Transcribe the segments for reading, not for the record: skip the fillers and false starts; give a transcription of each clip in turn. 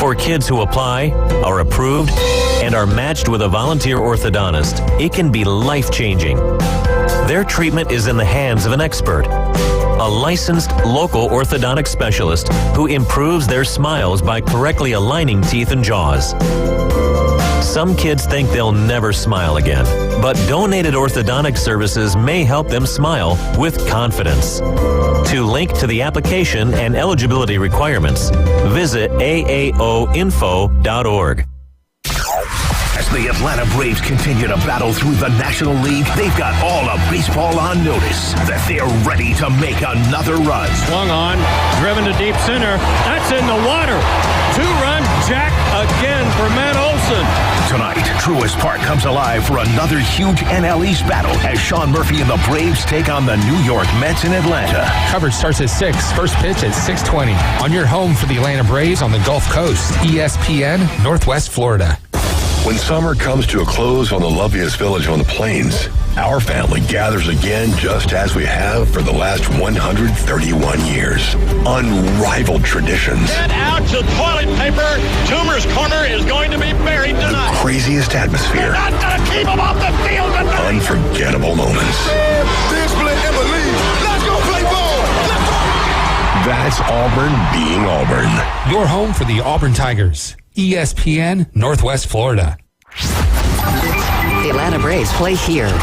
For kids who apply, are approved, and are matched with a volunteer orthodontist, it can be life-changing. Their treatment is in the hands of an expert, a licensed local orthodontic specialist who improves their smiles by correctly aligning teeth and jaws. Some kids think they'll never smile again, but donated orthodontic services may help them smile with confidence. To link to the application and eligibility requirements, visit aaoinfo.org. As the Atlanta Braves continue to battle through the National League, they've got all of baseball on notice that they're ready to make another run. Swung on, driven to deep center. That's in the water. Two-run jack again for Matt Olson. Tonight, Truist Park comes alive for another huge NL East battle as Sean Murphy and the Braves take on the New York Mets in Atlanta. Coverage starts at 6. First pitch at 6:20. On your home for the Atlanta Braves on the Gulf Coast. ESPN, Northwest Florida. When summer comes to a close on the loveliest village on the plains, our family gathers again just as we have for the last 131 years. Unrivaled traditions. Get out your toilet paper. Tumor's Corner is going to be buried tonight. The craziest atmosphere. Not going to keep him off the field tonight. Unforgettable moments. Let's go play ball. That's Auburn being Auburn. Your home for the Auburn Tigers. ESPN, Northwest Florida. The Atlanta Braves play here. And the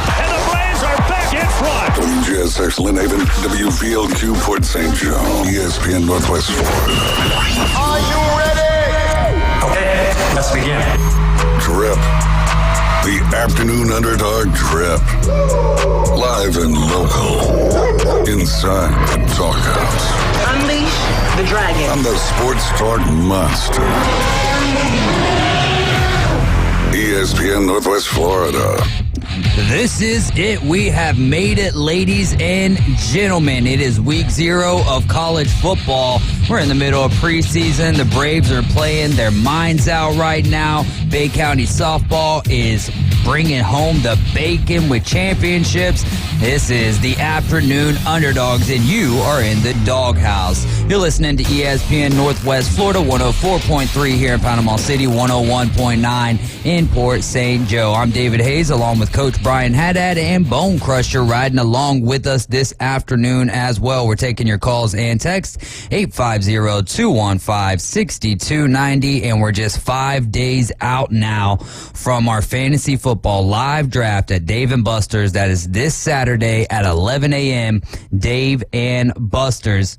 Braves are back in front. WGSX Lynn Haven, WVLQ Port St. Joe, ESPN Northwest Florida. Are you ready? Okay, let's begin. Drip. The Afternoon Underdog Drip. Live and local. Inside the Doghouse. Unleash the Dragon. On the Sports Talk Monster. ESPN Northwest Florida. This is it. We have made it, ladies and gentlemen. It is week 0 of college football. We're in the middle of preseason. The Braves are playing their minds out right now. Bay County softball is bringing home the bacon with championships. This is the Afternoon Underdogs, and you are in the doghouse. You're listening to ESPN Northwest Florida, 104.3 here in Panama City, 101.9 in Port St. Joe. I'm David Hayes, along with Coach Brian Haddad and Bone Crusher riding along with us this afternoon as well. We're taking your calls and texts, 850-215-6290, and we're just 5 days out now from our fantasy football live draft at Dave & Buster's. That is this Saturday at 11 a.m. Dave & Buster's.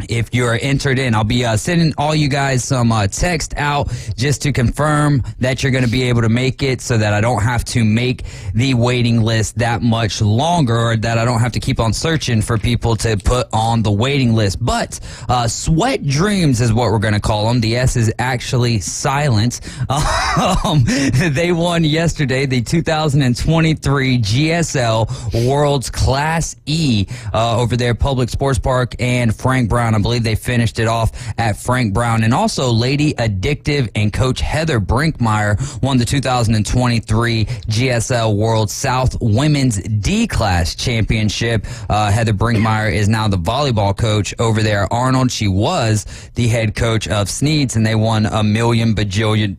If you're entered in, I'll be sending all you guys some text out just to confirm that you're going to be able to make it so that I don't have to make the waiting list that much longer, or that I don't have to keep on searching for people to put on the waiting list. But Sweat Dreams is what we're going to call them. The S is actually silent. They won yesterday the 2023 GSL World's Class E over there, Public Sports Park and Frank Brown. I believe they finished it off at Frank Brown. And also Lady Addictive and Coach Heather Brinkmeyer won the 2023 GSL World South Women's D-Class Championship. Heather Brinkmeyer is now the volleyball coach over there at Arnold. She was the head coach of Sneads, and they won a million bajillion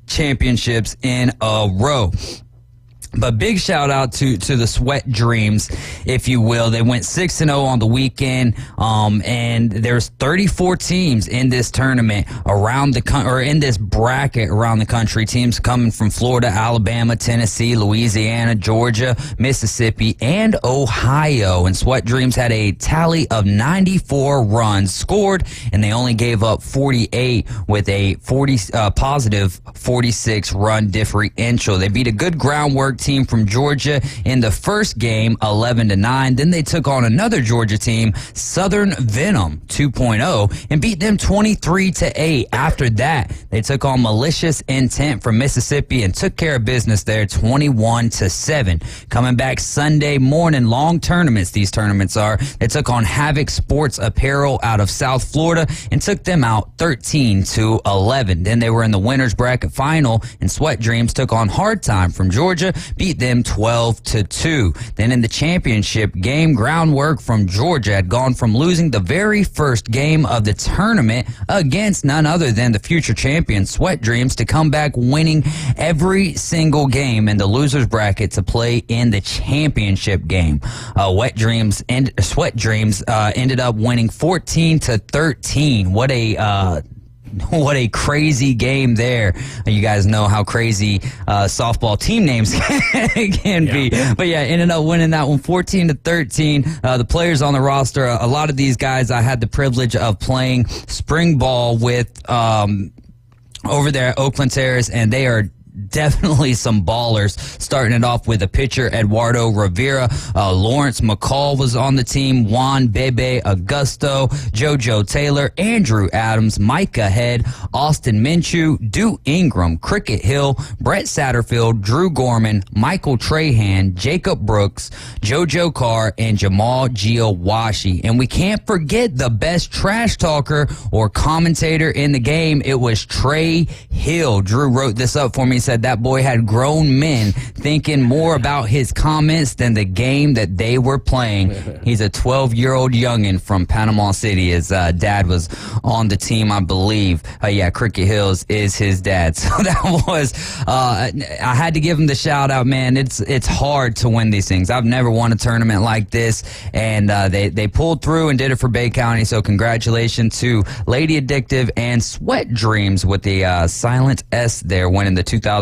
championships in a row. But big shout out to the Sweat Dreams, if you will. They went 6-0 on the weekend, and there's 34 teams in this tournament around or in this bracket around the country. Teams coming from Florida, Alabama, Tennessee, Louisiana, Georgia, Mississippi, and Ohio. And Sweat Dreams had a tally of 94 runs scored, and they only gave up 48 with a positive 46 run differential. They beat a good groundwork team from Georgia in the first game, 11-9. Then they took on another Georgia team, Southern Venom 2.0, and beat them 23-8. After that, they took on Malicious Intent from Mississippi and took care of business there, 21-7. Coming back Sunday morning, long tournaments these tournaments are. They took on Havoc Sports Apparel out of South Florida and took them out 13-11. Then they were in the winners bracket final, and Sweat Dreams took on Hard Time from Georgia beat them 12-2. Then in the championship game, groundwork from Georgia had gone from losing the very first game of the tournament against none other than the future champion Sweat Dreams to come back winning every single game in the losers bracket to play in the championship game. Sweat Dreams ended up winning 14-13. What a crazy game there. You guys know how crazy softball team names can be. But yeah, ended up winning that one 14-13. The players on the roster, a lot of these guys I had the privilege of playing spring ball with over there at Oakland Terrace, and they are definitely some ballers. Starting it off with a pitcher, Eduardo Rivera. Lawrence McCall was on the team. Juan Bebe Augusto, JoJo Taylor, Andrew Adams, Micah Head, Austin Minshew, Dew Ingram, Cricket Hill, Brett Satterfield, Drew Gorman, Michael Trahan, Jacob Brooks, JoJo Carr, and Jamal Giowashi. And we can't forget the best trash talker or commentator in the game. It was Trey Hill. Drew wrote this up for me. Said that boy had grown men thinking more about his comments than the game that they were playing. He's a 12-year-old youngin from Panama City. His dad was on the team, I believe. Cricket Hills is his dad. So that was, I had to give him the shout out, man. It's hard to win these things. I've never won a tournament like this, and they pulled through and did it for Bay County. So congratulations to Lady Addictive and Sweat Dreams with the silent S there, winning the 2023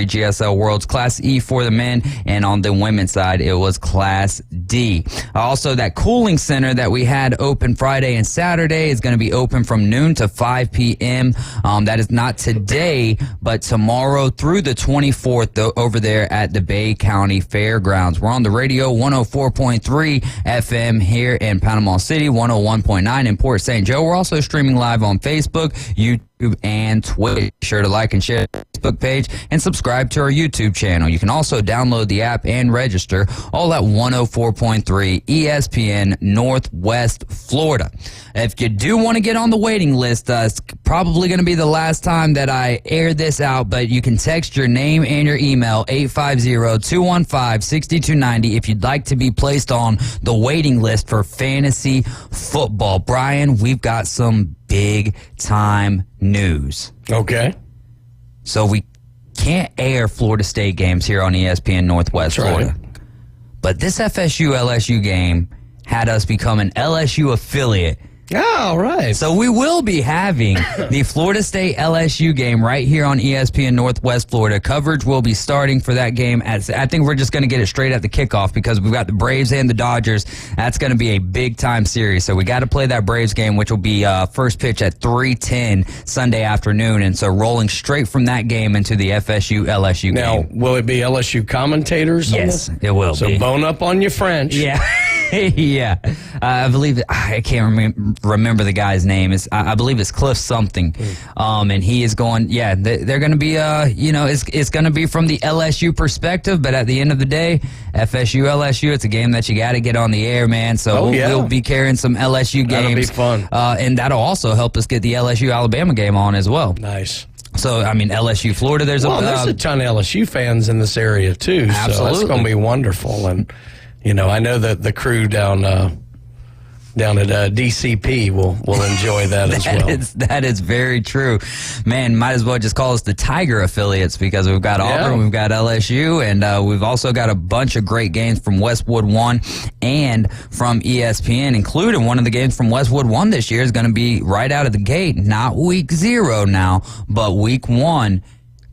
GSL Worlds Class E for the men, and on the women's side it was Class D. Also, that cooling center that we had open Friday and Saturday is going to be open from noon to 5 p.m. That is not today, but tomorrow through the 24th over there at the Bay County Fairgrounds. We're on the radio, 104.3 FM here in Panama City, 101.9 in Port St. Joe. We're also streaming live on Facebook, YouTube, and Twitch. Be sure to like and share the Facebook page and subscribe to our YouTube channel. You can also download the app and register, all at 104.3 ESPN Northwest Florida. If you do want to get on the waiting list, it's probably going to be the last time that I air this out, but you can text your name and your email 850-215-6290 if you'd like to be placed on the waiting list for fantasy football. Brian, we've got some big time news. Okay. So we can't air Florida State games here on ESPN Northwest Florida. But this FSU LSU game had us become an LSU affiliate. Oh, right. So we will be having the Florida State LSU game right here on ESPN Northwest Florida. Coverage will be starting for that game. I think we're just going to get it straight at the kickoff because we've got the Braves and the Dodgers. That's going to be a big-time series. So we got to play that Braves game, which will be first pitch at 3:10 Sunday afternoon. And so rolling straight from that game into the FSU-LSU game. Now, will it be LSU commentators? Yes, it will be. So bone up on your French. Yeah. Yeah, I believe I can't remember the guy's name. I believe it's Cliff something, and he is going. Yeah, they're going to be. It's going to be from the LSU perspective, but at the end of the day, FSU LSU, it's a game that you got to get on the air, man. So we'll be carrying some LSU games. That'll be fun, and that'll also help us get the LSU Alabama game on as well. Nice. So, I mean, LSU Florida. There's a ton of LSU fans in this area too. Absolutely, so it's going to be wonderful. And I know that the crew down at DCP will enjoy that as well. That is very true. Man, might as well just call us the Tiger affiliates because we've got Auburn, we've got LSU, and we've also got a bunch of great games from Westwood 1 and from ESPN, including one of the games from Westwood 1 this year is going to be right out of the gate, not week 0 now, but week 1.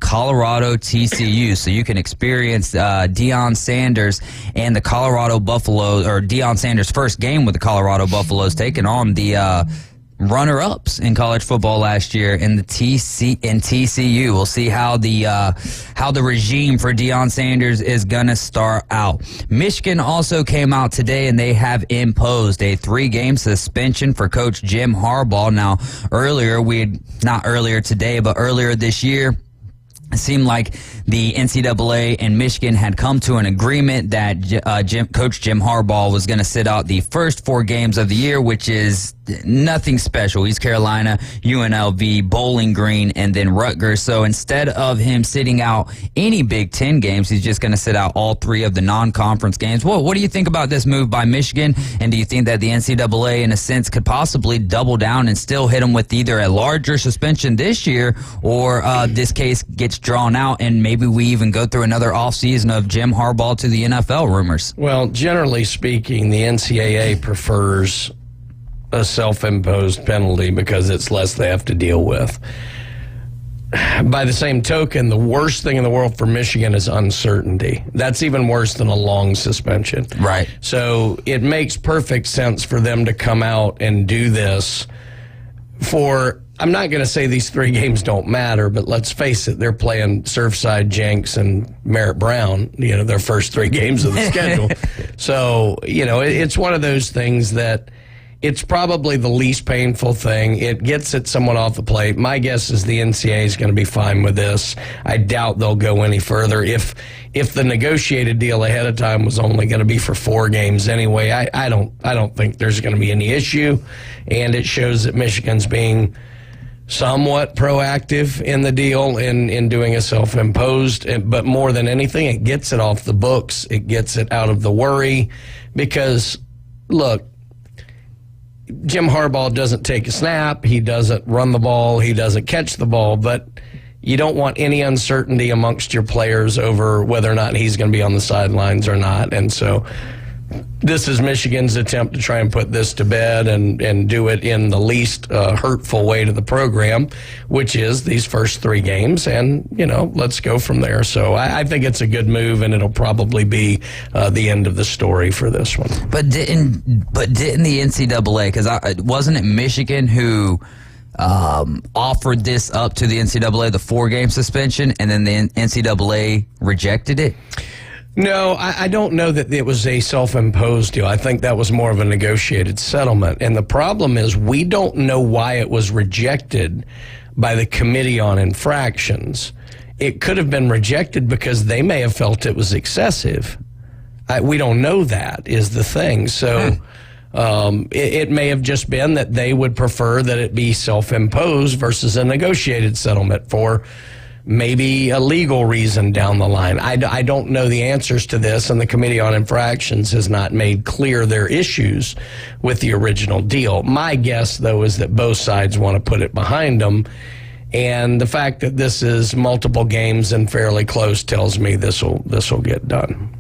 Colorado TCU, so you can experience Deion Sanders and the Colorado Buffaloes, or Deion Sanders' first game with the Colorado Buffaloes, taking on the runner-ups in college football last year in TCU. We'll see how the regime for Deion Sanders is gonna start out. Michigan also came out today and they have imposed a 3-game suspension for Coach Jim Harbaugh. Now, earlier this year, it seemed like the NCAA and Michigan had come to an agreement that Coach Jim Harbaugh was going to sit out the first 4 games of the year, which is nothing special. East Carolina, UNLV, Bowling Green, and then Rutgers. So instead of him sitting out any Big Ten games, he's just going to sit out all 3 of the non-conference games. Well, what do you think about this move by Michigan? And do you think that the NCAA, in a sense, could possibly double down and still hit him with either a larger suspension this year, or this case gets drawn out and maybe we even go through another offseason of Jim Harbaugh to the NFL rumors? Well, generally speaking, the NCAA prefers a self-imposed penalty because it's less they have to deal with. By the same token, the worst thing in the world for Michigan is uncertainty. That's even worse than a long suspension. Right. So it makes perfect sense for them to come out and do this for, I'm not going to say these 3 games don't matter, but let's face it, they're playing Surfside, Jenks, and Merritt Brown, their first 3 games of the schedule. So, it's one of those things that it's probably the least painful thing. It gets it somewhat off the plate. My guess is the NCAA is going to be fine with this. I doubt they'll go any further. If the negotiated deal ahead of time was only going to be for 4 games anyway, I don't think there's going to be any issue. And it shows that Michigan's being somewhat proactive in the deal in doing a self-imposed. But more than anything, it gets it off the books. It gets it out of the worry. Because, look, Jim Harbaugh doesn't take a snap. He doesn't run the ball. He doesn't catch the ball. But you don't want any uncertainty amongst your players over whether or not he's going to be on the sidelines or not. And so this is Michigan's attempt to try and put this to bed and do it in the least hurtful way to the program, which is these first 3 games. And, let's go from there. So I think it's a good move, and it'll probably be the end of the story for this one. But didn't the NCAA, because wasn't it Michigan who offered this up to the NCAA, the 4-game suspension, and then the NCAA rejected it? No, I don't know that it was a self-imposed deal. I think that was more of a negotiated settlement. And the problem is we don't know why it was rejected by the Committee on Infractions. It could have been rejected because they may have felt it was excessive. We don't know that is the thing. So it may have just been that they would prefer that it be self-imposed versus a negotiated settlement for maybe a legal reason down the line. I don't know the answers to this, and the Committee on Infractions has not made clear their issues with the original deal. My guess, though, is that both sides want to put it behind them, and the fact that this is multiple games and fairly close tells me this will get done.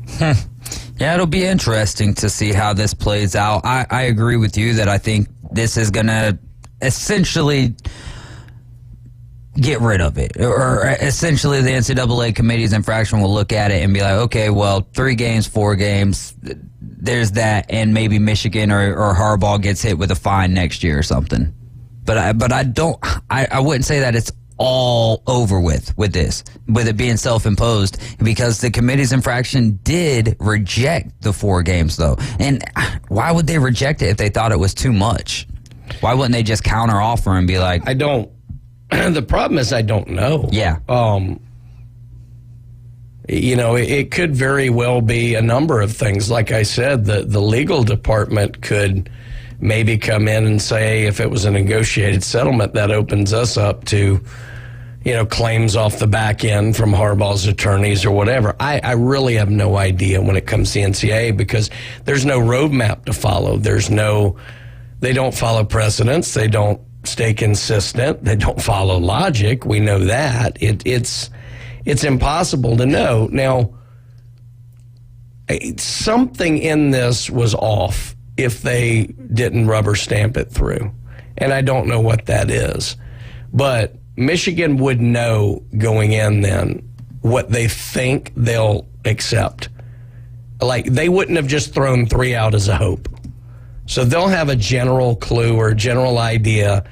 Yeah, it'll be interesting to see how this plays out. I agree with you that I think this is going to essentially get rid of it, or essentially the NCAA Committee's infraction will look at it and be like, okay, well, 3 games, 4 games, there's that, and maybe Michigan or Harbaugh gets hit with a fine next year or something. But I wouldn't say that it's all over with it being self-imposed, because the committee's infraction did reject the 4 games though. And why would they reject it if they thought it was too much? Why wouldn't they just counter offer and be like, the problem is I don't know. Yeah. It could very well be a number of things. Like I said, the legal department could maybe come in and say if it was a negotiated settlement, that opens us up to, claims off the back end from Harbaugh's attorneys or whatever. I really have no idea when it comes to NCAA, because there's no roadmap to follow. They don't follow precedents. They don't stay consistent. They don't follow logic. We know that. It's impossible to know. Now, something in this was off if they didn't rubber stamp it through. And I don't know what that is. But Michigan would know going in then what they think they'll accept. Like, they wouldn't have just thrown 3 out as a hope. So they'll have a general clue or a general idea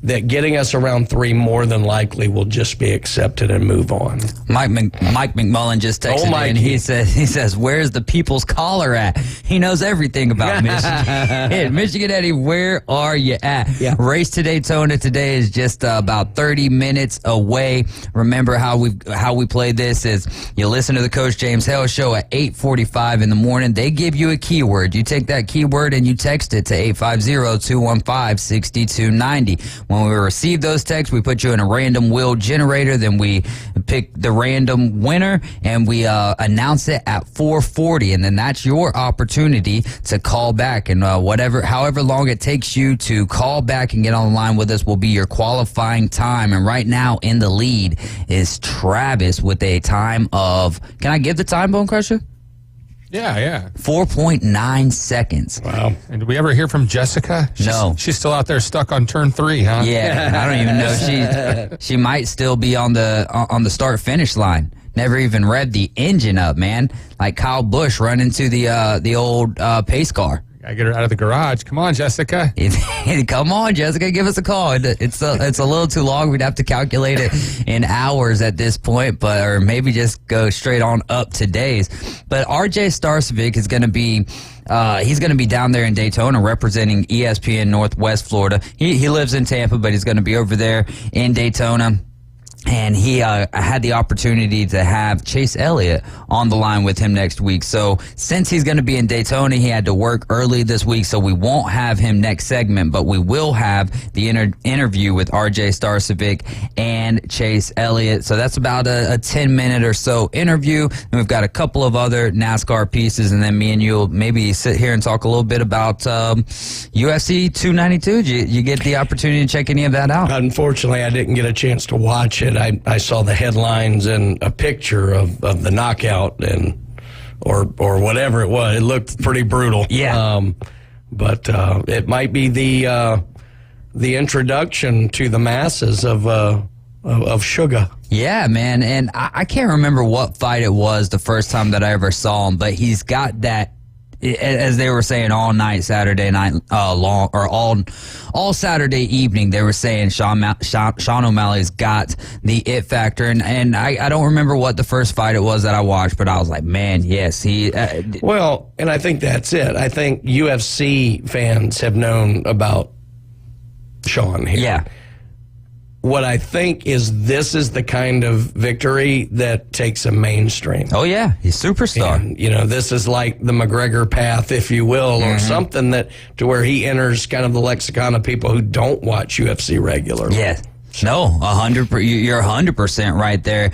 that getting us around 3 more than likely will just be accepted and move on. Mike McMullen just texted in. He says, "Where's the people's caller at? He knows everything about Michigan." Michigan Eddie, where are you at? Yeah. Race to Daytona today is just about 30 minutes away. Remember how we play this is you listen to the Coach James Hale Show at 8:45 in the morning. They give you a keyword. You take that keyword and you text it to 850-215-6290. When we receive those texts, we put you in a random wheel generator. Then we pick the random winner and we announce it at 4:40. And then that's your opportunity to call back. And however long it takes you to call back and get on the line with us will be your qualifying time. And right now in the lead is Travis with a time of, can I give the time, Bone Crusher? Yeah. 4.9 seconds. Wow. And did we ever hear from Jessica? No. She's still out there stuck on turn 3, huh? Yeah, I don't even know. She might still be on the start-finish line. Never even revved the engine up, man. Like Kyle Busch running to the old pace car. Gotta get her out of the garage. Come on, Jessica. Come on, Jessica, give us a call. It's a little too long. We'd have to calculate it in hours at this point, or maybe just go straight on up to days. But RJ Starcevic is going to be he's going to be down there in Daytona representing ESPN Northwest Florida. He lives in Tampa, but he's going to be over there in Daytona. And he had the opportunity to have Chase Elliott on the line with him next week. So since he's going to be in Daytona, he had to work early this week, so we won't have him next segment, but we will have the interview with RJ Starcevic and Chase Elliott. So that's about a 10-minute or so interview. And we've got a couple of other NASCAR pieces, and then me and you will maybe sit here and talk a little bit about UFC 292. Did you get the opportunity to check any of that out? Unfortunately, I didn't get a chance to watch it. I saw the headlines and a picture of the knockout or whatever it was. It looked pretty brutal. Yeah. But it might be the introduction to the masses of Sugar. Yeah, man. And I can't remember what fight it was the first time that I ever saw him, but he's got that, as they were saying all night Saturday night long, or all Saturday evening, they were saying Sean O'Malley's got the it factor, and I don't remember what the first fight it was that I watched, but I was like, man, yes, he. Well, and I think that's it. I think UFC fans have known about Sean here. Yeah. What I think is this is the kind of victory that takes him mainstream. Oh, yeah. He's superstar. And, this is like the McGregor path, if you will, or something that to where he enters kind of the lexicon of people who don't watch UFC regularly. Yeah. No, 100%. You're 100% right there.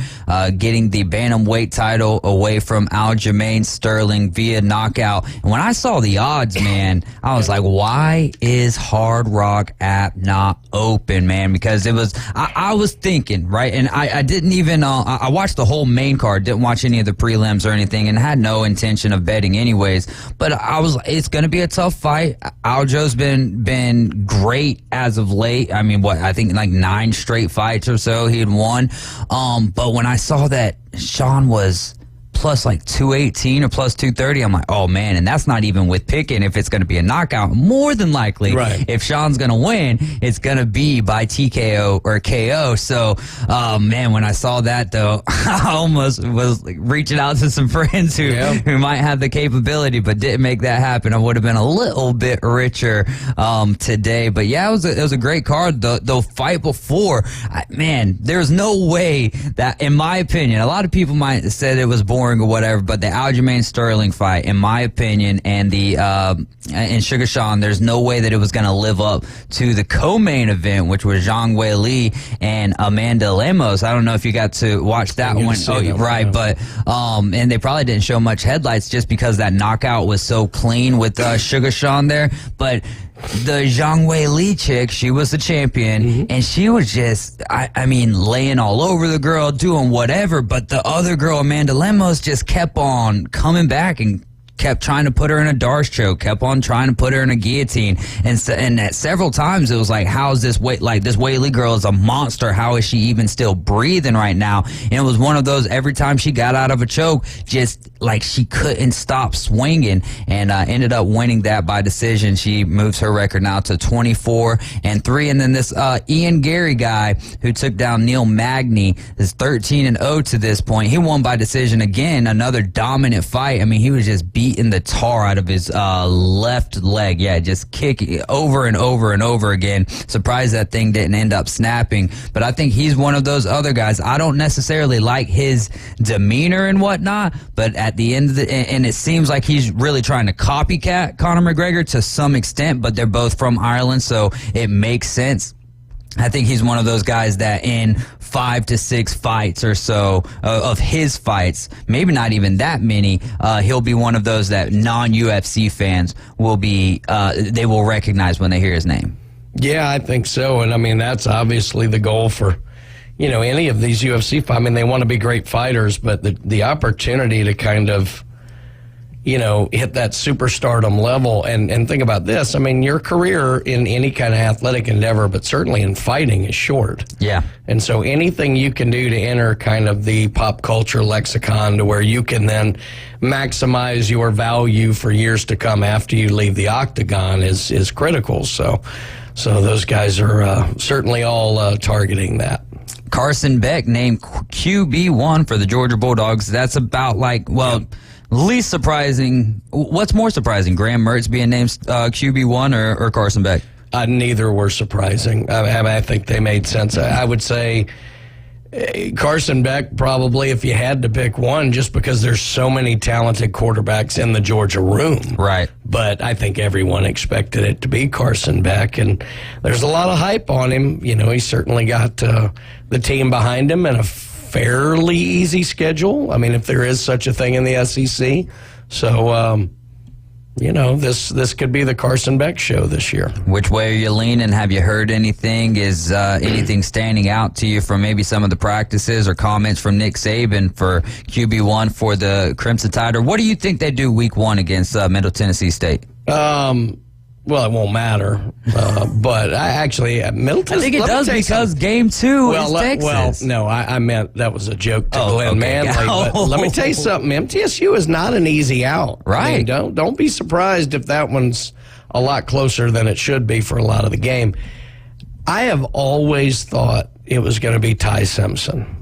Getting the bantamweight title away from Aljamain Sterling via knockout. And when I saw the odds, man, I was like, why is Hard Rock app not open, man? Because it was, I was thinking, right? And I didn't even, I watched the whole main card, didn't watch any of the prelims or anything, and had no intention of betting anyways. But I was, it's going to be a tough fight. Aljo's been great as of late. I mean, I think like 9 straight fights or so he had won. But when I saw that Sean was plus like 218 or plus 230, I'm like, oh man, and that's not even with picking if it's going to be a knockout. More than likely, right, if Sean's going to win, it's going to be by TKO or KO. So, man, when I saw that though, I almost was like reaching out to some friends who might have the capability, but didn't make that happen. I would have been a little bit richer today. But yeah, it was a great card. The fight before, man, there's no way that, in my opinion, a lot of people might have said it was boring or whatever, but the Aljamain Sterling fight, in my opinion, and the and Sugar Sean, there's no way that it was going to live up to the co-main event, which was Zhang Weili and Amanda Lemos. I don't know if you got to watch that one. Right, but and they probably didn't show much headlights just because that knockout was so clean with Sugar Sean there. But the Zhang Weili chick, she was the champion, and she was just, I mean, laying all over the girl, doing whatever, but the other girl, Amanda Lemos, just kept on coming back and kept trying to put her in a Darce choke, kept on trying to put her in a guillotine, and at several times it was like, how is this this Whaley girl is a monster? How is she even still breathing right now? And it was one of those, every time she got out of a choke, just like she couldn't stop swinging, and ended up winning that by decision. She moves her record now to 24-3, and then this Ian Gary guy who took down Neil Magny is 13-0 to this point. He won by decision again, another dominant fight. I mean, he was just beating the tar out of his left leg. Yeah, just kicking over and over and over again. Surprised that thing didn't end up snapping, but I think he's one of those other guys. I don't necessarily like his demeanor and whatnot, but at the end of the, and it seems like he's really trying to copycat Conor McGregor to some extent, but they're both from Ireland, so it makes sense. I think he's one of those guys that in 5 to 6 fights or so of his fights, maybe not even that many, he'll be one of those that non-UFC fans will be, they will recognize when they hear his name. Yeah, I think so. And I mean, that's obviously the goal for, any of these UFC fights. I mean, they want to be great fighters, but the opportunity to kind of, hit that superstardom level. And think about this. I mean, your career in any kind of athletic endeavor, but certainly in fighting, is short. Yeah. And so anything you can do to enter kind of the pop culture lexicon to where you can then maximize your value for years to come after you leave the octagon is critical. So those guys are certainly all targeting that. Carson Beck named QB1 for the Georgia Bulldogs. That's about least surprising. What's more surprising, Graham Mertz being named QB1 or Carson Beck? Neither were surprising. I think they made sense. I would say Carson Beck probably, if you had to pick one, just because there's so many talented quarterbacks in the Georgia room. Right. But I think everyone expected it to be Carson Beck, and there's a lot of hype on him. He certainly got the team behind him and a fairly easy schedule. I mean, if there is such a thing in the SEC. So, this could be the Carson Beck show this year. Which way are you leaning? Have you heard anything? Is anything standing out to you from maybe some of the practices or comments from Nick Saban for QB1 for the Crimson Tide? Or what do you think they do week 1 against Middle Tennessee State? Well, it won't matter, but Middle Tennessee. I think it does because game 2 is Texas. Well, no, I meant that was a joke to Glenn Manley. But let me tell you something. MTSU is not an easy out. Right. I mean, don't be surprised if that one's a lot closer than it should be for a lot of the game. I have always thought it was going to be Ty Simpson.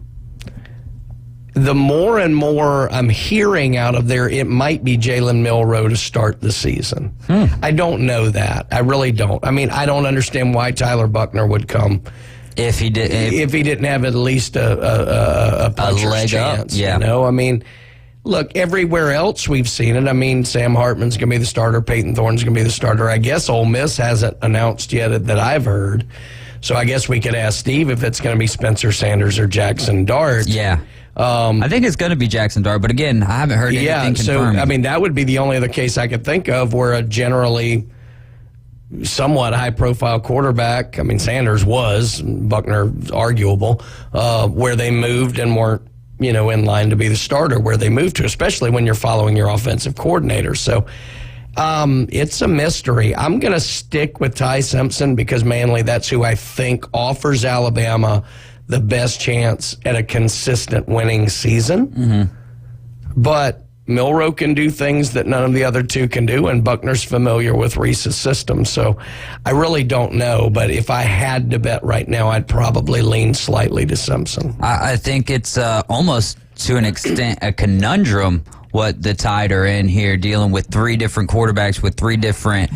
The more and more I'm hearing out of there, it might be Jalen Milroe to start the season. I don't know that. I really don't. I mean, I don't understand why Tyler Buckner would come if he didn't have at least a puncher's chance. Up. Yeah. I mean, look, everywhere else we've seen it. I mean, Sam Hartman's going to be the starter. Peyton Thorne's going to be the starter. I guess Ole Miss hasn't announced yet that I've heard. So I guess we could ask Steve if it's going to be Spencer Sanders or Jackson Dart. Yeah. I think it's going to be Jackson Dart, but again, I haven't heard anything confirmed. So, I mean, that would be the only other case I could think of where a generally somewhat high-profile quarterback, I mean, Sanders was, Buckner arguable, where they moved and weren't, in line to be the starter, where they moved to, especially when you're following your offensive coordinator. So it's a mystery. I'm going to stick with Ty Simpson because, mainly, that's who I think offers Alabama the best chance at a consistent winning season. Mm-hmm. But Milroe can do things that none of the other two can do, and Buckner's familiar with Reese's system. So I really don't know, but if I had to bet right now, I'd probably lean slightly to Simpson. I think it's almost to an extent a conundrum what the Tide are in here, dealing with 3 different quarterbacks with 3 different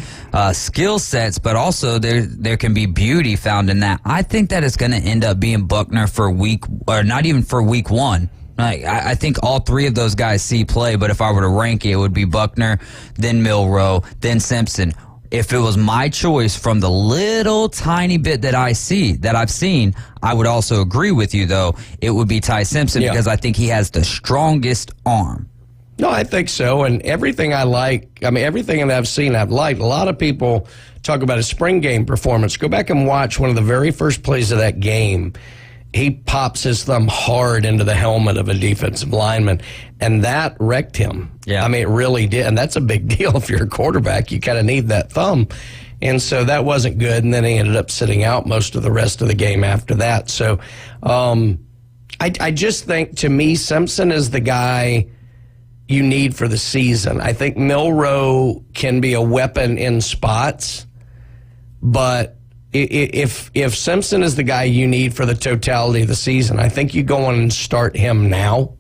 skill sets, but also there can be beauty found in that. I think that it's going to end up being Buckner for not even for week 1. I think all 3 of those guys see play, but if I were to rank it, it would be Buckner, then Milroe, then Simpson. If it was my choice from the little tiny bit that I've seen, I would also agree with you, though. It would be Ty Simpson because I think he has the strongest arm. No, I think so. And everything everything that I've seen, I've liked. A lot of people talk about his spring game performance. Go back and watch one of the very first plays of that game. he pops his thumb hard into the helmet of a defensive lineman, and that wrecked him. Yeah. I mean, it really did, and that's a big deal if you're a quarterback. You kind of need that thumb, and so that wasn't good, and then he ended up sitting out most of the rest of the game after that. So I just think, to me, Simpson is the guy you need for the season. I think Milroe can be a weapon in spots, but if Simpson is the guy you need for the totality of the season, I think you go on and start him now,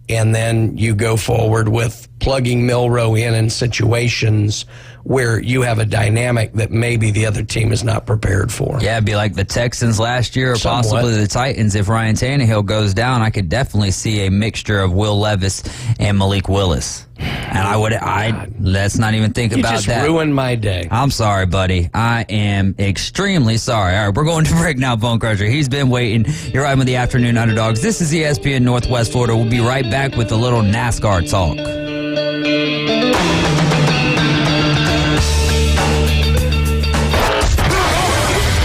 and then you go forward with plugging Milroe in situations where you have a dynamic that maybe the other team is not prepared for. Yeah, it'd be like the Texans last year, or Somewhat. possibly the Titans. If Ryan Tannehill goes down, I could definitely see a mixture of Will Levis and Malik Willis. And let's not even think about that. You just ruined my day. I'm sorry, buddy. I am extremely sorry. All right, we're going to break now, Bone Crusher. He's been waiting. You're right with the Afternoon Underdogs. This is ESPN Northwest Florida. We'll be right back with a little NASCAR talk.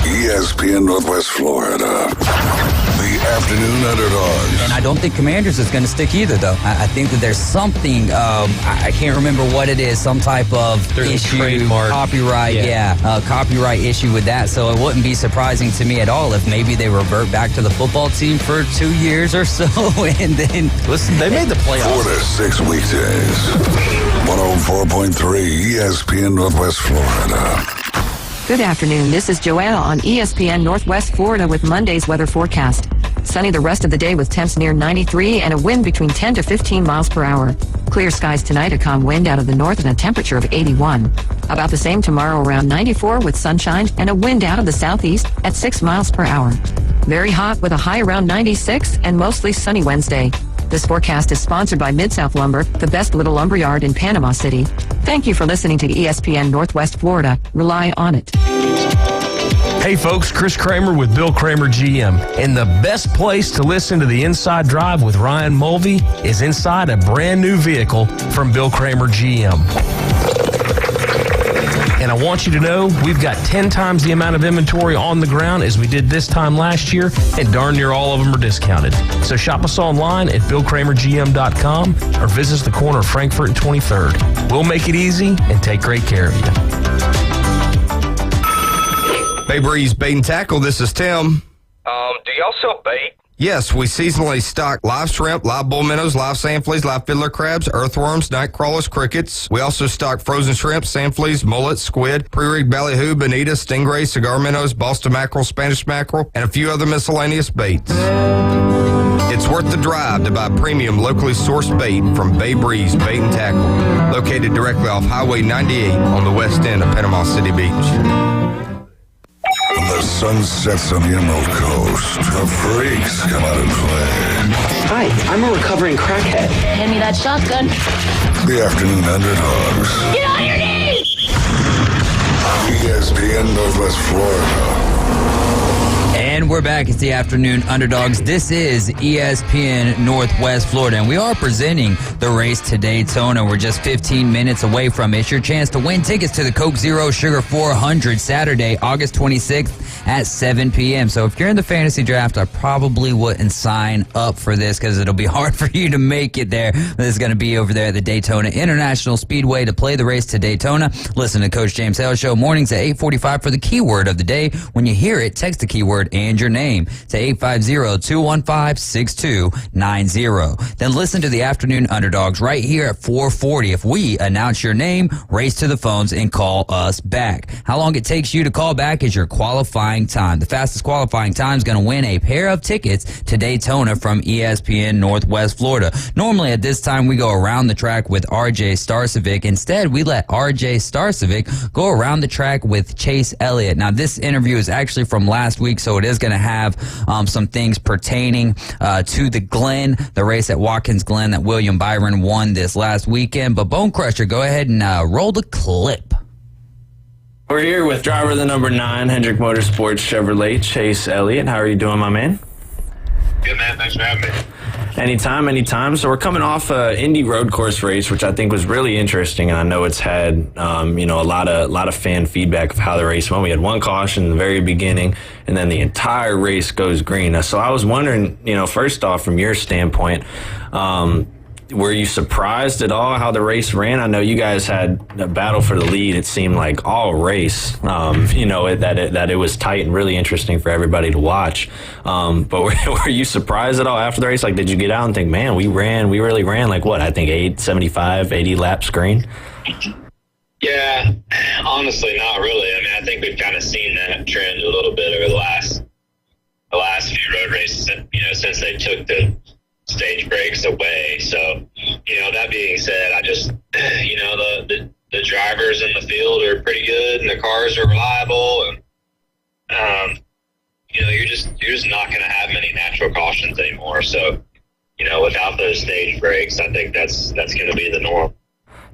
ESPN Northwest Florida. The Afternoon Underdogs. And I don't think Commanders is going to stick either, though. I think that there's something, I can't remember what it is, some type of issue, trademark. copyright, copyright issue with that. So it wouldn't be surprising to me at all if maybe they revert back to the football team for 2 years or so. And then, Listen, they made the playoffs. 4 to 6 weekdays. 104.3 ESPN Northwest Florida. Good afternoon. This is Joanna on ESPN Northwest Florida with Monday's weather forecast. Sunny the rest of the day with temps near 93 and a wind between 10 to 15 miles per hour. Clear skies tonight, a calm wind out of the north and a temperature of 81. About the same tomorrow, around 94 with sunshine and a wind out of the southeast at 6 miles per hour. Very hot with a high around 96 and mostly sunny Wednesday. This forecast is sponsored by Mid-South Lumber, the best little lumberyard in Panama City. Thank you for listening to ESPN Northwest Florida. Rely on it. Hey folks, Chris Kramer with Bill Kramer GM. And the best place to listen to the Inside Drive with Ryan Mulvey is inside a brand new vehicle from Bill Kramer GM. And I want you to know we've got 10 times the amount of inventory on the ground as we did this time last year, and darn near all of them are discounted. So shop us online at BillKramerGM.com or visit us the corner of Frankfurt and 23rd. We'll make it easy and take great care of you. Bay Breeze Bait and Tackle, this is Tim. Do y'all sell bait? Yes, we seasonally stock live shrimp, live bull minnows, live sand fleas, live fiddler crabs, earthworms, night crawlers, crickets. We also stock frozen shrimp, sand fleas, mullets, squid, pre-rigged ballyhoo, bonita, stingray, cigar minnows, Boston mackerel, Spanish mackerel, and a few other miscellaneous baits. It's worth the drive to buy premium locally sourced bait from Bay Breeze Bait and Tackle, located directly off Highway 98 on the west end of Panama City Beach. When the sun sets on the Emerald Coast, the freaks come out and play. Hi, I'm a recovering crackhead. Hand me that shotgun. The Afternoon Underdogs. Get on your knees! ESPN Northwest Florida. and we're back. It's the Afternoon Underdogs. This is ESPN Northwest Florida, and we are presenting the race to Daytona. We're just 15 minutes away from it. It's your chance to win tickets to the Coke Zero Sugar 400 Saturday, August 26th at 7 p.m. So if you're in the fantasy draft, I probably wouldn't sign up for this because it'll be hard for you to make it there. This is going to be over there at the Daytona International Speedway to play the race to Daytona. Listen to Coach James Hale Show mornings at 8:45 for the keyword of the day. When you hear it, text the keyword and your name to 850-215-6290. Then listen to the Afternoon Underdogs right here at 4:40. If we announce your name, race to the phones and call us back. How long it takes you to call back is your qualifying time. The fastest qualifying time is going to win a pair of tickets to Daytona from ESPN Northwest Florida. Normally at this time we go around the track with RJ Starcevic. Instead, we let RJ Starcevic go around the track with Chase Elliott. Now, this interview is actually from last week, so it is going to have some things pertaining to the Glen, the race at Watkins Glen that William Byron won this last weekend. But Bone Crusher, go ahead and roll the clip. We're here with driver of the number 9, Hendrick Motorsports Chevrolet, Chase Elliott. How are you doing, my man? Good, man. Thanks for having me. Anytime. So we're coming off a Indy road course race, which I think was really interesting, and I know it's had a lot of fan feedback of how the race went. We had one caution in the very beginning, and then the entire race goes green. So I was wondering, first off, from your standpoint, were you surprised at all how the race ran? I know you guys had a battle for the lead. It seemed like all race, that it was tight and really interesting for everybody to watch. But were you surprised at all after the race? Like, did you get out and think, man, we really ran like what? I think 80 laps green? Yeah, honestly, not really. I mean, I think we've kind of seen that trend a little bit over the last few road races, since they took the stage breaks away. So, that being said, I just, the drivers in the field are pretty good and the cars are reliable, and you're just not going to have many natural cautions anymore. So, without those stage breaks, I think that's going to be the norm.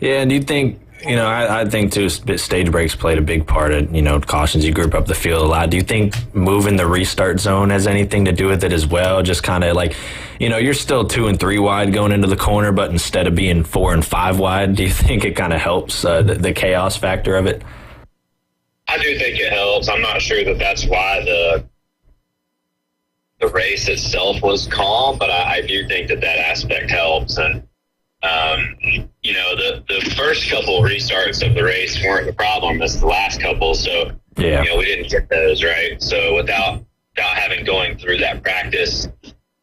Yeah, and do you think, I think too, stage breaks played a big part of, cautions. You group up the field a lot. Do you think moving the restart zone has anything to do with it as well? Just kind of like, you're still 2 and 3 wide going into the corner, but instead of being 4 and 5 wide, do you think it kind of helps the chaos factor of it? I do think it helps. I'm not sure that that's why the race itself was calm, but I do think that aspect helps. And the first couple restarts of the race weren't the problem. It's the last couple. So, yeah, we didn't get those right. So without having going through that practice,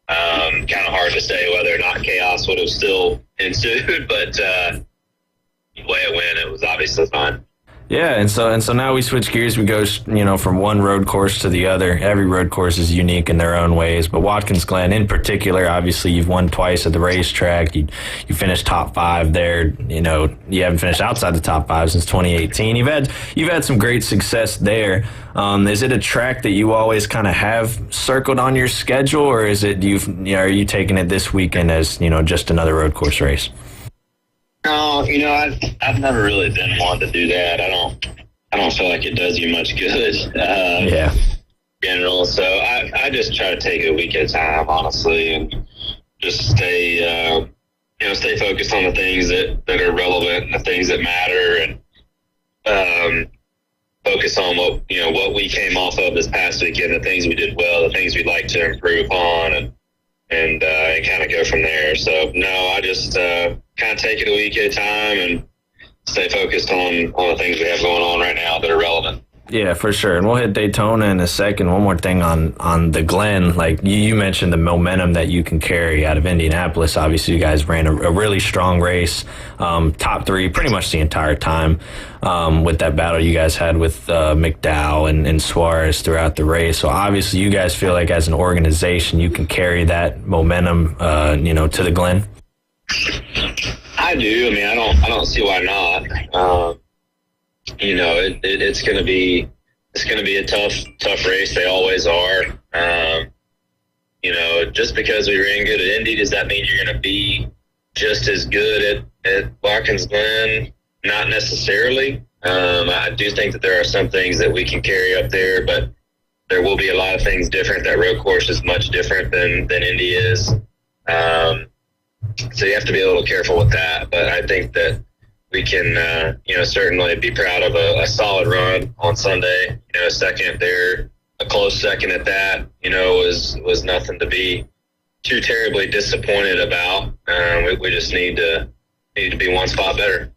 kind of hard to say whether or not chaos would have still ensued. But the way it went, it was obviously fun. Yeah, and so now we switch gears. We go, from one road course to the other. Every road course is unique in their own ways, but Watkins Glen in particular, obviously you've won twice at the racetrack. You finished top 5 there. You haven't finished outside the top 5 since 2018. You've had some great success there. Is it a track that you always kind of have circled on your schedule, or is it are you taking it this weekend as just another road course race? No, I've never really been one to do that. I don't feel like it does you much good. Yeah. In general, so I just try to take it a week at a time, honestly, and just stay focused on the things that are relevant and the things that matter, and focus on what we came off of this past weekend, the things we did well, the things we'd like to improve on, and kind of go from there. So no, I just kind of take it a week at a time and stay focused on the things we have going on right now that are relevant. Yeah, for sure. And we'll hit Daytona in a second. One more thing on the Glen. Like you mentioned the momentum that you can carry out of Indianapolis. Obviously, you guys ran a really strong race, top 3 pretty much the entire time, with that battle you guys had with McDowell and Suarez throughout the race. So obviously, you guys feel like as an organization, you can carry that momentum, to the Glen. I do. I mean, I don't see why not. It's going to be a tough race. They always are. Just because we ran good at Indy, does that mean you're going to be just as good at Watkins Glen? Not necessarily. I do think that there are some things that we can carry up there, but there will be a lot of things different. That road course is much different than Indy is. So you have to be a little careful with that. But I think that we can, certainly be proud of a solid run on Sunday. Second there, a close second at that, was nothing to be too terribly disappointed about. We just need to be one spot better.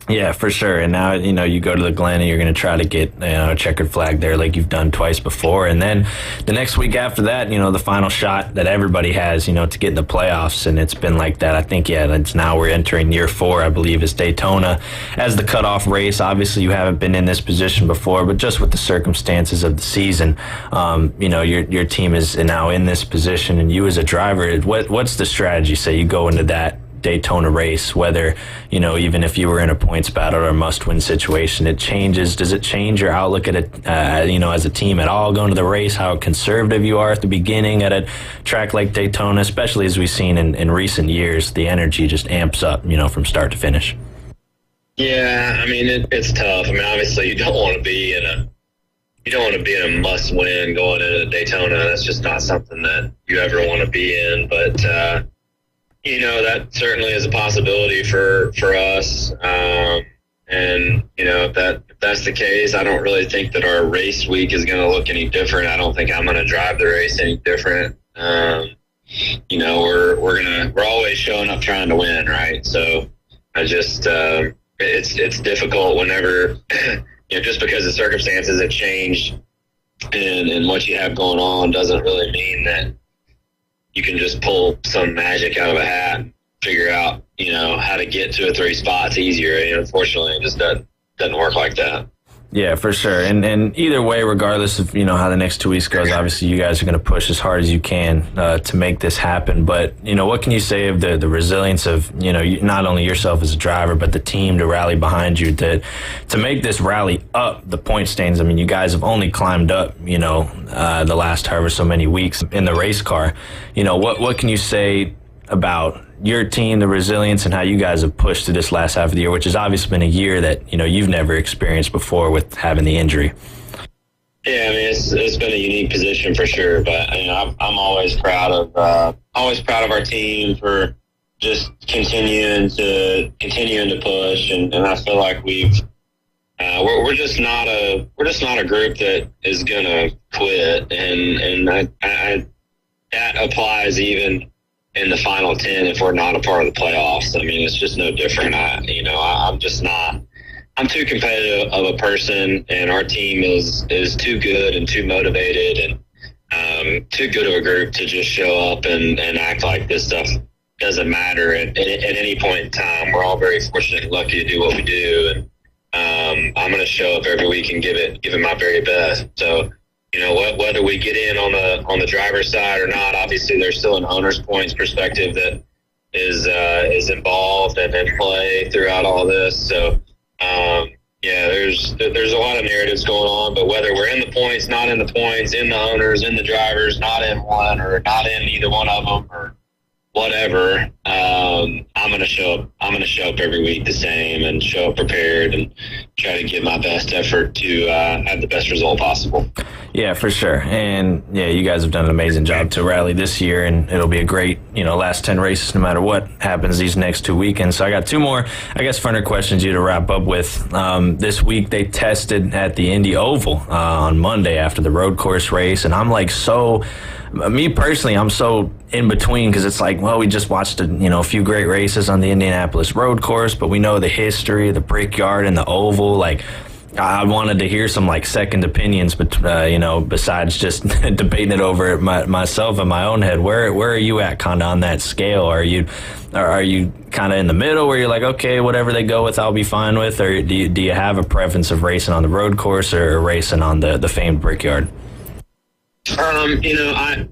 Yeah, for sure. And now, you go to the Glen and you're going to try to get a checkered flag there like you've done twice before. And then the next week after that, the final shot that everybody has, to get in the playoffs. And it's been like that. I think, it's now we're entering year 4, I believe, is Daytona as the cutoff race. Obviously, you haven't been in this position before, but just with the circumstances of the season, your team is now in this position. And you as a driver, what's the strategy? Say you go into that Daytona race, whether even if you were in a points battle or a must-win situation, it changes. Does it change your outlook at it, as a team at all going to the race? How conservative you are at the beginning at a track like Daytona, especially as we've seen in recent years, the energy just amps up, from start to finish. Yeah, I mean it's tough. I mean, obviously you don't want to be in a must-win going into Daytona. That's just not something that you ever want to be in. But That certainly is a possibility for us. And if that's the case, I don't really think that our race week is going to look any different. I don't think I'm going to drive the race any different. We're always showing up trying to win, right? So I just it's difficult whenever just because the circumstances have changed and what you have going on doesn't really mean that you can just pull some magic out of a hat and figure out how to get to a 3 spots easier. Unfortunately, it just doesn't work like that. Yeah, for sure. And either way, regardless of, how the next 2 weeks goes, obviously you guys are going to push as hard as you can to make this happen. But, what can you say of the resilience of, not only yourself as a driver, but the team to rally behind you to make this rally up the point standings? I mean, you guys have only climbed up, the last however so many weeks in the race car. What can you say about your team, the resilience, and how you guys have pushed through this last half of the year, which has obviously been a year that you've never experienced before with having the injury? Yeah, I mean it's been a unique position for sure, but I'm always proud of our team for just continuing to push, and I feel like we're just not a group that is gonna quit, and I that applies even in the final 10 if we're not a part of the playoffs. I mean, it's just no different. I'm just not. I'm too competitive of a person, and our team is too good and too motivated and too good of a group to just show up and act like this stuff doesn't matter at any point in time. We're all very fortunate and lucky to do what we do, and I'm going to show up every week and give it my very best. So, whether we get in on the driver's side or not, obviously there's still an owner's points perspective that is involved and in play throughout all this. So, there's a lot of narratives going on, but whether we're in the points, not in the points, in the owners, in the drivers, not in one or not in either one of them or whatever, I'm going to show up. I'm going to show up every week the same and show up prepared and try to give my best effort to have the best result possible. Yeah, for sure. And yeah, you guys have done an amazing job to rally this year, and it'll be a great, last 10 races no matter what happens these next 2 weekends. So I got 2 more, funner questions you to wrap up with. This week they tested at the Indy Oval on Monday after the road course race, and I'm me personally, I'm so in between because it's like, well, we just watched a few great races on the Indianapolis road course, but we know the history, the Brickyard and the Oval. Like, I wanted to hear some second opinions, but besides just debating it over myself in my own head. Where are you at kind of on that scale? Are you kind of in the middle where you're like, okay, whatever they go with, I'll be fine with, or do you have a preference of racing on the road course or racing on the famed Brickyard? I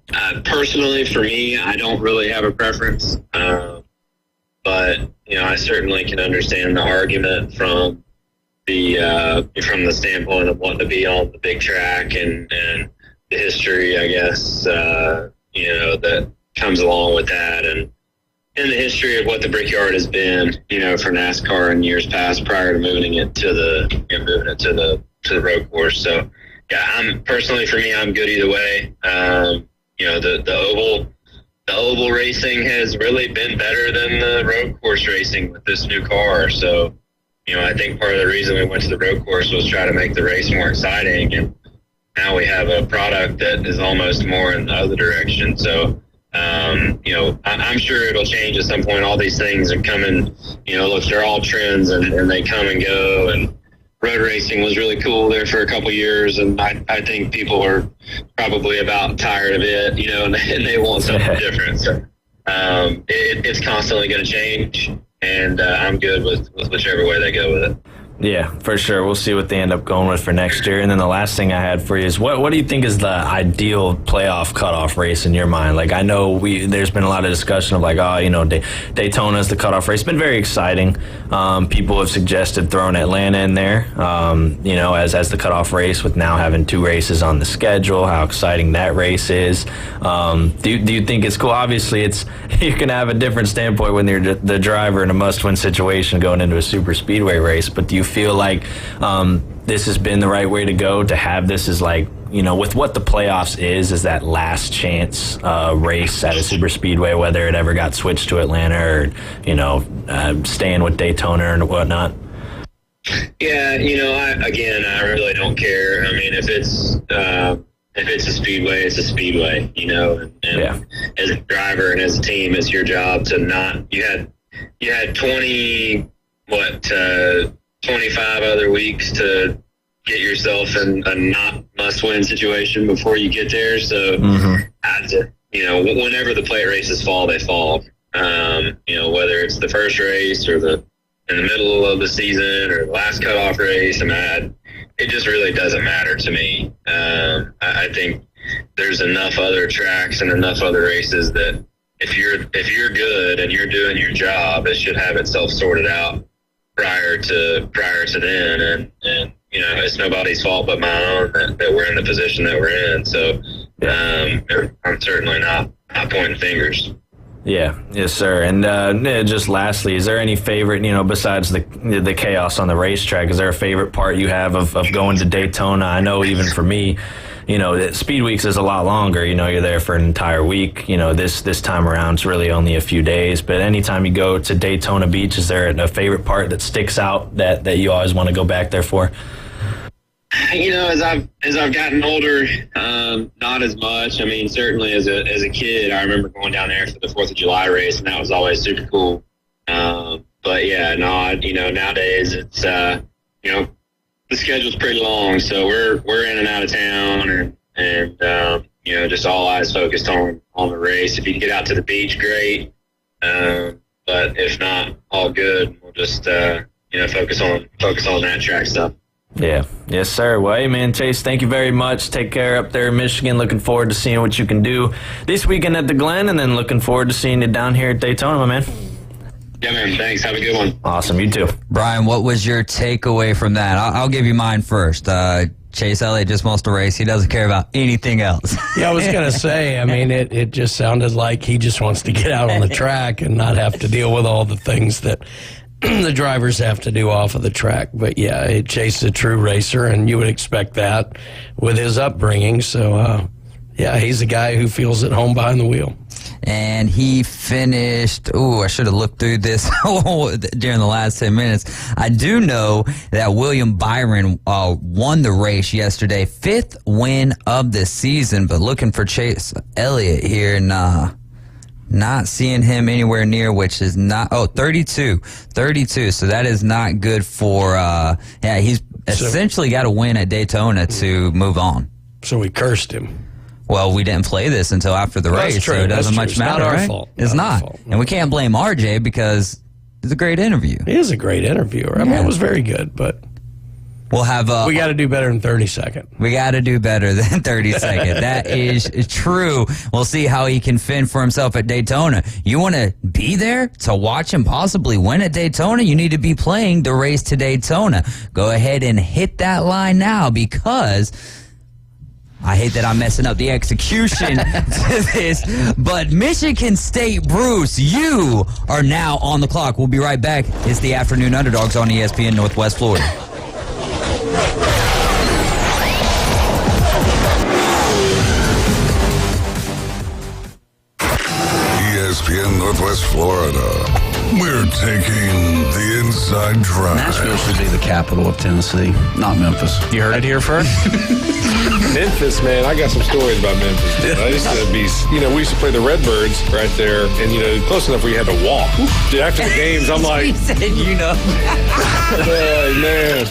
personally, for me, I don't really have a preference, but I certainly can understand the argument from the standpoint of wanting to be on the big track and the history, I guess, that comes along with that, and the history of what the Brickyard has been, for NASCAR in years past prior to moving it to the road course. So. Yeah, for me, I'm good either way. The oval racing has really been better than the road course racing with this new car. So, I think part of the reason we went to the road course was try to make the race more exciting. And now we have a product that is almost more in the other direction. So, I'm sure it'll change at some point. All these things are coming, look, they're all trends and they come and go. And road racing was really cool there for a couple years, and I think people are probably about tired of it, and they want something different. So it's constantly going to change, and I'm good with whichever way they go with it. Yeah, for sure. We'll see what they end up going with for next year. And then the last thing I had for you is what do you think is the ideal playoff cutoff race in your mind? Like, I know there's been a lot of discussion of Daytona's the cutoff race. It's been very exciting. People have suggested throwing Atlanta in there, as the cutoff race with now having 2 races on the schedule, how exciting that race is. Do you think it's cool? Obviously, you can have a different standpoint when you're the driver in a must-win situation going into a super speedway race, but do you feel like this has been the right way to go, to have this as with what the playoffs is that last chance race at a super speedway, whether it ever got switched to Atlanta or, staying with Daytona and whatnot? Yeah, I really don't care. I mean, if it's a speedway, it's a speedway, and as a driver and as a team, it's your job to not, you had 25 other weeks to get yourself in a not must-win situation before you get there. So, whenever the plate races fall, they fall. Whether it's the first race or in the middle of the season or the last cutoff race, it just really doesn't matter to me. I think there's enough other tracks and enough other races that if you're good and you're doing your job, it should have itself sorted out prior to then. And it's nobody's fault but my own that we're in the position that we're in. So I'm certainly not pointing fingers. Yeah, yes, sir. And just lastly, is there any favorite, besides the chaos on the racetrack, is there a favorite part you have of going to Daytona? I know even for me, Speed Weeks is a lot longer. You're there for an entire week. This time around, it's really only a few days. But anytime you go to Daytona Beach, is there a favorite part that sticks out that you always want to go back there for? As I've gotten older, not as much. I mean, certainly as a kid, I remember going down there for the 4th of July race, and that was always super cool. But yeah, no, nowadays it's the schedule's pretty long, so we're in and out of town, and just all eyes focused on the race. If you can get out to the beach, great. But if not, all good. We'll just focus on that track stuff. Yeah. Yes, sir. Well, hey, man, Chase, thank you very much. Take care up there in Michigan. Looking forward to seeing what you can do this weekend at the Glen, and then looking forward to seeing you down here at Daytona, my man. Yeah, man. Thanks. Have a good one. Awesome. You too. Brian, what was your takeaway from that? I'll give you mine first. Chase Elliott just wants to race. He doesn't care about anything else. Yeah, I was going to say, it just sounded like he just wants to get out on the track and not have to deal with all the things that the drivers have to do off of the track. But yeah, Chase is a true racer, and you would expect that with his upbringing. So, he's a guy who feels at home behind the wheel. And he finished, I should have looked through this during the last 10 minutes. I do know that William Byron won the race yesterday, 5th win of the season, but looking for Chase Elliott here, not seeing him anywhere near, which is not, 32. So that is not good for, he's essentially got to win at Daytona to move on. So we cursed him. Well, we didn't play this until after the race, so it doesn't much matter, right? It's not our fault. It's not. And we can't blame RJ because it's a great interview. He is a great interviewer. I mean, it was very good, but we'll have we got to do better than 30 second. We got to do better than 30 second. That is true. We'll see how he can fend for himself at Daytona. You want to be there to watch him possibly win at Daytona? You need to be playing the race to Daytona. Go ahead and hit that line now, because I hate that I'm messing up the execution to this, but Michigan State Bruce, you are now on the clock. We'll be right back. It's the Afternoon Underdogs on ESPN Northwest Florida. ESPN Northwest Florida. We're taking the inside drive. Nashville should be the capital of Tennessee, not Memphis. You heard it here first? Memphis, man, I got some stories about Memphis. Man. I used to be, we used to play the Redbirds right there, and, close enough where you had to walk. Dude, after the games, I'm like... He said, man.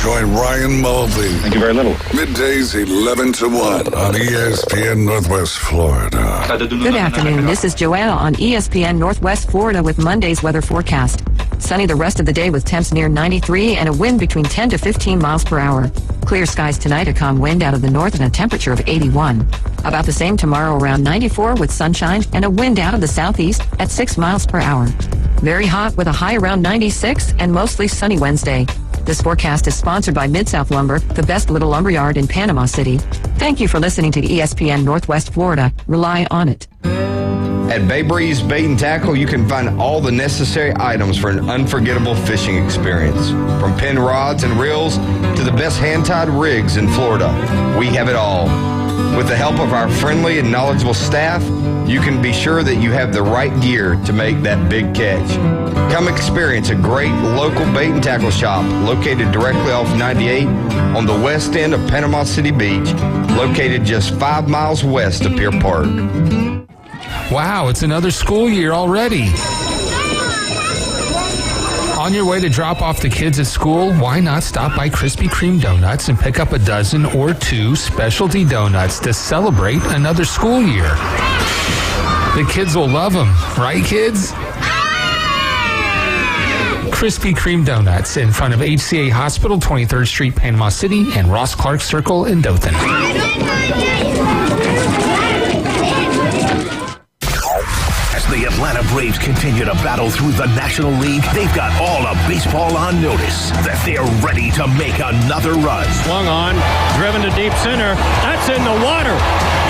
Join Ryan Mulvey. Thank you very little. Middays 11 to 1 on ESPN Northwest Florida. Good afternoon. This is Joanna on ESPN Northwest Florida with Monday's weather forecast. Sunny the rest of the day with temps near 93 and a wind between 10 to 15 miles per hour. Clear skies tonight, a calm wind out of the north and a temperature of 81. About the same tomorrow, around 94 with sunshine and a wind out of the southeast at 6 miles per hour. Very hot with a high around 96 and mostly sunny Wednesday. This forecast is sponsored by Mid-South Lumber, the best little lumberyard in Panama City. Thank you for listening to ESPN Northwest Florida. Rely on it. At Bay Breeze Bait and Tackle, you can find all the necessary items for an unforgettable fishing experience. From pin rods and reels to the best hand-tied rigs in Florida, we have it all. With the help of our friendly and knowledgeable staff, you can be sure that you have the right gear to make that big catch. Come experience a great local bait and tackle shop located directly off 98 on the west end of Panama City Beach, located just 5 miles west of Pier Park. Wow, it's another school year already. On your way to drop off the kids at school, why not stop by Krispy Kreme Donuts and pick up a dozen or 2 specialty donuts to celebrate another school year? The kids will love them, right, kids? Krispy Kreme Donuts in front of HCA Hospital, 23rd Street, Panama City, and Ross Clark Circle in Dothan. The Atlanta Braves continue to battle through the National League. They've got all of baseball on notice that they're ready to make another run. Swung on, driven to deep center. That's in the water.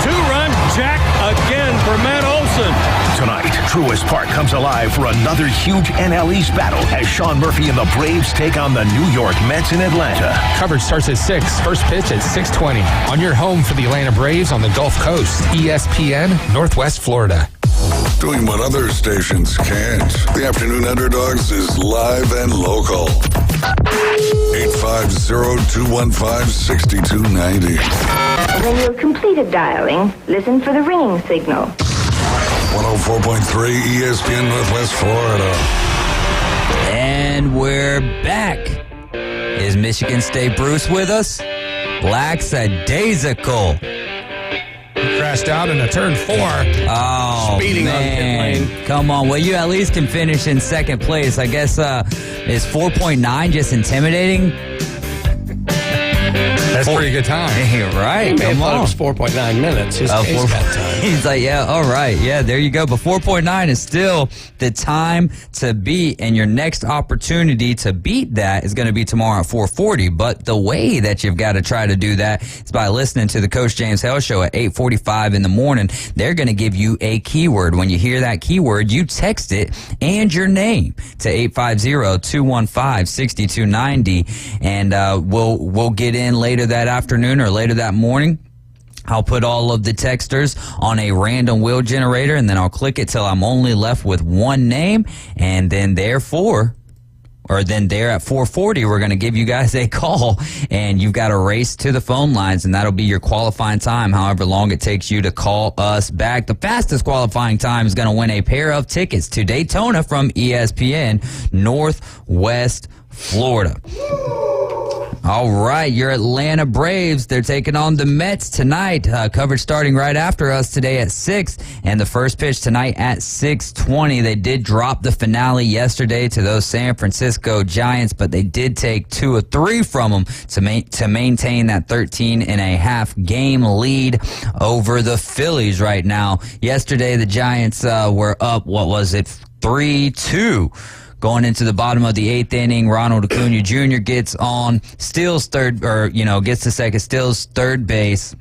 2-run jack again for Matt Olson. Tonight, Truist Park comes alive for another huge NL East battle as Sean Murphy and the Braves take on the New York Mets in Atlanta. Coverage starts at 6. First pitch at 6:20. On your home for the Atlanta Braves on the Gulf Coast, ESPN, Northwest Florida. Doing what other stations can't. The Afternoon Underdogs is live and local. 850-215-6290. When you've completed dialing, listen for the ringing signal. 104.3 ESPN Northwest Florida. And we're back. Is Michigan State Bruce with us? Lackadaisical. Crashed out in a turn 4. Oh, Speeding man. on pit lane. Come on. Well, you at least can finish in second place. I guess is 4.9 just intimidating? That's a pretty good time. Right. He may have Come thought on. it was 4.9 minutes. He's got time. He's like, yeah, all right. Yeah, there you go. But 4.9 is still the time to beat. And your next opportunity to beat that is going to be tomorrow at 4:40. But the way that you've got to try to do that is by listening to the Coach James Hale Show at 8:45 in the morning. They're going to give you a keyword. When you hear that keyword, you text it and your name to 850-215-6290. And we'll get in later that afternoon or later that morning. I'll put all of the texters on a random wheel generator, and then I'll click it till I'm only left with one name, and then there at 4:40, we're going to give you guys a call, and you've got to race to the phone lines, and that'll be your qualifying time, however long it takes you to call us back. The fastest qualifying time is going to win a pair of tickets to Daytona from ESPN Northwest Florida. All right, your Atlanta Braves, they're taking on the Mets tonight. Coverage starting right after us today at 6, and the first pitch tonight at 6:20. They did drop the finale yesterday to those San Francisco Giants, but they did take 2 of 3 from them to maintain that 13.5 game lead over the Phillies right now. Yesterday, the Giants were up, 3-2. Going into the bottom of the 8th inning, Ronald Acuna Jr. gets on, steals gets to second, steals third base.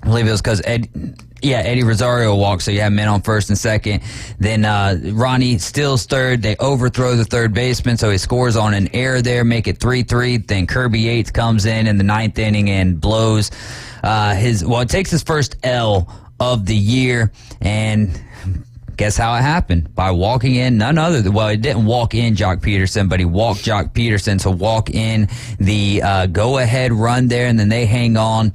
I believe it was because Eddie Rosario walked, so you have men on first and second. Then Ronnie steals third. They overthrow the third baseman, so he scores on an error there, make it 3-3. Then Kirby Yates comes in the 9th inning and blows it takes his first L of the year, and guess how it happened? By walking in none other than, it didn't walk in Jock Peterson, but he walked Jock Peterson to walk in the go-ahead run there, and then they hang on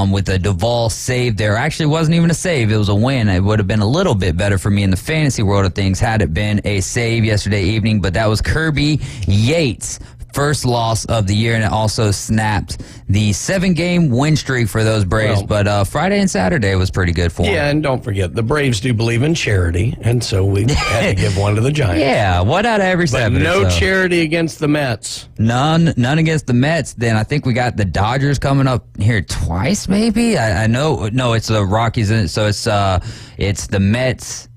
with a Duvall save there. Actually, it wasn't even a save. It was a win. It would have been a little bit better for me in the fantasy world of things had it been a save yesterday evening, but that was Kirby Yates' first loss of the year, and it also snapped the 7-game win streak for those Braves. But Friday and Saturday was pretty good for them. Yeah, and don't forget, the Braves do believe in charity, and so we had to give one to the Giants. Yeah, one out of every 7. But no charity against the Mets. None against the Mets. Then I think we got the Dodgers coming up here twice, maybe. I know. No, it's the Rockies, so it's the Mets.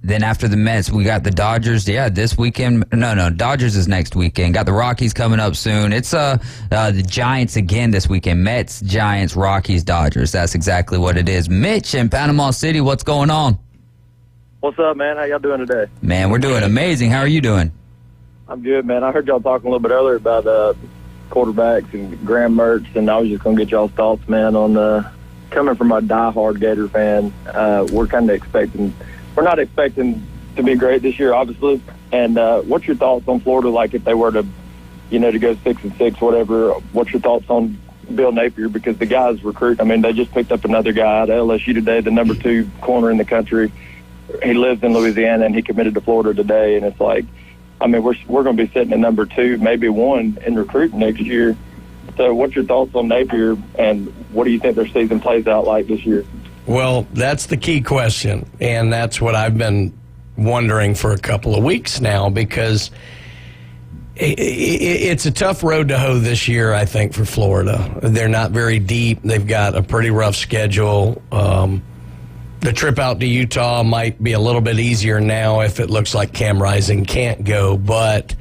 Then after the Mets, we got the Dodgers. Yeah, this weekend. No, Dodgers is next weekend. Got the Rockies coming up soon. It's the Giants again this weekend. Mets, Giants, Rockies, Dodgers. That's exactly what it is. Mitch in Panama City, what's going on? What's up, man? How y'all doing today? Man, we're doing amazing. How are you doing? I'm good, man. I heard y'all talking a little bit earlier about quarterbacks and Graham Mertz, and I was just going to get y'all's thoughts, man, on coming from a diehard Gator fan. We're kind of we're not expecting to be great this year, obviously. And what's your thoughts on Florida, like if they were to, to go 6-6, whatever? What's your thoughts on Bill Napier? Because the guy's recruit. I mean, they just picked up another guy at LSU today, the number 2 corner in the country. He lives in Louisiana, and he committed to Florida today. And it's like, I mean, we're going to be sitting at number 2, maybe 1 in recruiting next year. So what's your thoughts on Napier, and what do you think their season plays out like this year? Well, that's the key question, and that's what I've been wondering for a couple of weeks now, because it's a tough road to hoe this year, I think, for Florida. They're not very deep. They've got a pretty rough schedule. The trip out to Utah might be a little bit easier now if it looks like Cam Rising can't go. But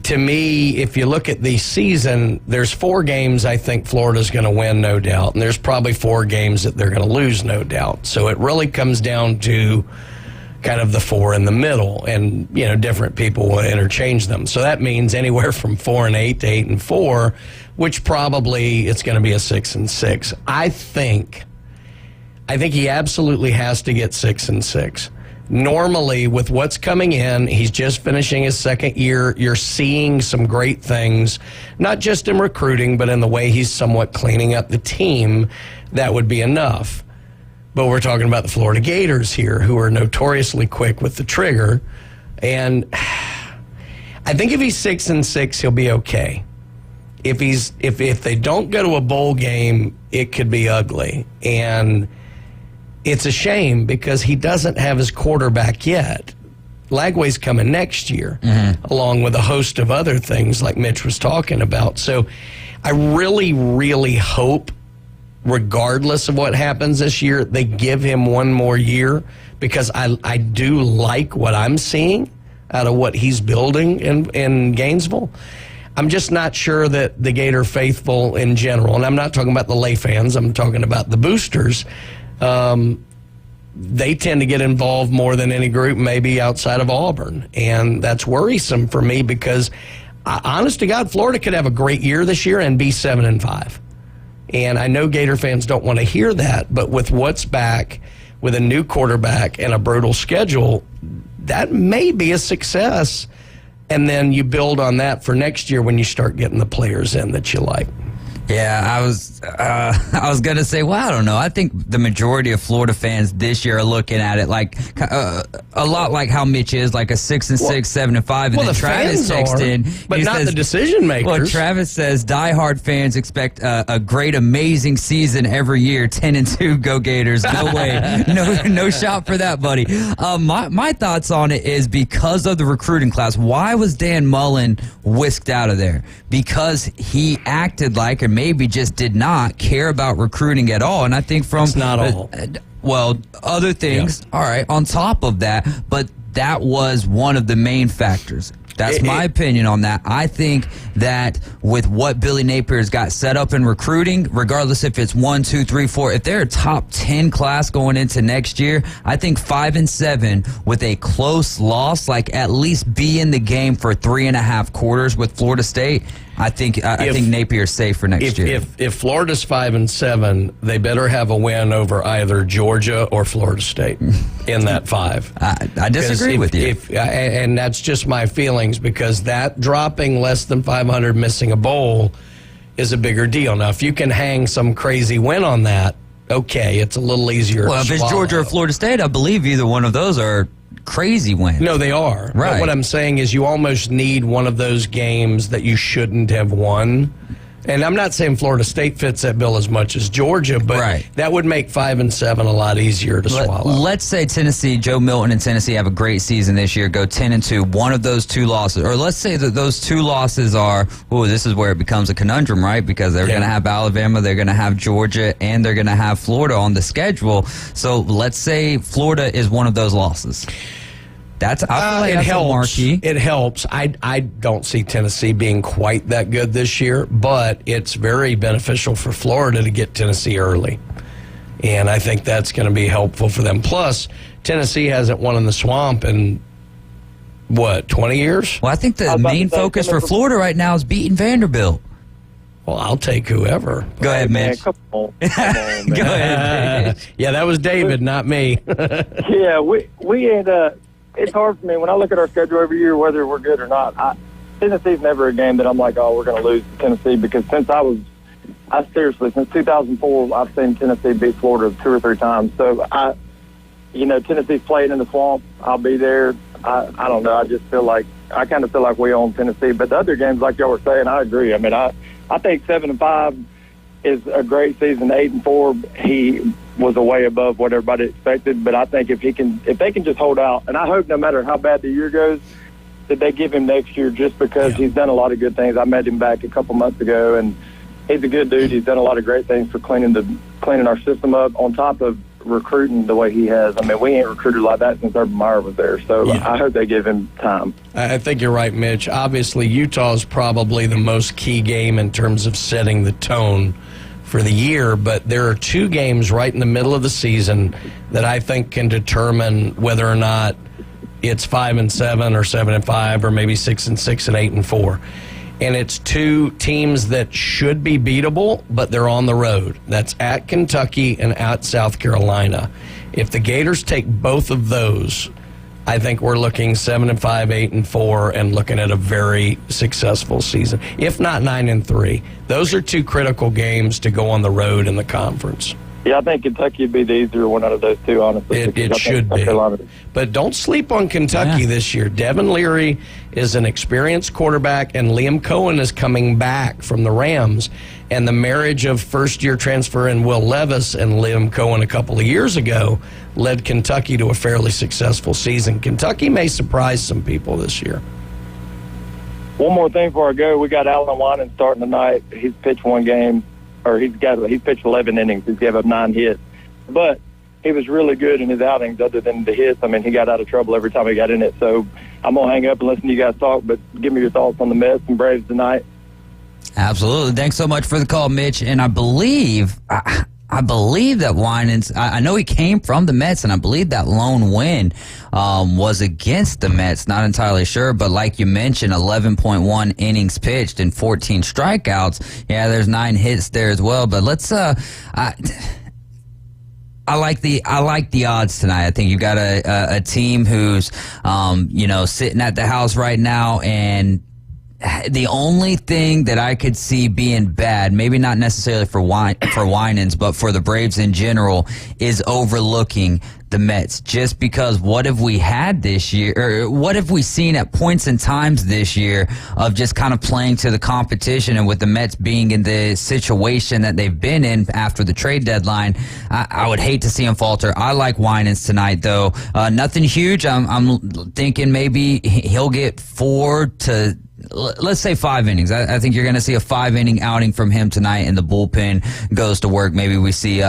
to me, if you look at the season, there's 4 games I think Florida's going to win, no doubt. And there's probably 4 games that they're going to lose, no doubt. So it really comes down to kind of the 4 in the middle. And, different people will interchange them. So that means anywhere from 4-8 to 8-4, which probably it's going to be a 6-6. I think he absolutely has to get 6-6. Normally, with what's coming in, he's just finishing his second year. You're seeing some great things, not just in recruiting, but in the way he's somewhat cleaning up the team. That would be enough. But we're talking about the Florida Gators here, who are notoriously quick with the trigger. And I think if he's 6-6, he'll be okay. If they don't go to a bowl game, it could be ugly. And it's a shame because he doesn't have his quarterback yet. Lagway's coming next year, along with a host of other things like Mitch was talking about. So I really, really hope, regardless of what happens this year, they give him one more year, because I do like what I'm seeing out of what he's building in Gainesville. I'm just not sure that the Gator faithful in general, and I'm not talking about the lay fans, I'm talking about the boosters, they tend to get involved more than any group maybe outside of Auburn. And that's worrisome for me because, honest to God, Florida could have a great year this year and be 7-5. And I know Gator fans don't want to hear that, but with what's back, with a new quarterback and a brutal schedule, that may be a success. And then you build on that for next year when you start getting the players in that you like. Yeah, I was going to say, well, I don't know. I think the majority of Florida fans this year are looking at it like a lot like how Mitch is, like a 6-6, 7-5. And then Travis texted in. But not the decision makers. Well, Travis says, diehard fans expect a great, amazing season every year. 10-2, go Gators. No way. No shot for that, buddy. My thoughts on it is because of the recruiting class. Why was Dan Mullen whisked out of there? Because he acted like, or maybe just did not care about recruiting at all. And I think from... It's not all. Other things, all right, on top of that, but that was one of the main factors. That's my opinion on that. I think that with what Billy Napier's got set up in recruiting, regardless if it's 1, 2, 3, 4, if they're a top 10 class going into next year, I think 5-7 with a close loss, like at least be in the game for 3.5 quarters with Florida State. I think Napier's safe for next year. If Florida's 5-7, they better have a win over either Georgia or Florida State in that 5. I disagree with you. And that's just my feelings, because that dropping less than 500, missing a bowl, is a bigger deal. Now, if you can hang some crazy win on that, okay, it's a little easier. Well, if it's Georgia or Florida State, I believe either one of those are crazy wins. No, they are. Right. But what I'm saying is you almost need one of those games that you shouldn't have won. And I'm not saying Florida State fits that bill as much as Georgia, but that would make 5-7 a lot easier to swallow. Let's say Tennessee, Joe Milton and Tennessee have a great season this year, go 10-2, one of those 2 losses. Or let's say that those 2 losses are, this is where it becomes a conundrum, right? Because they're going to have Alabama, they're going to have Georgia, and they're going to have Florida on the schedule. So let's say Florida is one of those losses. I feel like that's a marquee. It helps. I don't see Tennessee being quite that good this year, but it's very beneficial for Florida to get Tennessee early. And I think that's going to be helpful for them. Plus, Tennessee hasn't won in the Swamp in, 20 years? Well, I think the main focus for Florida right now is beating Vanderbilt. Well, I'll take whoever. Go ahead, Mitch. Come on, man. Go ahead, Yeah, that was David, not me. Yeah, we ain't. It's hard for me when I look at our schedule every year, whether we're good or not. Tennessee's never a game that I'm like, oh, we're going to lose to Tennessee, because since since 2004, I've seen Tennessee beat Florida 2 or 3 times. So Tennessee's playing in the Swamp. I'll be there. I don't know. I just feel like kind of feel like we own Tennessee. But the other games, like y'all were saying, I agree. I mean, I think 7-5 is a great season. 8-4, he was way above what everybody expected. But I think if they can just hold out, and I hope no matter how bad the year goes, that they give him next year, just because he's done a lot of good things. I met him back a couple months ago, and he's a good dude. He's done a lot of great things for cleaning our system up, on top of recruiting the way he has. I mean, we ain't recruited like that since Urban Meyer was there. So I hope they give him time. I think you're right, Mitch. Obviously, Utah is probably the most key game in terms of setting the tone for the year, but there are 2 games right in the middle of the season that I think can determine whether or not it's 5-7 or 7-5 or maybe 6-6 and 8-4. And it's 2 teams that should be beatable, but they're on the road. That's at Kentucky and at South Carolina. If the Gators take both of those, I think we're looking 7-5, 8-4, and looking at a very successful season. If not 9-3, those are 2 critical games to go on the road in the conference. Yeah, I think Kentucky would be the easier one out of those 2, honestly. It should be. But don't sleep on Kentucky this year. Devin Leary is an experienced quarterback, and Liam Cohen is coming back from the Rams. And the marriage of first-year transfer in Will Levis and Liam Cohen a couple of years ago led Kentucky to a fairly successful season. Kentucky may surprise some people this year. One more thing before I go. We got Alan Wynan starting tonight. He's pitched 1 game. Or he's pitched 11 innings. He's gave up 9 hits. But he was really good in his outings other than the hits. I mean, he got out of trouble every time he got in it. So I'm going to hang up and listen to you guys talk, but give me your thoughts on the Mets and Braves tonight. Absolutely. Thanks so much for the call, Mitch. And I believe that Winans, I know he came from the Mets, and I believe that lone win was against the Mets. Not entirely sure, but like you mentioned, 11.1 innings pitched and 14 strikeouts. Yeah, there's 9 hits there as well. But let's I like the odds tonight. I think you've got a team who's sitting at the house right now, and the only thing that I could see being bad, maybe not necessarily for Winans, but for the Braves in general, is overlooking the Mets. Just because what have we had this year, or what have we seen at points and times this year of just kind of playing to the competition, and with the Mets being in the situation that they've been in after the trade deadline, I would hate to see him falter. I like Winans tonight, though. Nothing huge. I'm thinking maybe he'll get 4 to, let's say, 5 innings. I think you're going to see a 5-inning outing from him tonight, and the bullpen goes to work. Maybe we see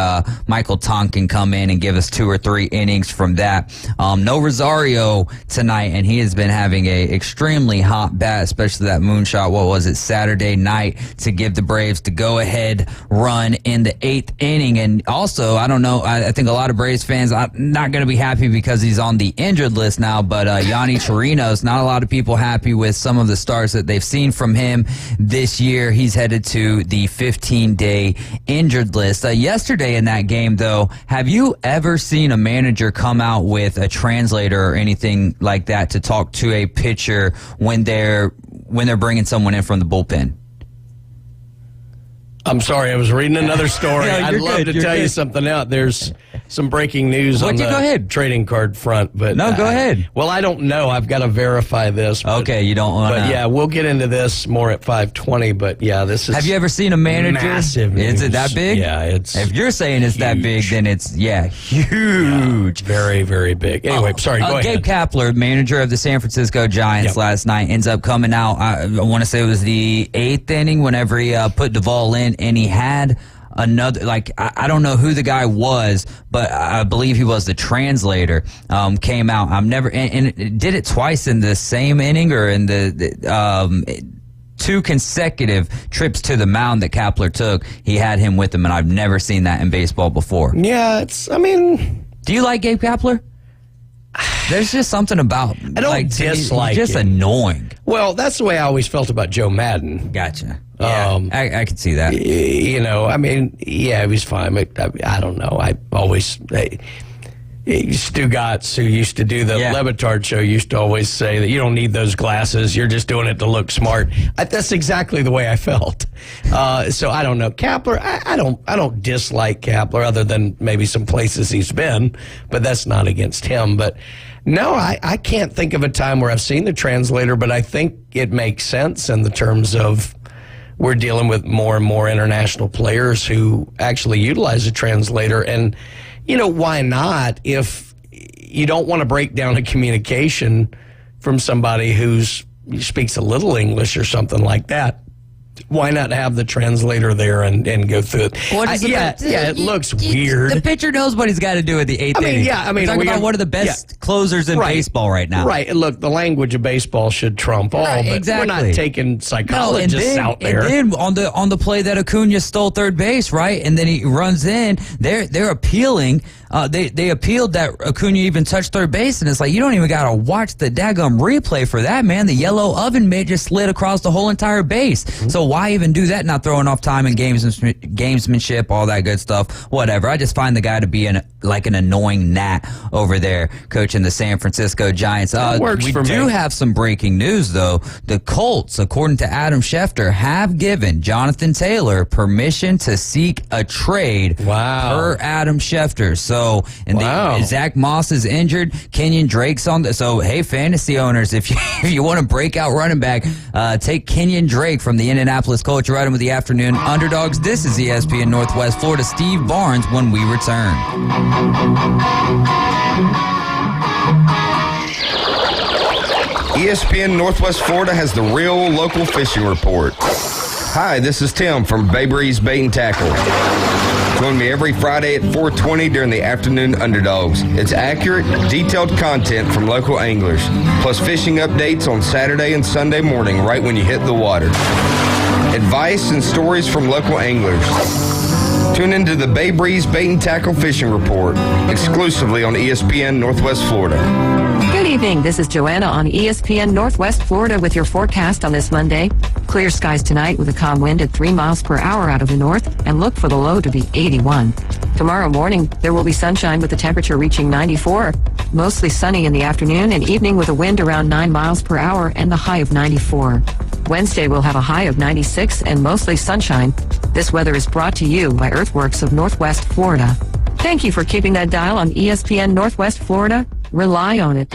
Michael Tonkin come in and give us 2 or 3 innings from that. No Rosario tonight, and he has been having a extremely hot bat, especially that moonshot, Saturday night, to give the Braves the go-ahead run in the 8th inning. And also, I don't know, I think a lot of Braves fans are not going to be happy because he's on the injured list now, but Yanni Chirinos, not a lot of people happy with some of the starts that they've seen from him this year. He's headed to the 15-day injured list. Yesterday in that game, though, have you ever seen a manager come out with a translator or anything like that to talk to a pitcher when they're bringing someone in from the bullpen? I'm sorry, I was reading another story. No, I'd love to tell you something out. There's some breaking news on the trading card front. But no, go ahead. Well, I don't know. I've got to verify this. But, okay, you don't want to. But yeah, we'll get into this more at 5:20. But yeah, this is. Have you ever seen a manager? Massive news. Is it that big? Yeah, it's. If you're saying it's that big, then it's huge. Yeah, very, very big. Anyway, sorry. Go ahead. Gabe Kapler, manager of the San Francisco Giants, last night ends up coming out. I want to say it was the 8th inning whenever he put Duvall in, and he had another, I don't know who the guy was, but I believe he was the translator, came out. And did it twice in the same inning, or in the 2 consecutive trips to the mound that Kapler took, he had him with him, and I've never seen that in baseball before. Yeah, do you like Gabe Kapler? There's just something about I don't dislike he's just him. Annoying. Well, that's the way I always felt about Joe Madden. Gotcha. Yeah, I could see that. He was fine. But I don't know. Stu Gatz, who used to do the Levitard show, used to always say that you don't need those glasses. You're just doing it to look smart. That's exactly the way I felt. So I don't know. Kapler, I don't dislike Kapler other than maybe some places he's been, but that's not against him. But no, I can't think of a time where I've seen the translator, but I think it makes sense in the terms of we're dealing with more and more international players who actually utilize a translator. And why not? If you don't want to break down a communication from somebody who speaks a little English or something like that, why not have the translator there and go through it? It looks weird. The pitcher knows what he's got to do at the 8th inning. We're talking about one of the best closers in baseball right now. Right. Look, the language of baseball should trump all, but exactly. We're not taking psychologists out there. And then on the play that Acuna stole third base, right, and then he runs in, they're appealing. They appealed that Acuna even touched third base, and it's like you don't even got to watch the daggum replay for that, man. The yellow oven mitt just slid across the whole entire base. Mm-hmm. So why even do that? Not throwing off time and gamesmanship, all that good stuff, whatever. I just find the guy to be an annoying gnat over there coaching the San Francisco Giants. We do have some breaking news, though. The Colts, according to Adam Schefter, have given Jonathan Taylor permission to seek a trade. Wow. Per Adam Schefter. So, Zach Moss is injured. Kenyon Drake's on the. So, hey, fantasy owners, if you want to break out running back, take Kenyon Drake from the Indianapolis Colts. You're riding with the Afternoon Underdogs. This is ESPN Northwest Florida. Steve Barnes when we return. ESPN Northwest Florida has the real local fishing report. Hi, this is Tim from Bay Breeze Bait and Tackle. Join me every Friday at 4:20 during the Afternoon Underdogs. It's accurate, detailed content from local anglers, plus fishing updates on Saturday and Sunday morning right when you hit the water. Advice and stories from local anglers. Tune into the Bay Breeze Bait and Tackle Fishing Report, exclusively on ESPN Northwest Florida. Good evening. This is Joanna on ESPN Northwest Florida with your forecast on this Monday. Clear skies tonight with a calm wind at 3 miles per hour out of the north, and look for the low to be 81. Tomorrow morning, there will be sunshine with the temperature reaching 94. Mostly sunny in the afternoon and evening with a wind around 9 miles per hour and the high of 94. Wednesday will have a high of 96 and mostly sunshine. This weather is brought to you by Earthworks of Northwest Florida. Thank you for keeping that dial on ESPN Northwest Florida. Rely on it.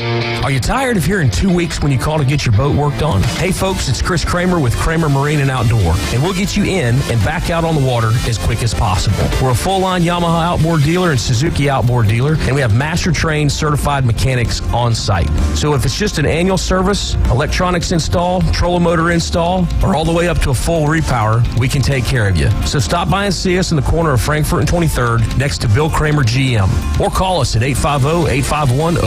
Are you tired of hearing 2 weeks when you call to get your boat worked on? Hey folks, it's Chris Kramer with Kramer Marine and Outdoor, and we'll get you in and back out on the water as quick as possible. We're a full-line Yamaha outboard dealer and Suzuki outboard dealer, and we have master-trained certified mechanics on site. So if it's just an annual service, electronics install, trolling motor install, or all the way up to a full repower, we can take care of you. So stop by and see us in the corner of Frankfurt and 23rd next to Bill Kramer GM, or call us at 850-851-0453.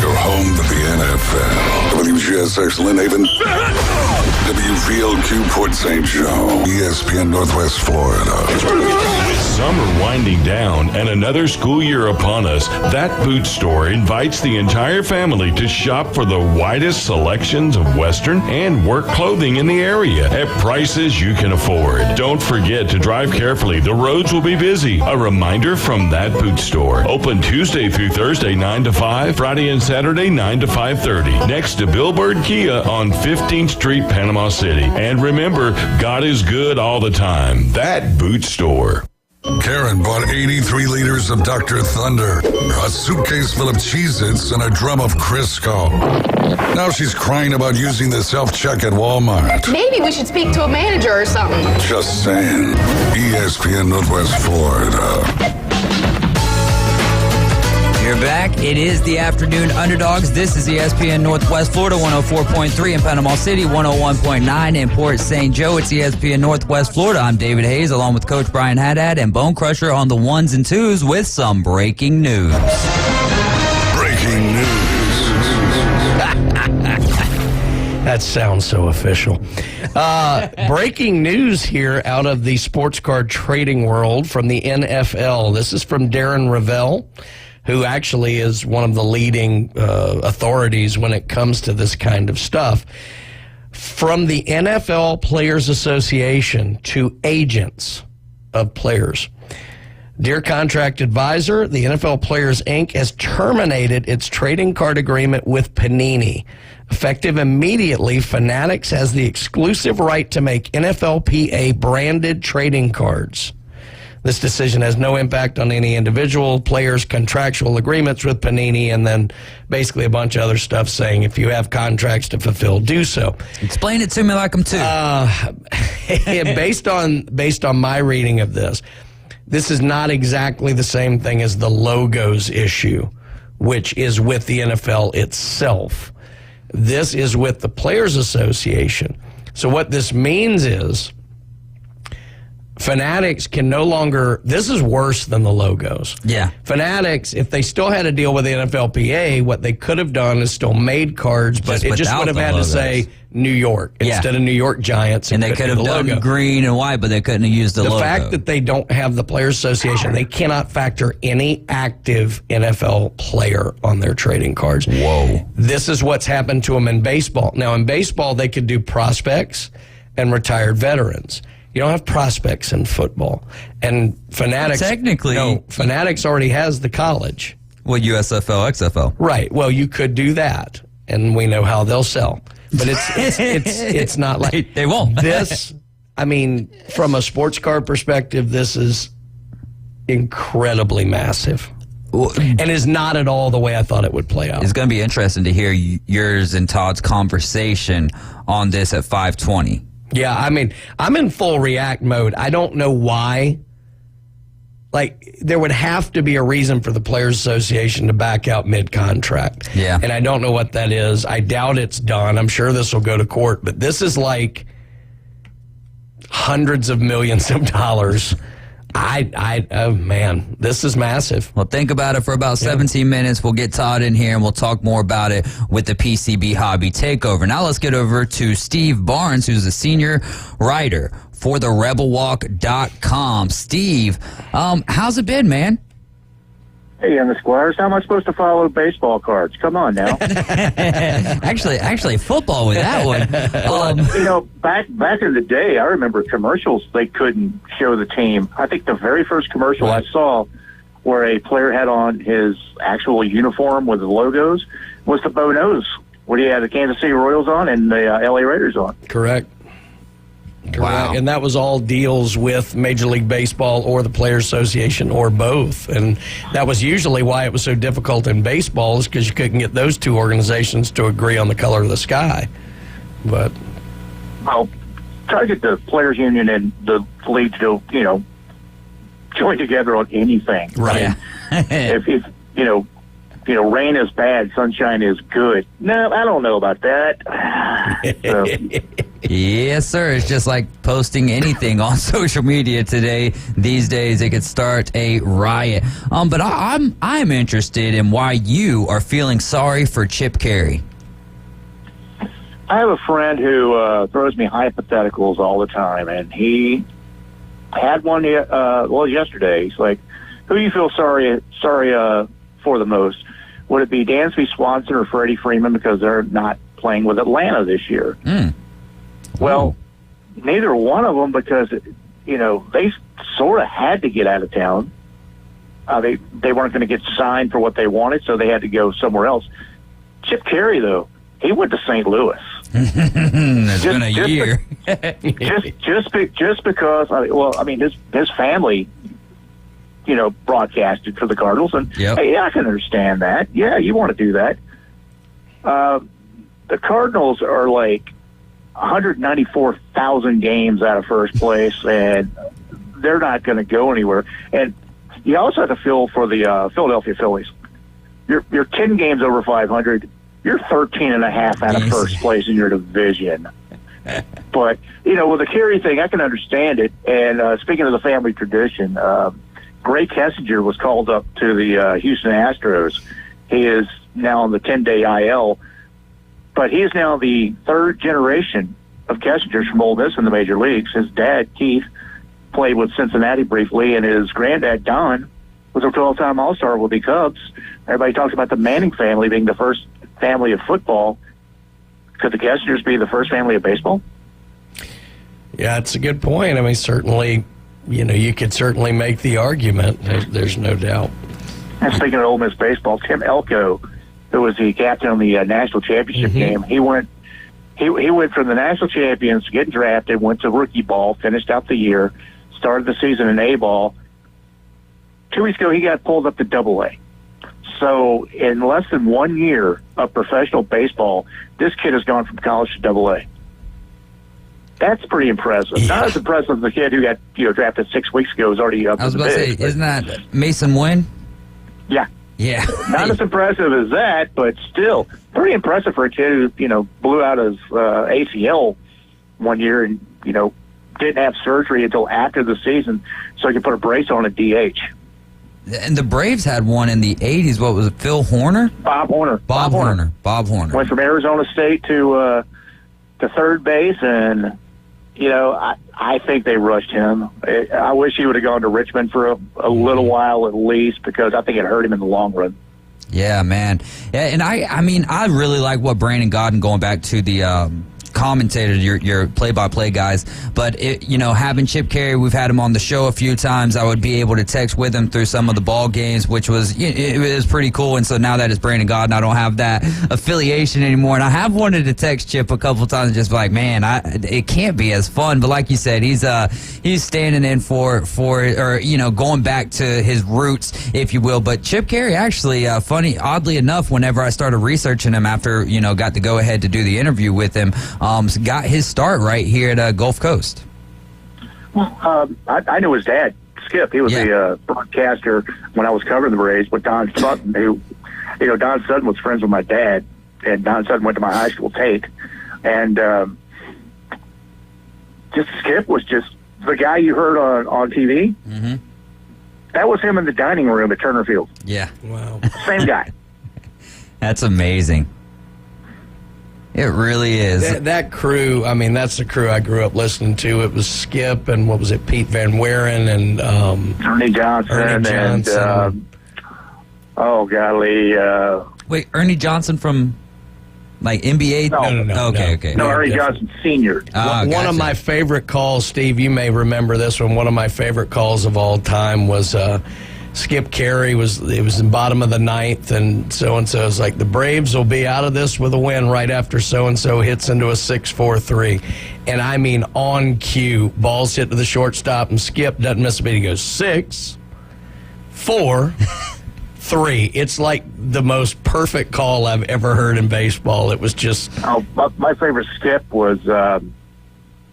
You're home to the NFL. WGSX Lynn Haven. WVLQ Port St. Joe. ESPN Northwest Florida. With summer winding down and another school year upon us, That Boot Store invites the entire family to shop for the widest selections of Western and work clothing in the area at prices you can afford. Don't forget to drive carefully. The roads will be busy. A reminder from That Boot Store. Open Tuesday through Thursday 9 to 5, Friday and Saturday 9 to 5:30. Next to Billboard Kia on 15th Street, Panama City. And remember, God is good all the time. That Boot Store. Karen bought 83 liters of Dr. Thunder, a suitcase full of Cheez-Its, and a drum of Crisco. Now she's crying about using the self-check at Walmart. Maybe we should speak to a manager or something. Just saying. ESPN Northwest Florida. You're back. It is the Afternoon Underdogs. This is ESPN Northwest Florida, 104.3 in Panama City, 101.9 in Port St. Joe. It's ESPN Northwest Florida. I'm David Hayes, along with Coach Brian Haddad and Bone Crusher on the ones and twos with some breaking news. Breaking news. That sounds so official. Breaking news here out of the sports card trading world from the NFL. This is from Darren Ravel, who actually is one of the leading authorities when it comes to this kind of stuff. From the NFL Players Association to agents of players. Dear Contract Advisor, the NFL Players, Inc. has terminated its trading card agreement with Panini. Effective immediately, Fanatics has the exclusive right to make NFLPA branded trading cards. This decision has no impact on any individual players' contractual agreements with Panini, and then basically a bunch of other stuff saying if you have contracts to fulfill, do so. Explain it to me like I'm two. Based on my reading of this, this is not exactly the same thing as the logos issue, which is with the NFL itself. This is with the Players Association. So what this means is Fanatics can no longer, this is worse than the logos. Yeah. Fanatics, if they still had a deal with the NFLPA, what they could have done is still made cards, but it just would have had to say New York instead of New York Giants. And they could have done green and white, but they couldn't have used the logo. The fact that they don't have the Players Association, they cannot factor any active NFL player on their trading cards. Whoa. This is what's happened to them in baseball. Now, in baseball, they could do prospects and retired veterans. You don't have prospects in football. And Fanatics... Technically... No, Fanatics already has the college. Well, USFL, XFL. Right. Well, you could do that, and we know how they'll sell. But it's not like... They won't. This, I mean, from a sports card perspective, this is incredibly massive. And is not at all the way I thought it would play out. It's going to be interesting to hear yours and Todd's conversation on this at 5:20. Yeah, I mean, I'm in full react mode. I don't know why. Like, there would have to be a reason for the Players Association to back out mid-contract. Yeah. And I don't know what that is. I doubt it's done. I'm sure this will go to court. But this is like hundreds of millions of dollars. Oh, man, this is massive. Well, think about it for about 17 minutes. We'll get Todd in here, and we'll talk more about it with the PCB Hobby Takeover. Now let's get over to Steve Barnes, who's a senior writer for the RebelWalk.com. Steve, how's it been, man? Hey, young Squires, how am I supposed to follow baseball cards? Come on now. actually, football with that one. You know, back in the day, I remember commercials, they couldn't show the team. I think the very first commercial I saw where a player had on his actual uniform with the logos was the Bo Knows, where he had the Kansas City Royals on and the LA Raiders on. Correct. Wow. And that was all deals with Major League Baseball or the Players Association or both. And that was usually why it was so difficult in baseball, is because you couldn't get those two organizations to agree on the color of the sky. But well, try to get the Players Union and the league to, join together on anything. Right. If rain is bad, sunshine is good. No, I don't know about that. Yes, sir. It's just like posting anything on social media today. These days, it could start a riot. But I'm interested in why you are feeling sorry for Chip Carey. I have a friend who throws me hypotheticals all the time, and he had one yesterday. He's like, who do you feel sorry for the most? Would it be Dansby Swanson or Freddie Freeman because they're not playing with Atlanta this year? Well, neither one of them, because, they sort of had to get out of town. They weren't going to get signed for what they wanted, so they had to go somewhere else. Chip Carey, though, he went to St. Louis. It's been a year. just because, his family, broadcasted for the Cardinals, and hey, I can understand that. Yeah, you want to do that. The Cardinals are like 194,000 games out of first place, and they're not going to go anywhere. And you also have to feel for the Philadelphia Phillies. You're 10 games over 500. You're 13 and a half out of first place in your division. But, with the Carey thing, I can understand it. And speaking of the family tradition, Gray Kessinger was called up to the Houston Astros. He is now on the 10-day IL. But he is now the third generation of Kessingers from Ole Miss in the major leagues. His dad, Keith, played with Cincinnati briefly, and his granddad, Don, was a 12-time All-Star with the Cubs. Everybody talks about the Manning family being the first family of football. Could the Kessingers be the first family of baseball? Yeah, it's a good point. I mean, certainly, you could certainly make the argument. There's no doubt. And speaking of Ole Miss baseball, Tim Elko, who was the captain on the national championship game, he went from the national champions, getting drafted, went to rookie ball, finished out the year, started the season in A-ball. 2 weeks ago, he got pulled up to Double-A. So in less than 1 year of professional baseball, this kid has gone from college to Double-A. That's pretty impressive. Yeah. Not as impressive as the kid who got drafted 6 weeks ago is already up. I was about to say, isn't that Mason Wynn? Yeah. Yeah. Not as impressive as that, but still pretty impressive for a kid who, blew out his ACL 1 year and, didn't have surgery until after the season so he could put a brace on at DH. And the Braves had one in the 80s. What was it, Phil Horner? Bob Horner. Bob Horner. Went from Arizona State to third base, and, I think they rushed him. I wish he would have gone to Richmond for a little while at least, because I think it hurt him in the long run. Yeah, man. Yeah, and I really like what Brandon Godden, going back to the commentator, your play-by-play guys, but having Chip Carey, we've had him on the show a few times. I would be able to text with him through some of the ball games, which was it was pretty cool. And so now that it's Brandon Godden, I don't have that affiliation anymore. And I have wanted to text Chip a couple times, just like, man, it can't be as fun. But like you said, he's standing in for going back to his roots, if you will. But Chip Carey, actually, oddly enough, whenever I started researching him after got to go ahead to do the interview with him, got his start right here at Gulf Coast. Well, I knew his dad, Skip. He was the broadcaster when I was covering the Braves with Don Sutton, who, Don Sutton was friends with my dad, and Don Sutton went to my high school, Tate. And just Skip was just the guy you heard on TV. Mm-hmm. That was him in the dining room at Turner Field. Yeah. Wow. Same guy. That's amazing. It really is. That crew, that's the crew I grew up listening to. It was Skip and what was it, Pete Van Wieren and Ernie Johnson. And oh golly, wait, Ernie Johnson from like NBA? No. Okay. No, Ernie Johnson Sr. One of my favorite calls, Steve, you may remember this one. One of my favorite calls of all time was Skip Carey was in bottom of the ninth, and so-and-so is like, the Braves will be out of this with a win right after so-and-so hits into a 6-4-3. And on cue, balls hit to the shortstop, and Skip doesn't miss a beat. He goes 6, 4, 3. It's like the most perfect call I've ever heard in baseball. It was just... my favorite Skip was...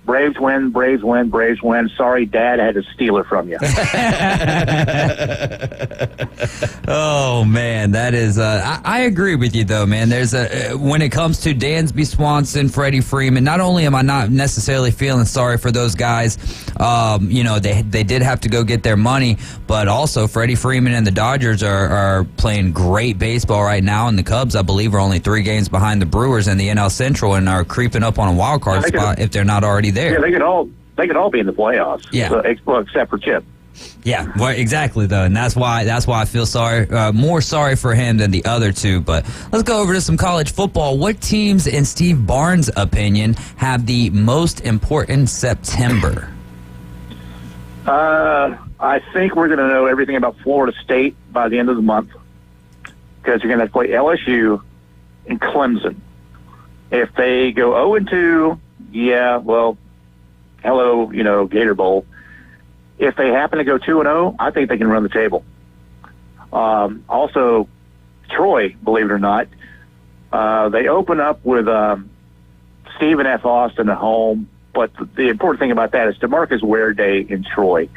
Braves win, Braves win, Braves win. Sorry, Dad, I had to steal it from you. Oh, man, that is... I agree with you, though, man. There's when it comes to Dansby Swanson, Freddie Freeman, not only am I not necessarily feeling sorry for those guys, they did have to go get their money, but also Freddie Freeman and the Dodgers are playing great baseball right now, and the Cubs, I believe, are only 3 games behind the Brewers in the NL Central and are creeping up on a wild card spot if they're not already there. Yeah, they could all be in the playoffs. Yeah, except for Chip. Yeah, well, exactly though, and that's why I feel more sorry for him than the other two. But let's go over to some college football. What teams, in Steve Barnes' opinion, have the most important September? I think we're going to know everything about Florida State by the end of the month, because you're going to play LSU and Clemson. If they go 0-2. Yeah, well, hello, Gator Bowl. If they happen to go 2-0, I think they can run the table. Also, Troy, believe it or not, they open up with Stephen F. Austin at home, but the important thing about that is DeMarcus Ware Day in Troy.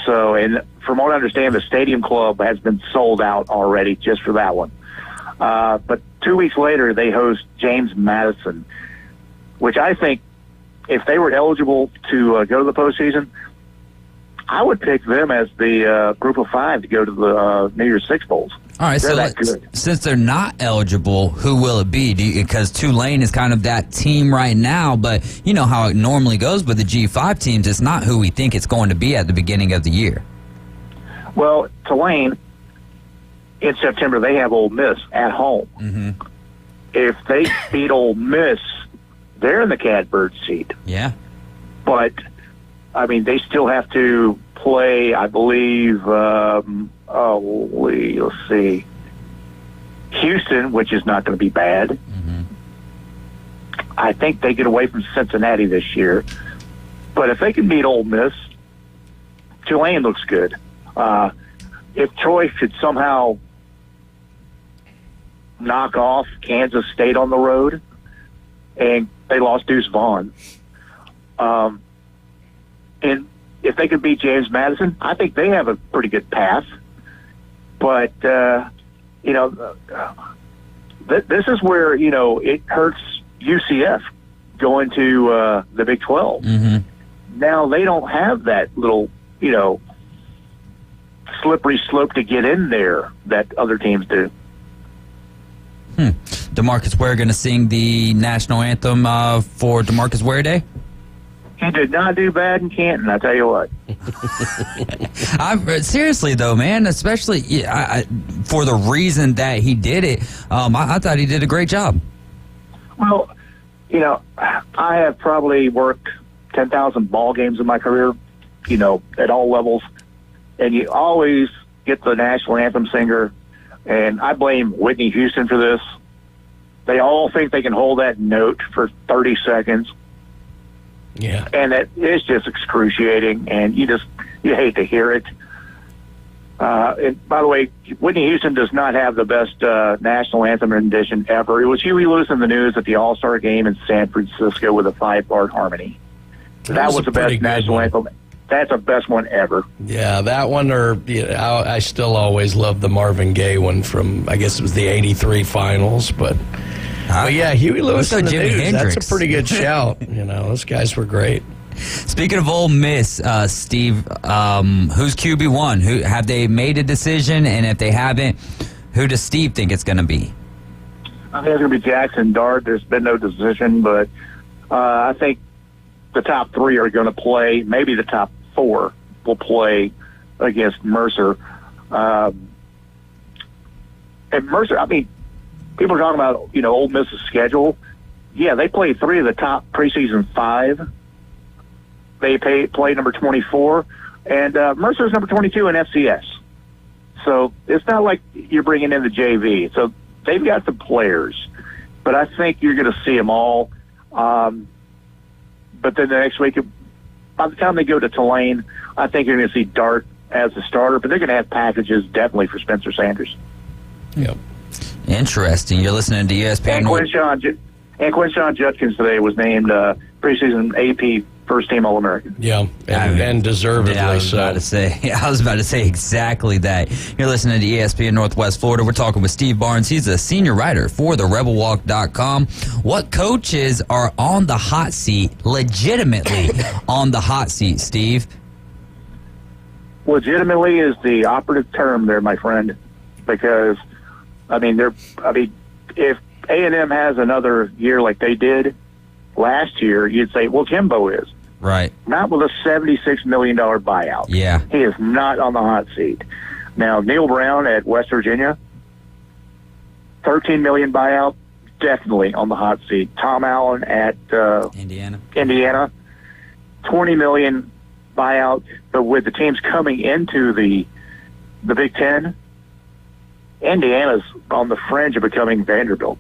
So, and from what I understand, the Stadium Club has been sold out already just for that one. But 2 weeks later, they host James Madison, which I think if they were eligible to go to the postseason, I would pick them as the group of 5 to go to the New Year's Six Bowls. All right, They're so that good. since they're not eligible, who will it be? Because Tulane is kind of that team right now, but you know how it normally goes with the G5 teams. It's not who we think it's going to be at the beginning of the year. Well, Tulane, in September, they have Ole Miss at home. Mm-hmm. If they beat Ole Miss, they're in the catbird seat. Yeah. But, I mean, they still have to play, I believe, let's see, Houston, which is not going to be bad. Mm-hmm. I think they get away from Cincinnati this year. But if they can beat Ole Miss, Tulane looks good. If Troy could somehow knock off Kansas State on the road, and they lost Deuce Vaughn, and if they could beat James Madison, I think they have a pretty good path. But, this is where, it hurts UCF going to the Big 12. Mm-hmm. Now they don't have that little, slippery slope to get in there that other teams do. DeMarcus Ware going to sing the national anthem for DeMarcus Ware Day? He did not do bad in Canton, I tell you what. Seriously, though, man, especially for the reason that he did it, I thought he did a great job. Well, I have probably worked 10,000 ball games in my career, at all levels, and you always get the national anthem singer, and I blame Whitney Houston for this. They all think they can hold that note for 30 seconds. Yeah. And it's just excruciating, and you hate to hear it. And by the way, Whitney Houston does not have the best national anthem rendition ever. It was Huey Lewis in the News at the All-Star game in San Francisco with a 5-part harmony. That was the best national anthem. That's the best one ever. Yeah, that one, or I still always love the Marvin Gaye one from, I guess it was the '83 finals, but yeah, Huey Lewis in the News, that's a pretty good shout. Those guys were great. Speaking of Ole Miss, Steve, who's QB1? Who have they made a decision? And if they haven't, who does Steve think it's going to be? I think it's going to be Jackson Dart. There's been no decision, but I think the top 3 are going to play. Maybe the top 4 will play against Mercer. And Mercer, I mean, people are talking about, Ole Miss's schedule. Yeah, they play 3 of the top preseason 5. They play number 24, and Mercer's number 22 in FCS. So it's not like you're bringing in the JV. So they've got the players, but I think you're going to see them all. But then the next week, by the time they go to Tulane, I think you're going to see Dart as the starter, but they're going to have packages definitely for Spencer Sanders. Yep. Interesting. You're listening to ESPN. And Quinshawn Judkins today was named preseason AP first-team All-American. Yeah, and deservedly so. I was about to say exactly that. You're listening to ESPN Northwest Florida. We're talking with Steve Barnes. He's a senior writer for therebelwalk.com. What coaches are on the hot seat, legitimately on the hot seat, Steve? Legitimately is the operative term there, my friend, because, if A&M has another year like they did last year, you'd say, well, Jimbo is. Right. Not with a $76 million buyout. Yeah. He is not on the hot seat. Now, Neil Brown at West Virginia, $13 million buyout, definitely on the hot seat. Tom Allen at Indiana, $20 million buyout. But with the teams coming into the Big Ten, Indiana's on the fringe of becoming Vanderbilt.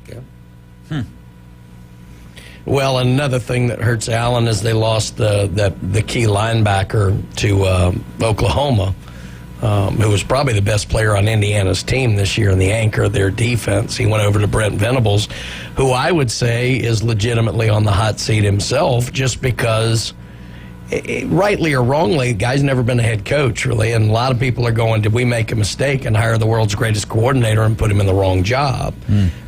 Yeah. Well, another thing that hurts Allen is they lost the key linebacker to Oklahoma, who was probably the best player on Indiana's team this year and the anchor of their defense. He went over to Brent Venables, who I would say is legitimately on the hot seat himself, just because, rightly or wrongly, the guy's never been a head coach, really, and a lot of people are going, did we make a mistake and hire the world's greatest coordinator and put him in the wrong job?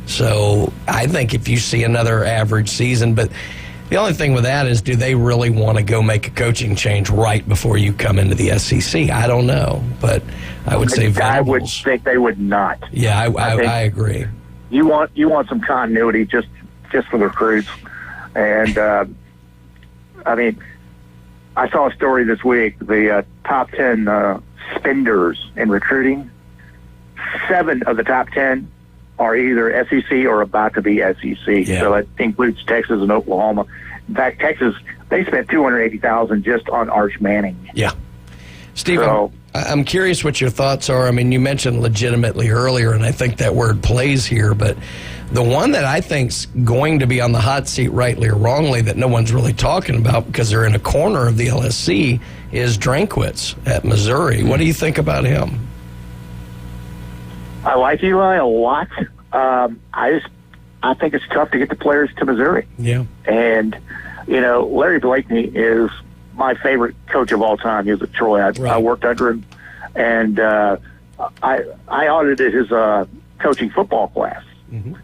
So I think if you see another average season, but The only thing with that is, do they really want to go make a coaching change right before you come into the SEC? I don't know, but I would say I would Venables. think they would not. Yeah, I agree. You want some continuity just for the recruits, and I mean, I saw a story this week. The top 10 spenders in recruiting. 7 of the top 10 are either SEC or about to be SEC. Yeah. So that includes Texas and Oklahoma. In fact, Texas, they spent $280,000 just on Arch Manning. Yeah. Steve, So- I'm curious what your thoughts are. I mean, you mentioned legitimately earlier, and I think that word plays here, but the one that I think's going to be on the hot seat, rightly or wrongly, that no one's really talking about because they're in a corner of the LSC is Drankwitz at Missouri. What do you think about him? I like Eli a lot. I think it's tough to get the players to Missouri. Yeah. And, Larry Blakeney is my favorite coach of all time. He was at Troy. I worked under him, and I audited his coaching football class. Mm-hmm.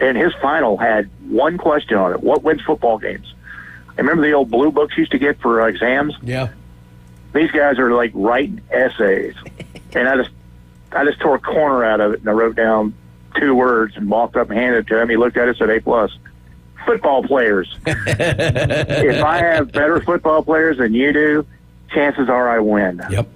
And his final had one question on it: what wins football games? I remember the old blue books you used to get for exams? Yeah. These guys are like writing essays. And I just tore a corner out of it, and I wrote down 2 words and walked up and handed it to him. He looked at it and said, A+. Football players. If I have better football players than you do, chances are I win. Yep.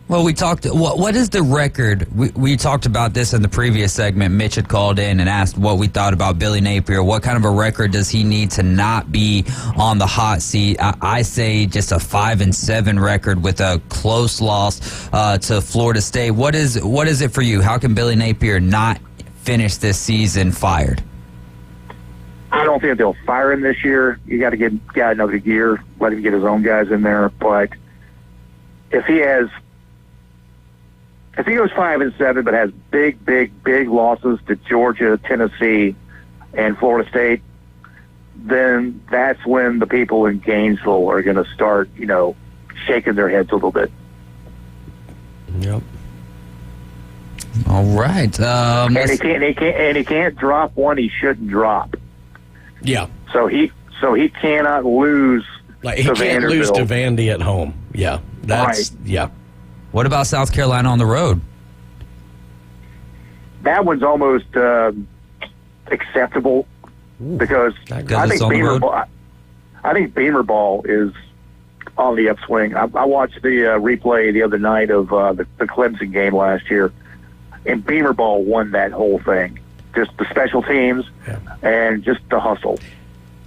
Well, we talked. What is the record? We talked about this in the previous segment. Mitch had called in and asked what we thought about Billy Napier. What kind of a record does he need to not be on the hot seat? I say just a 5-7 record with a close loss to Florida State. What is it for you? How can Billy Napier not finish this season fired? I don't think they'll fire him this year. You got to get another year, let him get his own guys in there. But if he goes 5-7, but has big losses to Georgia, Tennessee, and Florida State, then that's when the people in Gainesville are going to start, shaking their heads a little bit. Yep. All right. And he can't drop one he shouldn't drop. Yeah. So he cannot lose. Like, he can't lose to Vandy at home. Yeah. That's Right. Yeah. What about South Carolina on the road? That one's almost acceptable because I think Beamer Ball is on the upswing. I watched the replay the other night of the Clemson game last year, and Beamer Ball won that whole thing. Just the special teams and just the hustle.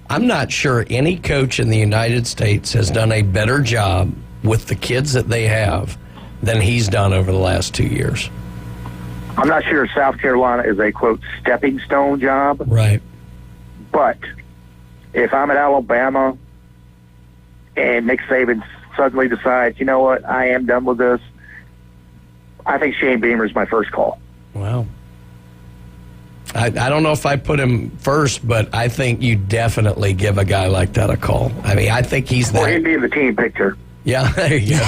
I'm not sure any coach in the United States has done a better job with the kids that they have than he's done over the last 2 years. I'm not sure South Carolina is a, quote, stepping stone job. Right. But if I'm at Alabama and Nick Saban suddenly decides, you know what, I am done with this, I think Shane Beamer is my first call. Wow. I don't know if I put him first, but I think you definitely give a guy like that a call. I mean, I think he's Well, he'd be in the team picture. Yeah, there you go.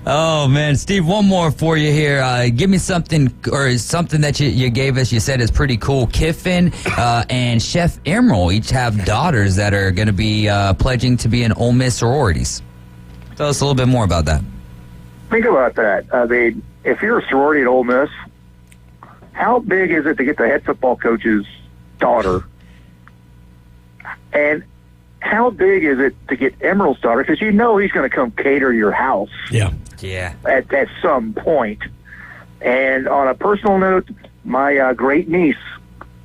Oh, man. Steve, one more for you here. Give me something that you gave us. You said is pretty cool. Kiffin and Chef Emerald each have daughters that are going to be pledging to be in Ole Miss sororities. Tell us a little bit more about that. Think about that. I mean, if you're a sorority at Ole Miss, how big is it to get the head football coach's daughter? And how big is it to get Emerald's daughter? Because you know he's going to come cater your house. Yeah. At some point. And on a personal note, my great niece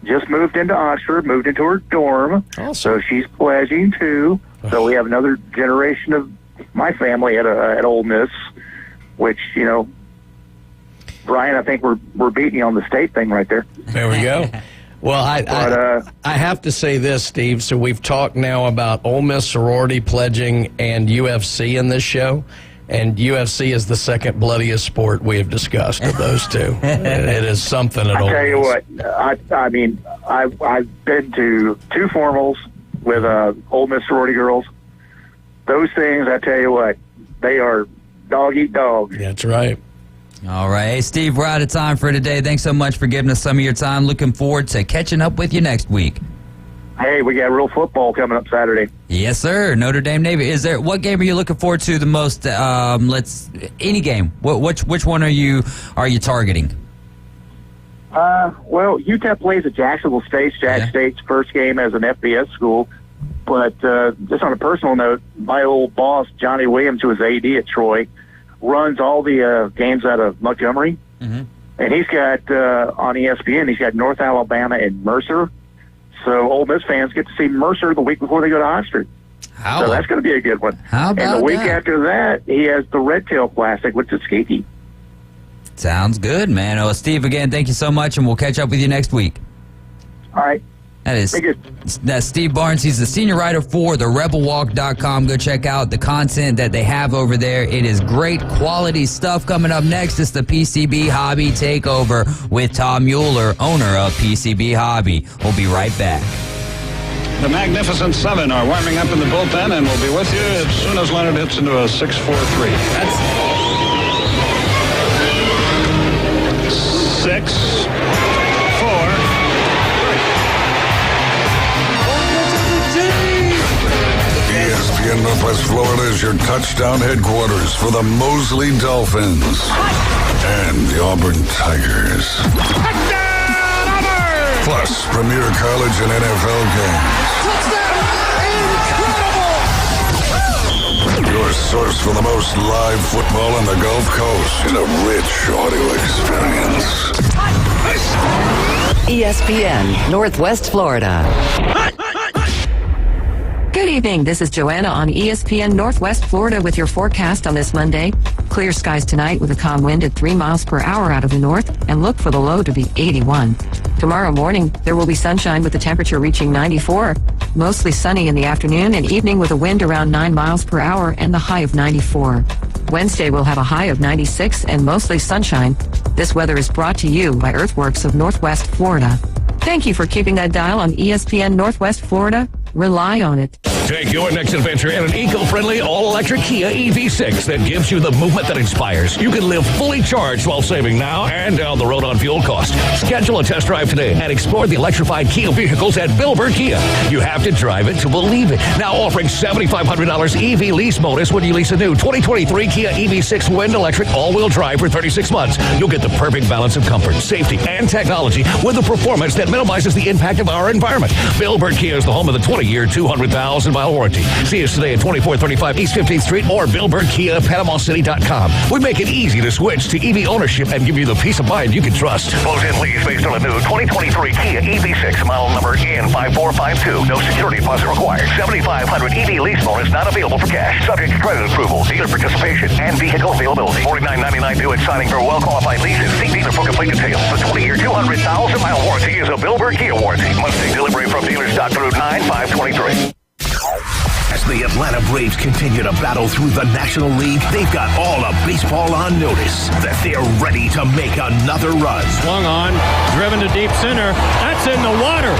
just moved into Oxford, moved into her dorm. Awesome. So she's pledging too. So we have another generation of my family at Ole Miss, which, Brian, I think we're beating you on the state thing right there. There we go. Well, I have to say this, Steve. So we've talked now about Ole Miss sorority pledging and UFC in this show, and UFC is the second bloodiest sport we have discussed of those two. It is something at Ole Miss. I tell you what, I mean, I've been to 2 formals with Ole Miss sorority girls. Those things, I tell you what, they are dog eat dog. That's right. All right. Hey, Steve, we're out of time for today. Thanks so much for giving us some of your time. Looking forward to catching up with you next week. Hey, we got real football coming up Saturday. Yes, sir. Notre Dame Navy. What game are you looking forward to the most? Any game. Which one are you targeting? Well, UTEP plays at Jacksonville State. State's first game as an FBS school. But just on a personal note, my old boss, Johnny Williams, who was AD at Troy, runs all the games out of Montgomery. Mm-hmm. And he's got, on ESPN, he's got North Alabama and Mercer. So Ole Miss fans get to see Mercer the week before they go to Oxford. So that's going to be a good one. How about and the week after that, he has the Red Tail Classic with Tuskegee. Sounds good, man. Oh, Steve, again, thank you so much, and we'll catch up with you next week. All right. That's Steve Barnes. He's the senior writer for therebelwalk.com. Go check out the content that they have over there. It is great quality stuff. Coming up next is the PCB Hobby Takeover with Tom Mueller, owner of PCB Hobby. We'll be right back. The Magnificent Seven are warming up in the bullpen, and we'll be with you as soon as Leonard hits into a 6-4-3. That's 6-4. ESPN Northwest Florida is your touchdown headquarters for the Mosley Dolphins and the Auburn Tigers. Touchdown, Auburn! Plus, premier college and NFL games. Touchdown! Incredible! Your source for the most live football on the Gulf Coast in a rich audio experience. ESPN Northwest Florida. Good evening. This is Joanna on ESPN Northwest Florida with your forecast on this Monday. Clear skies tonight with a calm wind at 3 miles per hour out of the north, and look for the low to be 81. Tomorrow morning, there will be sunshine with the temperature reaching 94. Mostly sunny in the afternoon and evening with a wind around 9 miles per hour and the high of 94. Wednesday will have a high of 96 and mostly sunshine. This weather is brought to you by Earthworks of Northwest Florida. Thank you for keeping that dial on ESPN Northwest Florida. Rely on it. Take your next adventure in an eco-friendly all-electric Kia EV6 that gives you the movement that inspires. You can live fully charged while saving now and down the road on fuel cost. Schedule a test drive today and explore the electrified Kia vehicles at Billburn Kia. You have to drive it to believe it. Now offering $7,500 EV lease bonus when you lease a new 2023 Kia EV6 wind electric all-wheel drive for 36 months. You'll get the perfect balance of comfort, safety, and technology with a performance that minimizes the impact of our environment. Billburn Kia is the home of the 20-year, 200,000-mile warranty. See us today at 2435 East 15th Street or BillburnKia@PanamaCity.com. We make it easy to switch to EV ownership and give you the peace of mind you can trust. Close-in lease based on a new 2023 Kia EV6, model number N5452. No security deposit required. $7,500 EV lease bonus not available for cash. Subject to credit approval, dealer participation, and vehicle availability. $49.99 due and signing for well-qualified leases. See dealer for complete details. The 20-year, 200,000-mile warranty is a Billburn Kia warranty. Must take delivery from dealer stock through 9/5/23. As the Atlanta Braves continue to battle through the National League, they've got all of baseball on notice that they're ready to make another run. Swung on, driven to deep center. That's in the water.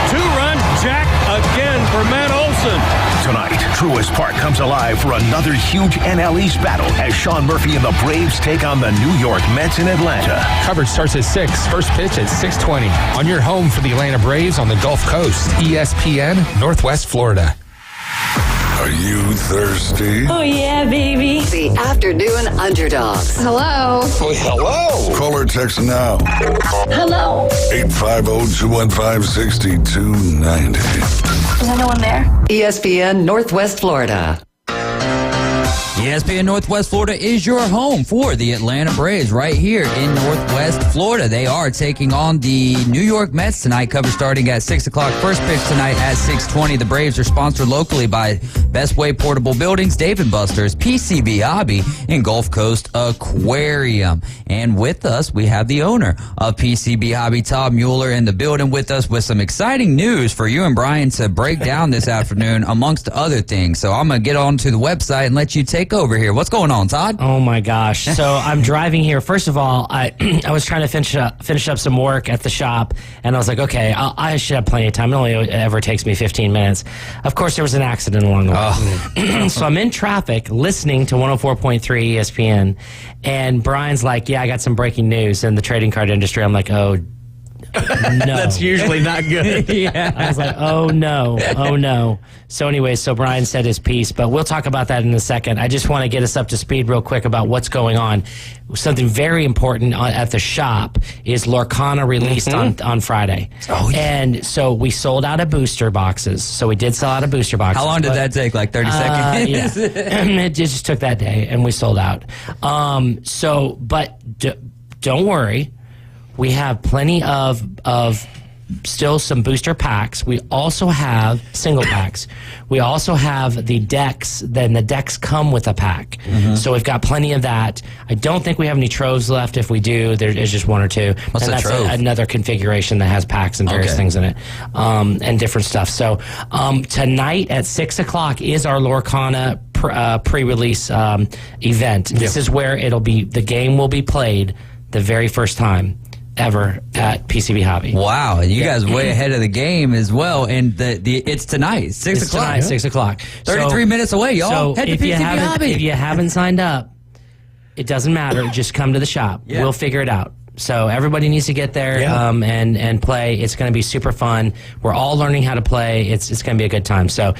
2-run jack again for Matt Olson. Tonight, Truist Park comes alive for another huge NL East battle as Sean Murphy and the Braves take on the New York Mets in Atlanta. Coverage starts at 6. First pitch at 6:20. On your home for the Atlanta Braves on the Gulf Coast. ESPN Northwest Florida. Are you thirsty? Oh, yeah, baby. The Afternoon Underdogs. Hello. Oh, hello. Call or text now. Hello. 850-215-6290. Is there no one there? ESPN Northwest Florida. ESPN Northwest Florida is your home for the Atlanta Braves right here in Northwest Florida. They are taking on the New York Mets tonight. Cover starting at 6 o'clock. First pitch tonight at 6:20. The Braves are sponsored locally by Best Way Portable Buildings, Dave & Buster's, PCB Hobby, and Gulf Coast Aquarium. And with us, we have the owner of PCB Hobby, Tom Mueller, in the building with us with some exciting news for you and Brian to break down this afternoon, amongst other things. So I'm going to get on to the website and let you take over here. What's going on, Todd? Oh my gosh. So I'm driving here. First of all, I was trying to finish up some work at the shop, and I was like, okay, I should have plenty of time. It only ever takes me 15 minutes. Of course, there was an accident along the way. So I'm in traffic listening to 104.3 ESPN, and Brian's like, yeah, I got some breaking news in the trading card industry. I'm like, oh, No. That's usually not good. Yeah. I was like, oh no. So anyway, so Brian said his piece, but we'll talk about that in a second. I just want to get us up to speed real quick about what's going on. Something very important at the shop is Lorcana released on Friday. Oh, yeah. And so we sold out of booster boxes. So we did sell out of booster boxes. How long did that take? Like 30 seconds? Yeah. It just took that day, and we sold out. But don't worry. We have plenty of still some booster packs. We also have single packs. We also have the decks. Then the decks come with a pack. So we've got plenty of that. I don't think we have any troves left. If we do, there is just one or two. What's and a that's trove? Another configuration that has packs and various things in it, and different stuff. So tonight at 6 o'clock is our Lorcana pre-release event. This is where the game will be played the very first time ever at PCB Hobby. Wow, you guys way ahead of the game as well. And it's tonight, 6 o'clock. Tonight, 6 o'clock. 33 minutes away, y'all. So Head to PCB Hobby. if you haven't signed up, it doesn't matter. Just come to the shop. Yeah. We'll figure it out. So everybody needs to get there and play. It's going to be super fun. We're all learning how to play. It's going to be a good time. So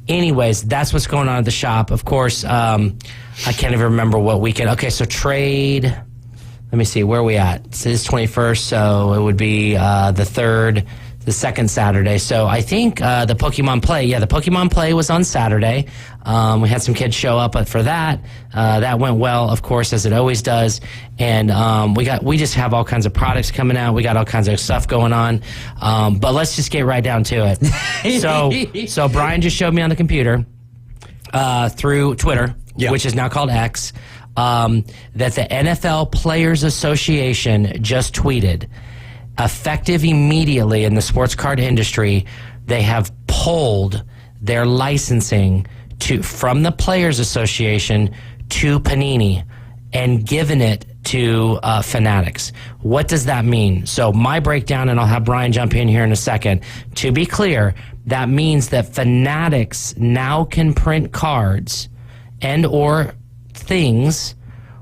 anyways, that's what's going on at the shop. Of course, I can't even remember what weekend. Okay, so trade... Let me see, where are we at? It's 21st, so it would be the second Saturday. So I think the Pokemon Play, the Pokemon Play was on Saturday. We had some kids show up for that. That went well, of course, as it always does. And we just have all kinds of products coming out. We got all kinds of stuff going on. But let's just get right down to it. So Brian just showed me on the computer through Twitter, which is now called X, that the NFL Players Association just tweeted, effective immediately in the sports card industry, they have pulled their licensing from the Players Association to Panini and given it to Fanatics. What does that mean? So my breakdown, and I'll have Brian jump in here in a second. To be clear, that means that Fanatics now can print cards and or things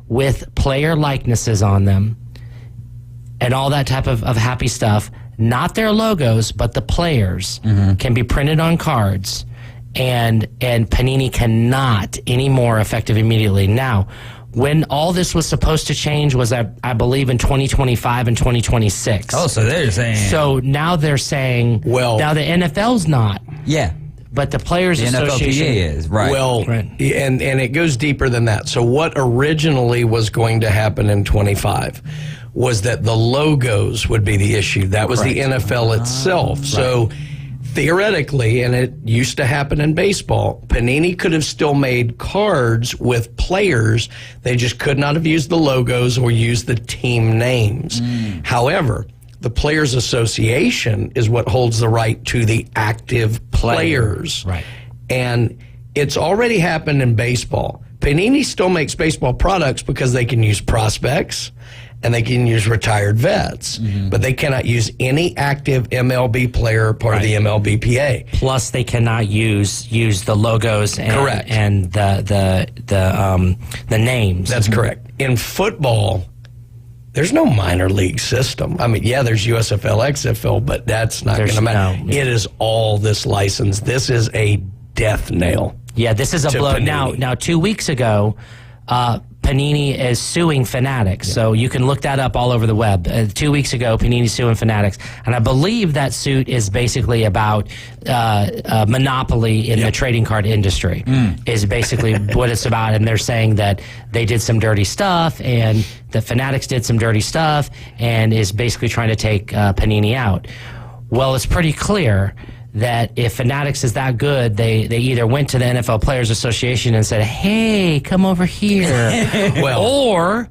with player likenesses on them and all that type of happy stuff. Not their logos, but the players can be printed on cards, and Panini cannot anymore effective immediately. Now, when all this was supposed to change was, I believe, in 2025 and 2026. Oh, so they're saying... So now they're saying, now the NFL's not. Yeah. But the Players Association is, right. Well, and it goes deeper than that. So what originally was going to happen in 25 was that the logos would be the issue. That was the NFL itself. So theoretically, and it used to happen in baseball, Panini could have still made cards with players. They just could not have used the logos or used the team names. However, the Players Association is what holds the right to the active players. Right. And it's already happened in baseball. Panini still makes baseball products because they can use prospects and they can use retired vets, but they cannot use any active MLB player part of the MLBPA. Plus, they cannot use the logos and, correct. And the names. That's correct. In football, there's no minor league system. I mean, there's USFL, XFL, but that's not going to matter. No. It is all this license. This is a death nail. Yeah, this is a blow. Panini. Now, 2 weeks ago, Panini is suing Fanatics. So you can look that up all over the web. 2 weeks ago, Panini suing Fanatics. And I believe that suit is basically about monopoly in the trading card industry, is basically what it's about. And they're saying that they did some dirty stuff and the Fanatics did some dirty stuff and is basically trying to take Panini out. Well, it's pretty clear that if Fanatics is that good, they either went to the NFL Players Association and said, hey, come over here. or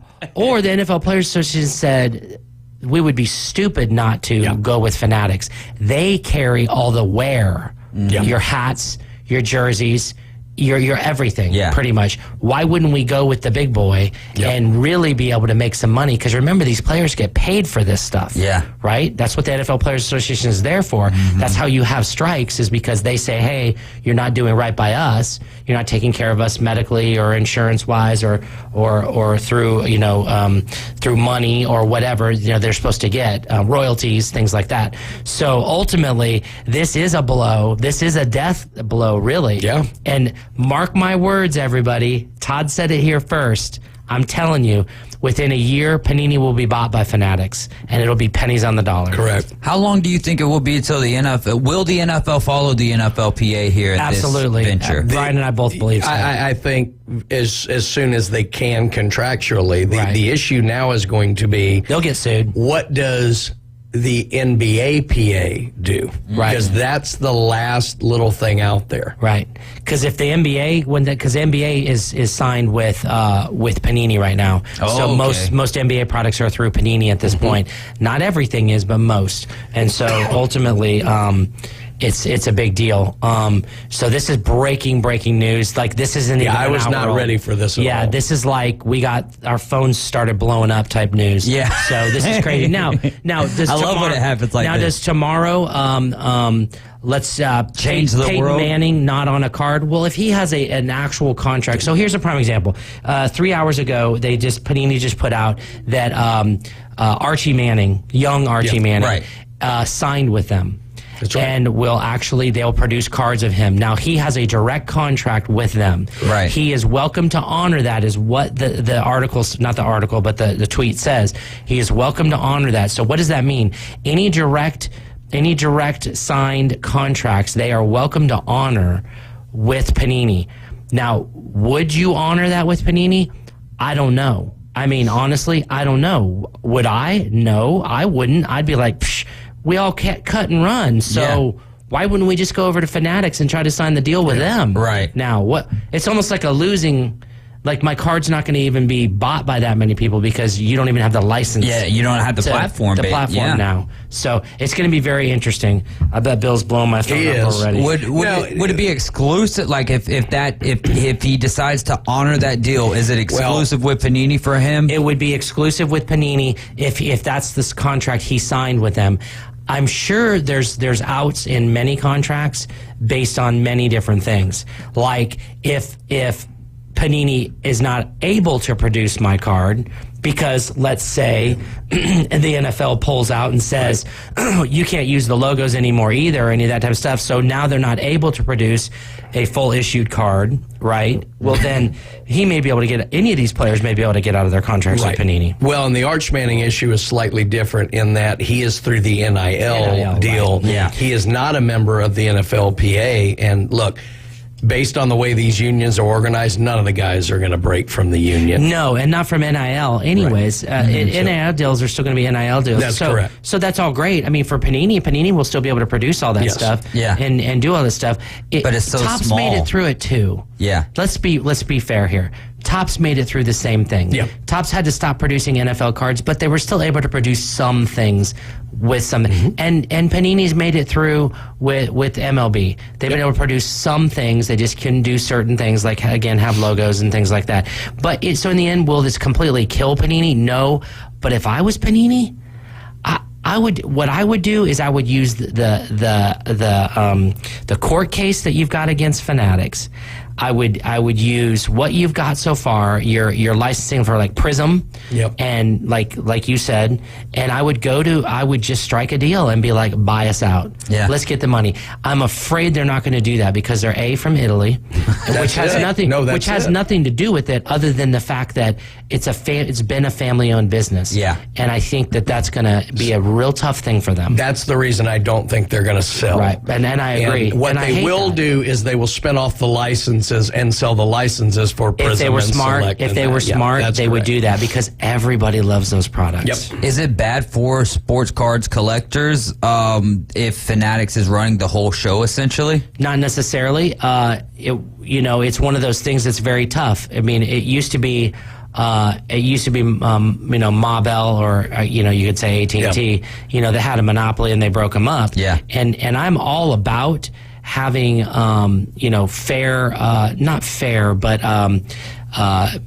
the NFL Players Association said, we would be stupid not to go with Fanatics. They carry all the wear, your hats, your jerseys, you're everything, Yeah. pretty much. Why wouldn't we go with the big boy and really be able to make some money? Because remember, these players get paid for this stuff. Yeah. Right? That's what the NFL Players Association is there for. That's how you have strikes, is because they say, hey, you're not doing right by us. You're not taking care of us medically or insurance-wise or through, through money or whatever, they're supposed to get, royalties, things like that. So ultimately, this is a blow. This is a death blow, really. Yeah. And mark my words, everybody. Todd said it here first. I'm telling you, within a year, Panini will be bought by Fanatics, and it'll be pennies on the dollar. Correct. How long do you think it will be until the NFL? Will the NFL follow the NFLPA here at Absolutely. this venture? Brian and I both believe so. I think as soon as they can contractually, the issue now is going to be they'll get sued. What does the NBAPA do? Right. Because that's the last little thing out there. Right. Because if the NBA, because NBA is signed with Panini right now, so most NBA products are through Panini at this point. Not everything is, but most. And so ultimately, it's a big deal. So this is breaking news. Like, this isn't even I was not ready for this at all. This is like we got our phones started blowing up type news. Yeah. So this is crazy. Now does I love when it happens like now this. does tomorrow let's change the Peyton world? Manning not on a card? Well, if he has an actual contract. So here's a prime example. 3 hours ago, Panini just put out that Archie Manning, young Archie Manning, signed with them. That's right. And they'll produce cards of him. Now, he has a direct contract with them. Right. He is welcome to honor that, is what the article, not the article, but the tweet says. He is welcome to honor that. So what does that mean? Any direct signed contracts, they are welcome to honor with Panini. Now, would you honor that with Panini? I don't know. I mean, honestly, I don't know. Would I? No, I wouldn't. I'd be like, psh, we all can't cut and run. So why wouldn't we just go over to Fanatics and try to sign the deal with them? Right. Now, what? It's almost like a losing. Like, my card's not going to even be bought by that many people because you don't even have the license. Yeah, you don't have the platform. Now. So it's going to be very interesting. I bet Bill's blowing my phone up already. Would it be exclusive? Like, if he decides to honor that deal, is it exclusive with Panini for him? It would be exclusive with Panini if that's this contract he signed with them. I'm sure there's outs in many contracts based on many different things. Like, if Panini is not able to produce my card because, let's say, the NFL pulls out and says, you can't use the logos anymore either, or any of that type of stuff. So now they're not able to produce a full issued card, right? Well, then he may be able to get, any of these players may be able to get out of their contracts with Panini. Well, and the Arch Manning issue is slightly different in that he is through the NIL deal. Right. Yeah. He is not a member of the NFLPA. And look, based on the way these unions are organized, none of the guys are going to break from the union. No, and not from NIL anyways. NIL deals are still going to be NIL deals. That's correct. So that's all great. I mean, for Panini will still be able to produce all that stuff and do all this stuff. But it's so Topps small. made it through it too. Yeah. Let's be fair here. Topps made it through the same thing. Yep. Topps had to stop producing NFL cards, but they were still able to produce some things with some. And Panini's made it through with MLB. They've been able to produce some things. They just couldn't do certain things, like, again, have logos and things like that. But so in the end, will this completely kill Panini? No. But if I was Panini, what I would do is I would use the court case that you've got against Fanatics. I would use what you've got so far, your licensing for like Prism, and like you said, and I would just strike a deal and be like, buy us out. Yeah. Let's get the money. I'm afraid they're not going to do that because they're from Italy, which has nothing to do with it other than the fact that it's been a family-owned business. Yeah. And I think that's going to be a real tough thing for them. That's the reason I don't think they're going to sell. Right. And I agree. And what they will do is they will spin off the licenses and sell the licenses for Prism. If they were smart, they would do that because everybody loves those products. Yep. Is it bad for sports cards collectors if Fanatics is running the whole show, essentially? Not necessarily. It's one of those things that's very tough. I mean, it used to be Mabel or you could say AT&T. They had a monopoly and they broke them up. Yeah. And I'm all about having, fair, not fair, but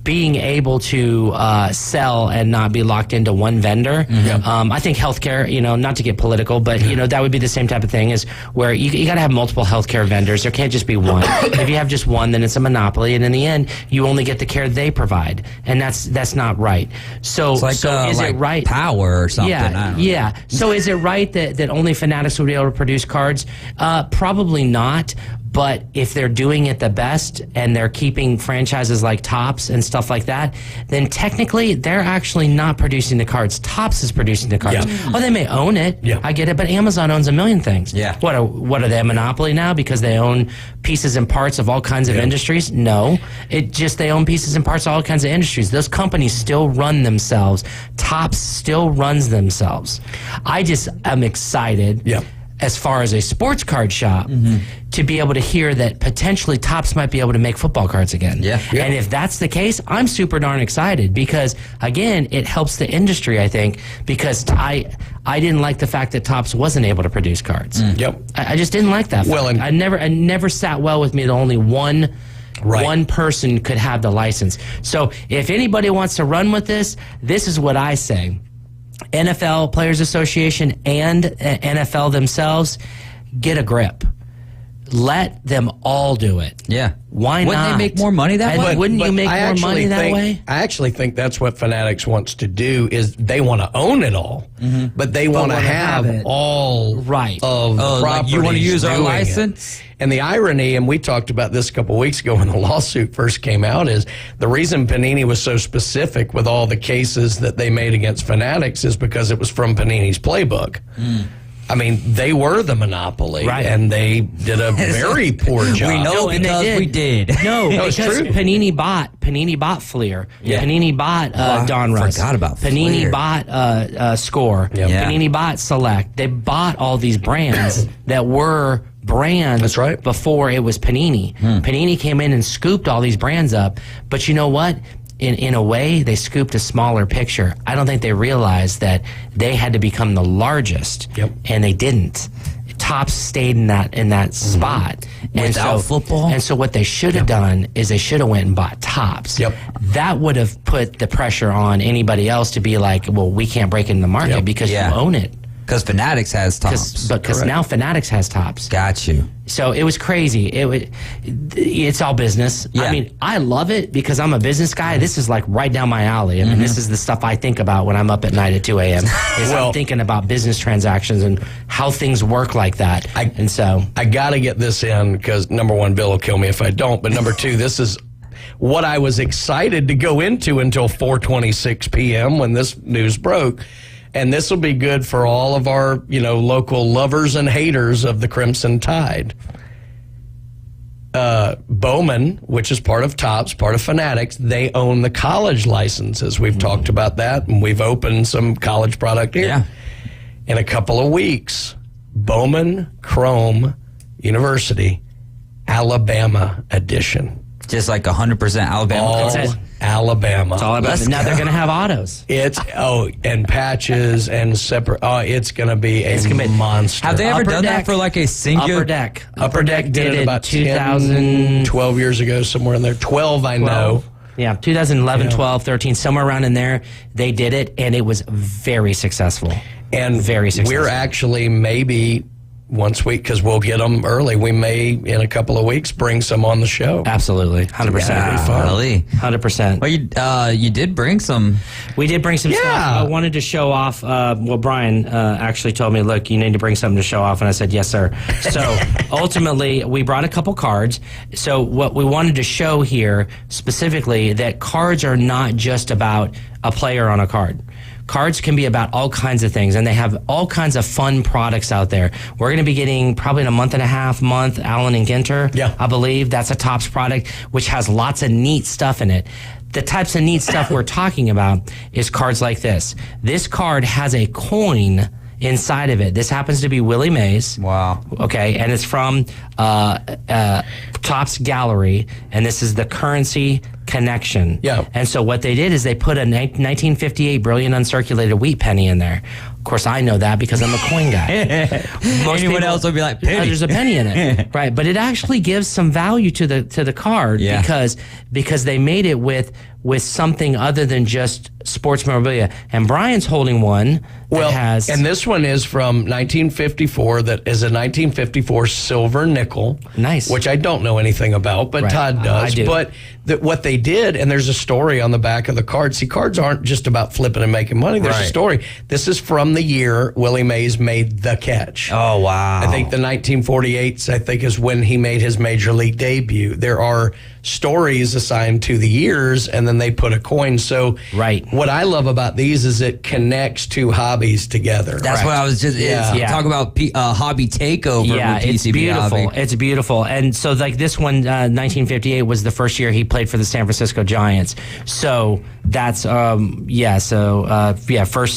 being able to sell and not be locked into one vendor. I think healthcare, not to get political, but that would be the same type of thing, is where you got to have multiple healthcare vendors. There can't just be one. If you have just one, then it's a monopoly, and in the end, you only get the care they provide, and that's not right. So, It's like, is like it right? Power or something. I don't know. Yeah. So is it right that only Fanatics would be able to produce cards? Probably not. But if they're doing it the best and they're keeping franchises like Topps and stuff like that, then technically they're actually not producing the cards. Topps is producing the cards. Yeah. Oh, they may own it. Yeah. I get it. But Amazon owns a million things. Yeah. What are they, a monopoly now because they own pieces and parts of all kinds of industries? No. They own pieces and parts of all kinds of industries. Those companies still run themselves. Topps still runs themselves. I just am excited. Yeah. As far as a sports card shop, to be able to hear that potentially Topps might be able to make football cards again. Yeah. And if that's the case, I'm super darn excited because, again, it helps the industry, I think, because I didn't like the fact that Topps wasn't able to produce cards. Yep. I just didn't like that. Well, fact. I never sat well with me that only one person could have the license. So if anybody wants to run with this is what I say. NFL Players Association and NFL themselves, get a grip. Let them all do it. Yeah. Why not? Wouldn't they make more money that way? Wouldn't you make more money that way? I actually think that's what Fanatics wants to do, is they want to own it all, but they want to have all of the properties. You want to use our doing license? it. And the irony, and we talked about this a couple weeks ago when the lawsuit first came out, is the reason Panini was so specific with all the cases that they made against Fanatics is because it was from Panini's playbook. I mean, they were the monopoly, and they did a very poor job. We know because we did. No, No, it's because true. Panini bought Fleer. Yeah. Panini bought Donruss. Forgot about Panini Fleer. bought Score. Yep. Yeah. Panini bought Select. They bought all these brands that were brands That's right. before it was Panini. Panini came in and scooped all these brands up. But you know what? In a way, they scooped a smaller picture. I don't think they realized that they had to become the largest, and they didn't. Topps stayed in that spot. Without football? And so what they should have done is they should have went and bought Topps. That would have put the pressure on anybody else to be like, well, we can't break into the market because you own it. Because Fanatics has Topps. Because now Fanatics has Topps. Got you. So it was crazy. It's all business. Yeah. I mean, I love it because I'm a business guy. This is like right down my alley. I mean, this is the stuff I think about when I'm up at night at 2 a.m. I'm thinking about business transactions and how things work like that. I got to get this in because, number one, Bill will kill me if I don't. But number two, this is what I was excited to go into until 4:26 p.m. when this news broke. And this will be good for all of our, local lovers and haters of the Crimson Tide. Bowman, which is part of Topps, part of Fanatics, they own the college licenses. We've talked about that, and we've opened some college product here. Yeah. In a couple of weeks, Bowman Chrome University, Alabama edition. Just like 100% Alabama. All Alabama. It's all about now they're going to have autos. And patches and separate. Oh, it's going to be a monster. Have they ever done that for like a single? Upper Deck. Upper Deck did it about 12 years ago, somewhere in there. 12, I know. Yeah, 2011, 12, 13, somewhere around in there, they did it, and it was very successful. And very successful. We're actually maybe once we, because we'll get them early, we may in a couple of weeks bring some on the show. Absolutely, 100%. Yeah, really, 100%. Well, you did bring some. We did bring some stuff. I wanted to show off. Brian actually told me, look, you need to bring something to show off, and I said, yes, sir. So ultimately, we brought a couple cards. So what we wanted to show here specifically, that cards are not just about a player on a card. Cards can be about all kinds of things, and they have all kinds of fun products out there. We're going to be getting probably in a month and a half, Allen and Ginter, I believe. That's a Topps product, which has lots of neat stuff in it. The types of neat stuff we're talking about is cards like this. This card has a coin inside of it. This happens to be Willie Mays. Wow. Okay, and it's from Topps Gallery, and this is the currency connection. Yeah. And so what they did is they put a 1958 brilliant uncirculated wheat penny in there. Of course, I know that because I'm a coin guy. Anyone else would be like, penny. There's a penny in it, right? But it actually gives some value to the card because they made it with something other than just sports memorabilia. And Brian's holding one that has... And this one is from 1954 that is a 1954 silver nickel. Nice. Which I don't know anything about, but Todd does. I do. But what they did, and there's a story on the back of the card. See, cards aren't just about flipping and making money. There's a story. This is from the year Willie Mays made the catch. Oh, wow. I think the 1948, I think, is when he made his major league debut. There are stories assigned to the years, and then they put a coin. So what I love about these is it connects two hobbies together. That's what I was just talk about hobby takeover. Yeah, with PCB it's beautiful. Hobby. It's beautiful. And so like this one, 1958 was the first year he played for the San Francisco Giants. So that's first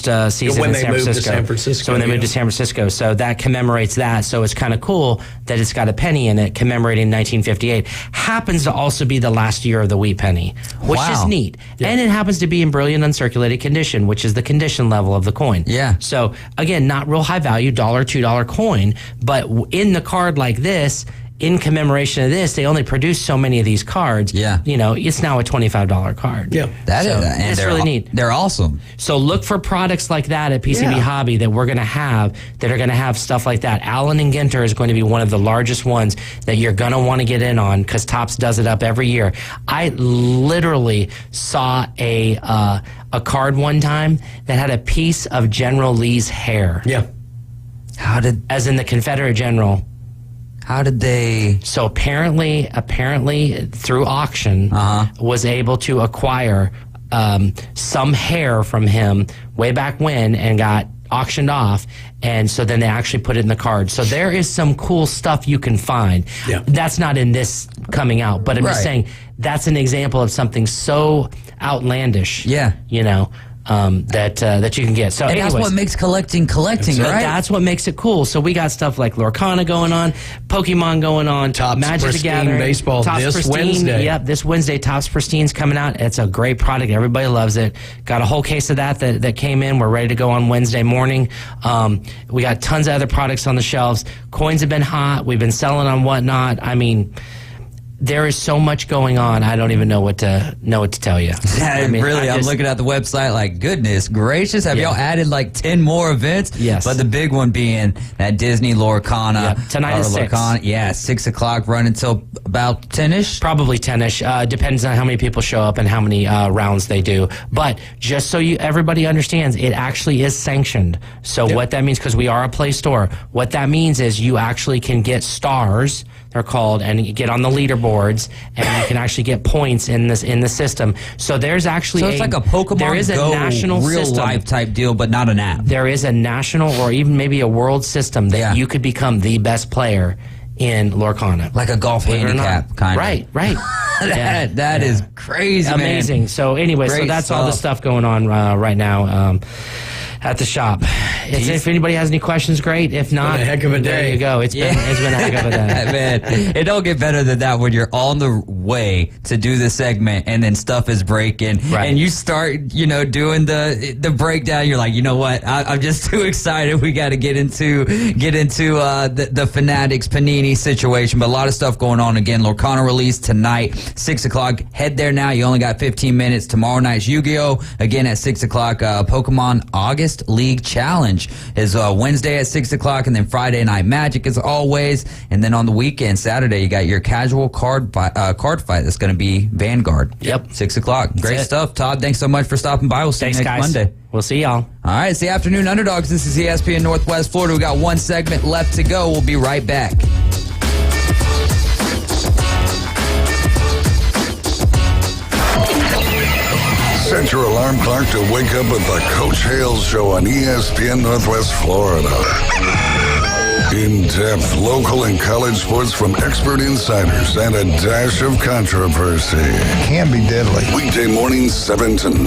season when in they San moved Francisco. to San Francisco. So when they moved to San Francisco, so that commemorates that. So it's kind of cool that it's got a penny in it commemorating 1958. Happens to also be the last year of the wheat penny, which is neat. Yeah. And it happens to be in brilliant uncirculated condition, which is the condition level of the coin. Yeah. So again, not real high value, $1, $2 coin, but in the card like this, in commemoration of this, they only produce so many of these cards. Yeah. You know, it's now a $25 card. Yeah. It's really neat. They're awesome. So look for products like that at PCB Hobby that we're going to have, that are going to have stuff like that. Allen and Ginter is going to be one of the largest ones that you're going to want to get in on because Topps does it up every year. I literally saw a card one time that had a piece of General Lee's hair. Yeah. As in the Confederate General. How did they? So apparently through auction, was able to acquire some hair from him way back when and got auctioned off. And so then they actually put it in the card. So there is some cool stuff you can find. Yeah. That's not in this coming out, but I'm just saying that's an example of something so outlandish. Yeah. You know. That you can get. So and anyways, that's what makes collecting, right? That's what makes it cool. So we got stuff like Lorcana going on, Pokemon going on, Topps Magic the Pristine Gathering, baseball Topps this Pristine. Wednesday. Yep, this Wednesday, Topps Pristine's coming out. It's a great product. Everybody loves it. Got a whole case of that came in. We're ready to go on Wednesday morning. We got tons of other products on the shelves. Coins have been hot. We've been selling on Whatnot. I mean, there is so much going on. I don't even know what to tell you. I'm looking at the website like, goodness gracious, have y'all added like 10 more events? Yes. But the big one being that Disney Lorcana. Yep. Tonight at 6. Yeah, 6 o'clock, run until about 10-ish? Probably 10-ish. Depends on how many people show up and how many rounds they do. But just so everybody understands, it actually is sanctioned. So what that means, because we are a Play Store, what that means is you actually can get stars, they're called, and you get on the leaderboards, and you can actually get points in the system. So there's actually it's like a Pokemon there is Go a national real system. life type deal, but not an app. There is a national or even maybe a world system that you could become the best player in Lorcana. Like a golf handicap, kind of. Right. That is crazy, amazing. Man. So anyway, so that's all the stuff going on right now at the shop. If anybody has any questions, great. If not, been a heck of a day. There you go. It's been a heck of a day. Man, it don't get better than that when you're on the way to do the segment and then stuff is breaking and you start, doing the breakdown. You're like, you know what? I'm just too excited. We got to get into the Fanatics Panini situation. But a lot of stuff going on. Again, Lorcana release tonight, 6 o'clock. Head there now. You only got 15 minutes. Tomorrow night's Yu-Gi-Oh! Again at 6 o'clock. Pokemon August League Challenge is Wednesday at 6 o'clock, and then Friday Night Magic as always. And then on the weekend, Saturday, you got your casual card fight that's going to be Vanguard. Yep. 6 o'clock. Great stuff. Todd, thanks so much for stopping by. We'll see you next Monday. We'll see y'all. All right, it's the Afternoon Underdogs. This is ESPN Northwest Florida. We got one segment left to go. We'll be right back. Set your alarm clock to wake up with the Coach Hales Show on ESPN Northwest Florida. In-depth local and college sports from expert insiders and a dash of controversy. Can be deadly. Weekday mornings 7 to 9.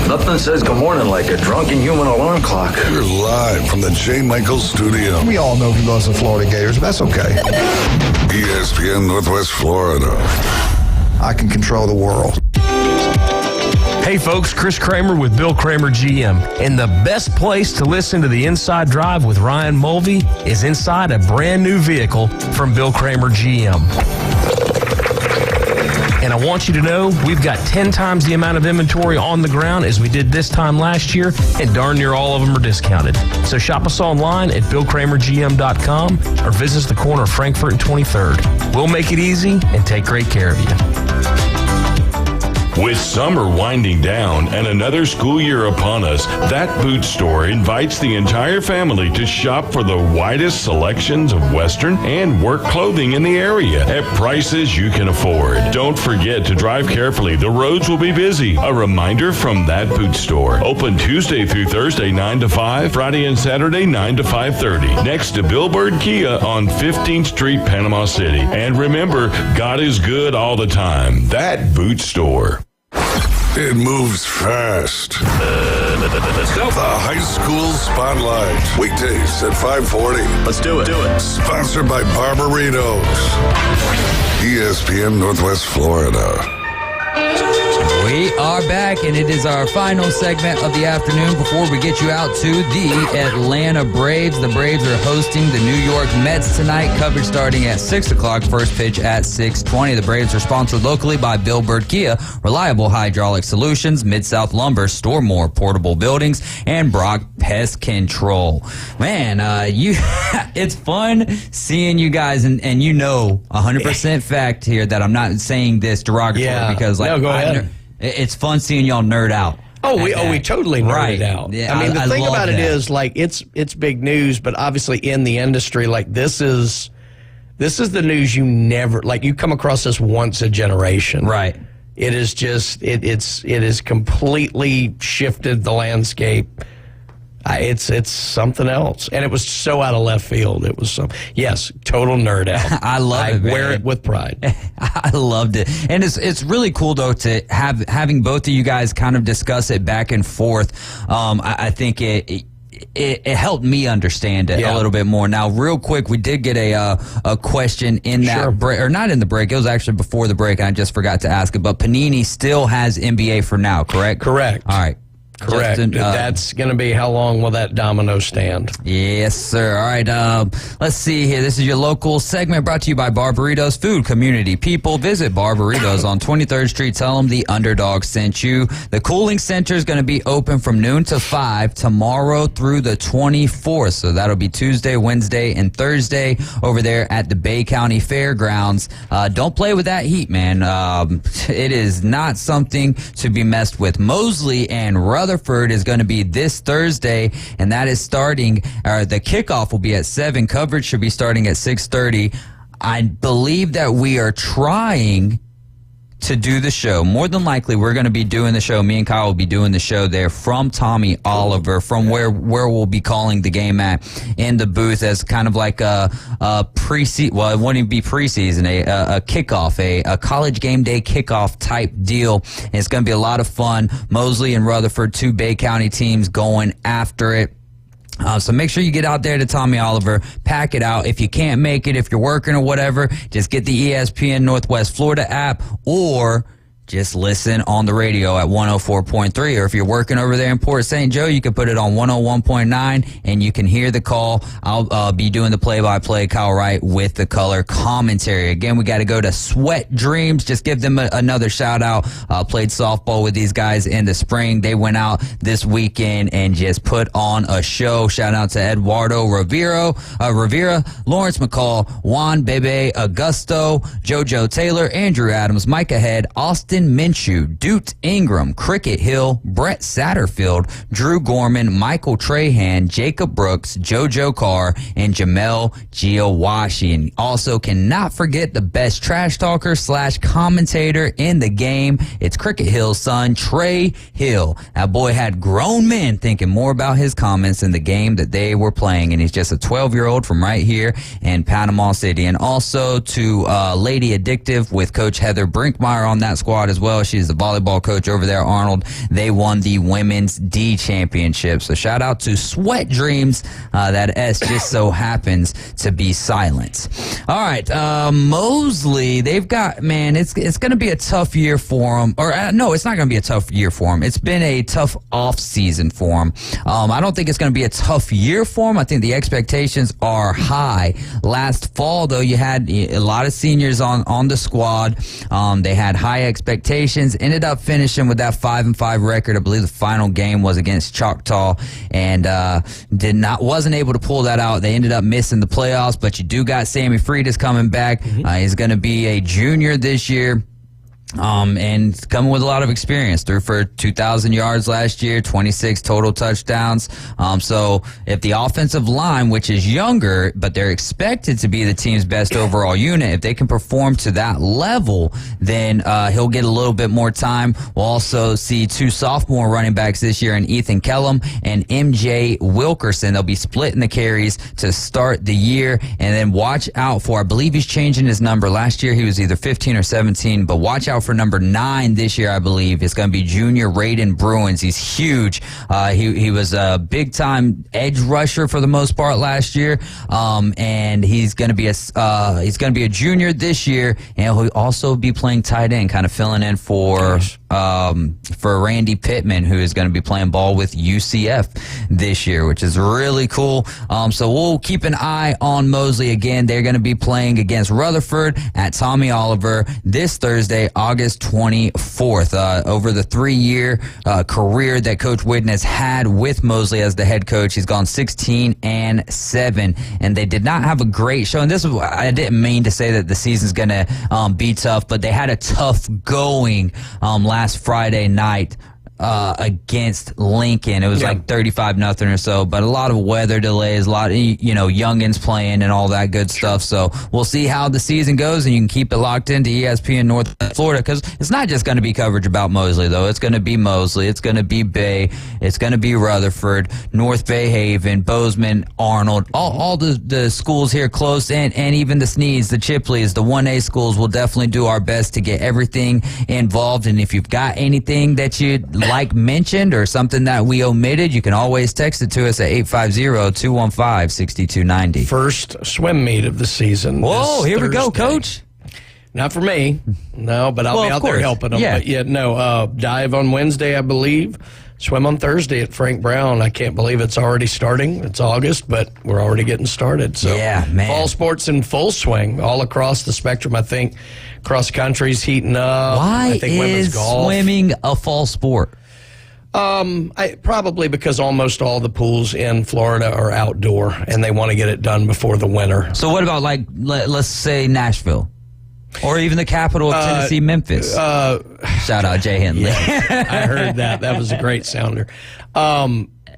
Nothing says good morning like a drunken human alarm clock. We're live from the J. Michaels studio. We all know he loves the Florida Gators, but that's okay. ESPN Northwest Florida. I can control the world. Hey folks, Chris Kramer with Bill Kramer GM. And the best place to listen to the Inside Drive with Ryan Mulvey is inside a brand new vehicle from Bill Kramer GM. And I want you to know we've got 10 times the amount of inventory on the ground as we did this time last year, and darn near all of them are discounted. So shop us online at BillKramerGM.com or visit us the corner of Frankfurt and 23rd. We'll make it easy and take great care of you. With summer winding down and another school year upon us, That Boot Store invites the entire family to shop for the widest selections of Western and work clothing in the area at prices you can afford. Don't forget to drive carefully. The roads will be busy. A reminder from That Boot Store. Open Tuesday through Thursday 9 to 5, Friday and Saturday 9 to 5:30. Next to Billboard Kia on 15th Street, Panama City. And remember, God is good all the time. That Boot Store. It moves fast. The High School Spotlight. Weekdays at 5:40. Let's do it. Sponsored by Barbaritos. ESPN Northwest Florida. We are back, and it is our final segment of the afternoon before we get you out to the Atlanta Braves. The Braves are hosting the New York Mets tonight. Coverage starting at 6 o'clock, first pitch at 6:20. The Braves are sponsored locally by Billboard Kia, Reliable Hydraulic Solutions, Mid-South Lumber, Stormore Portable Buildings, and Brock Pest Control. Man, it's fun seeing you guys, and you know 100% fact here that I'm not saying this derogatory because no, go ahead. It's fun seeing y'all nerd out. We totally nerded out. Yeah, I mean, the thing about it that. is, like, it's big news, but obviously in the industry, like, this is the news you never, like, you come across this once a generation. Right. It is just, it has completely shifted the landscape. It's something else, and it was so out of left field. It was yes, total nerd out. I love it. Man. Wear it with pride. I loved it, and it's really cool though to having both of you guys kind of discuss it back and forth. I think it helped me understand it a little bit more. Now, real quick, we did get a question in that break, or not in the break. It was actually before the break, and I just forgot to ask it. But Panini still has NBA for now, correct? Correct. All right. Correct. Justin, that's going to be how long will that domino stand? Yes, sir. All right. Let's see here. This is your local segment brought to you by Barbaritos Food Community People. Visit Barbaritos on 23rd Street. Tell them the Underdog sent you. The Cooling Center is going to be open from noon to 5 tomorrow through the 24th. So that'll be Tuesday, Wednesday, and Thursday over there at the Bay County Fairgrounds. Don't play with that heat, man. It is not something to be messed with. Mosley and Rutherford is going to be this Thursday, and that is starting, the kickoff will be at 7. Coverage should be starting at 6:30. I believe that we are trying to do the show. More than likely, we're going to be doing the show. Me and Kyle will be doing the show there from Tommy Oliver, from where we'll be calling the game at in the booth as kind of like a pre-season. Well, it wouldn't even be preseason, a kickoff, a college game day kickoff type deal. And it's going to be a lot of fun. Mosley and Rutherford, 2 Bay County teams going after it. So make sure you get out there to Tommy Oliver, pack it out. If you can't make it, if you're working or whatever, just get the ESPN Northwest Florida app or just listen on the radio at 104.3. Or if you're working over there in Port St. Joe, you can put it on 101.9 and you can hear the call. I'll be doing the play-by-play, Kyle Wright, with the color commentary. Again, we got to go to Sweat Dreams. Just give them another shout-out. Played softball with these guys in the spring. They went out this weekend and just put on a show. Shout-out to Eduardo Rivera, Lawrence McCall, Juan Bebe Augusto, JoJo Taylor, Andrew Adams, Micah Head, Austin Minshew, Dute Ingram, Cricket Hill, Brett Satterfield, Drew Gorman, Michael Trahan, Jacob Brooks, JoJo Carr, and Jamel Giowashi. And also cannot forget the best trash talker / commentator in the game. It's Cricket Hill's son, Trey Hill. That boy had grown men thinking more about his comments than the game that they were playing, and he's just a 12-year-old from right here in Panama City. And also to Lady Addictive with Coach Heather Brinkmeyer on that squad as well. She's the volleyball coach over there, Arnold. They won the Women's D Championship. So shout out to Sweat Dreams. That S just so happens to be silent. All right, Mosley, they've got, man, it's going to be a tough year for them. Or no, it's not going to be a tough year for them. It's been a tough off season for them. I don't think it's going to be a tough year for them. I think the expectations are high. Last fall, though, you had a lot of seniors on the squad. They had high expectations. Ended up finishing with that 5-5 record. I believe the final game was against Choctaw, and wasn't able to pull that out. They ended up missing the playoffs. But you do got Sammy Freitas coming back. He's going to be a junior this year. And coming with a lot of experience. Threw for 2,000 yards last year, 26 total touchdowns. So if the offensive line, which is younger, but they're expected to be the team's best overall unit, if they can perform to that level, then he'll get a little bit more time. We'll also see 2 sophomore running backs this year in Ethan Kellum and MJ Wilkerson. They'll be splitting the carries to start the year. And then watch out for, I believe he's changing his number. Last year he was either 15 or 17, but watch out for number 9 this year, I believe. It's going to be junior Raiden Bruins. He's huge. He was a big-time edge rusher for the most part last year, and he's going to be a junior this year, and he'll also be playing tight end, kind of filling in for Randy Pittman, who is going to be playing ball with UCF this year, which is really cool. So we'll keep an eye on Mosley again. They're going to be playing against Rutherford at Tommy Oliver this Thursday, August 24th. Over the 3-year career that Coach Whitten has had with Mosley as the head coach, he's gone 16-7, and they did not have a great show. And I didn't mean to say that the season's going to be tough, but they had a tough going last Friday night against Lincoln. It was like 35-0 or so, but a lot of weather delays, a lot of, youngins playing and all that good stuff. So we'll see how the season goes, and you can keep it locked into ESPN North Florida, because it's not just going to be coverage about Mosley, though. It's going to be Mosley. It's going to be Bay. It's going to be Rutherford, North Bay Haven, Bozeman, Arnold, all the schools here close, and even the Sneeds, the Chipleys, the 1A schools. Will definitely do our best to get everything involved. And if you've got anything that you'd like mentioned or something that we omitted, you can always text it to us at 850-215-6290. First swim meet of the season. Whoa, here we go, Coach. Not for me, no, but I'll be out there helping them. Yeah. But dive on Wednesday, I believe. Swim on Thursday at Frank Brown. I can't believe it's already starting. It's August, but we're already getting started. So yeah, man. Fall sports in full swing all across the spectrum. I think cross country's heating up. Why I think is swimming a fall sport? Probably because almost all the pools in Florida are outdoor, and they want to get it done before the winter. So what about, like, let's say Nashville? Or even the capital of Tennessee, Memphis. Shout out Jay Henley. Yeah, I heard that. That was a great sounder.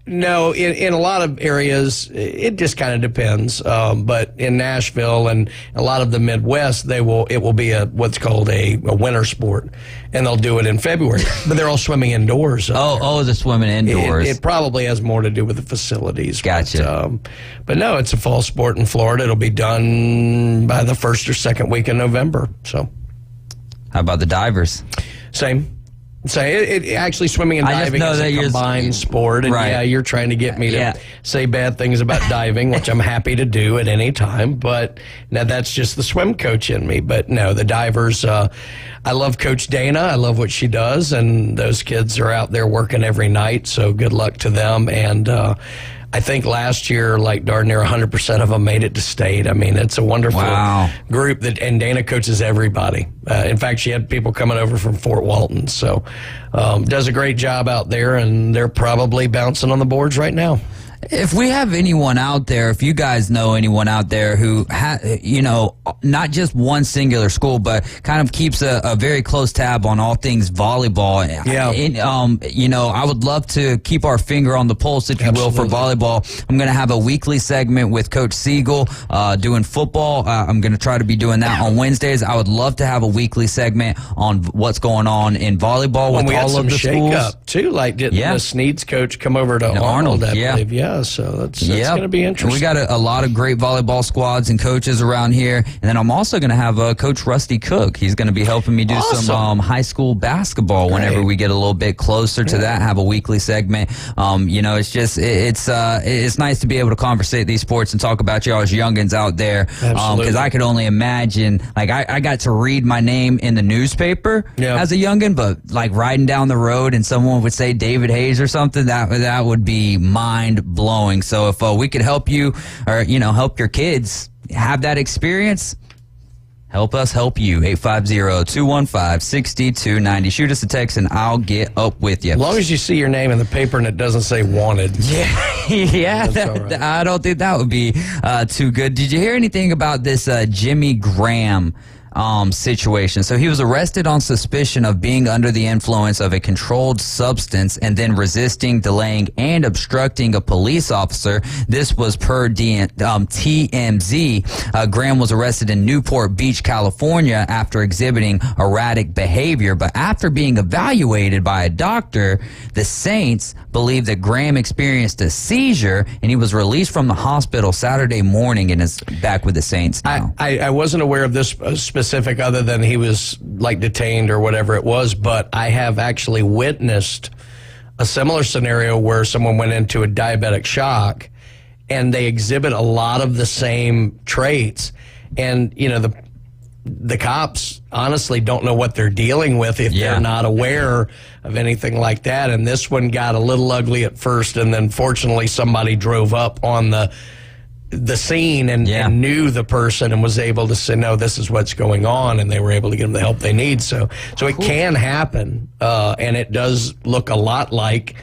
No, in a lot of areas, it just kind of depends. But in Nashville and a lot of the Midwest, it will be what's called a winter sport, and they'll do it in February. But they're all swimming indoors. They're swimming indoors. It probably has more to do with the facilities. Gotcha. But no, it's a fall sport in Florida. It'll be done by the first or second week in November. So, how about the divers? Same. It actually, swimming and diving is a combined sport. And yeah, you're trying to get me to say bad things about diving, which I'm happy to do at any time. But now that's just the swim coach in me. But no, the divers, I love Coach Dana. I love what she does. And those kids are out there working every night. So good luck to them. And I think last year, like darn near 100% of them made it to state. I mean, it's a wonderful group and Dana coaches everybody. In fact, she had people coming over from Fort Walton. So does a great job out there, and they're probably bouncing on the boards right now. If we have anyone out there, if you guys know anyone out there who, not just one singular school, but kind of keeps a very close tab on all things volleyball. I would love to keep our finger on the pulse, if you will, for volleyball. I'm going to have a weekly segment with Coach Siegel doing football. I'm going to try to be doing that on Wednesdays. I would love to have a weekly segment on what's going on in volleyball with all of the schools. Up too, like didn't the Sneeds coach come over to Arnold, I believe. Yeah. Yeah, so that's going to be interesting. We got a lot of great volleyball squads and coaches around here. And then I'm also going to have Coach Rusty Cook. He's going to be helping me do some high school basketball whenever we get a little bit closer to that, have a weekly segment. It's just, it's nice to be able to conversate these sports and talk about y'all's youngins out there. Because I could only imagine, like, I got to read my name in the newspaper as a youngin', but like riding down the road and someone would say David Hayes or something, that would be mind blowing. So if we could help you, or help your kids have that experience, help us help you. 850-215-6290. Shoot us a text and I'll get up with you. As long as you see your name in the paper and it doesn't say wanted. Yeah, I don't think that would be too good. Did you hear anything about this Jimmy Graham situation? So he was arrested on suspicion of being under the influence of a controlled substance and then resisting, delaying, and obstructing a police officer. This was per TMZ. Graham was arrested in Newport Beach, California after exhibiting erratic behavior. But after being evaluated by a doctor, the Saints believe that Graham experienced a seizure and he was released from the hospital Saturday morning and is back with the Saints now. I wasn't aware of this specific other than he was like detained or whatever it was, but I have actually witnessed a similar scenario where someone went into a diabetic shock and they exhibit a lot of the same traits. And, the cops honestly don't know what they're dealing with if they're not aware of anything like that. And this one got a little ugly at first, and then fortunately somebody drove up on the scene and knew the person and was able to say, no, this is what's going on, and they were able to get them the help they need. So it can happen, and it does look a lot like,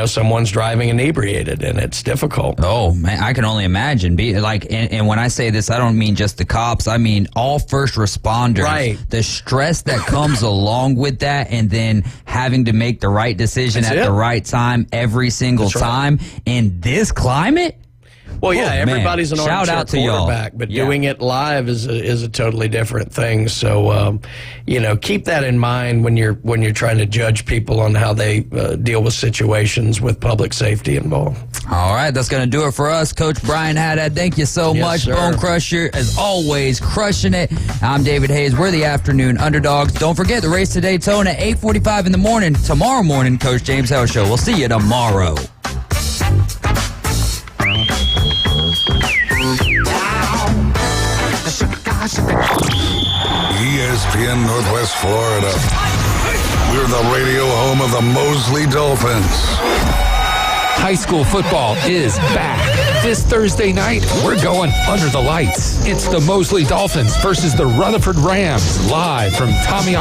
someone's driving inebriated, and it's difficult. Oh, man, I can only imagine. And when I say this, I don't mean just the cops. I mean all first responders. Right. The stress that comes along with that, and then having to make the right decision at the right time every single time in this climate. Well, everybody's an Shout armchair out to quarterback, y'all. but doing it live is a totally different thing. So, keep that in mind when you're trying to judge people on how they deal with situations with public safety involved. All right, that's going to do it for us. Coach Brian Haddad, thank you so much. Sir. Bone Crusher, as always, crushing it. I'm David Hayes. We're the Afternoon Underdogs. Don't forget the race to Daytona at 8:45 in the morning. Tomorrow morning, Coach James Howell Show. We'll see you tomorrow. ESPN Northwest Florida. We're the radio home of the Mosley Dolphins. High school football is back. This Thursday night, we're going under the lights. It's the Mosley Dolphins versus the Rutherford Rams, live from Tommy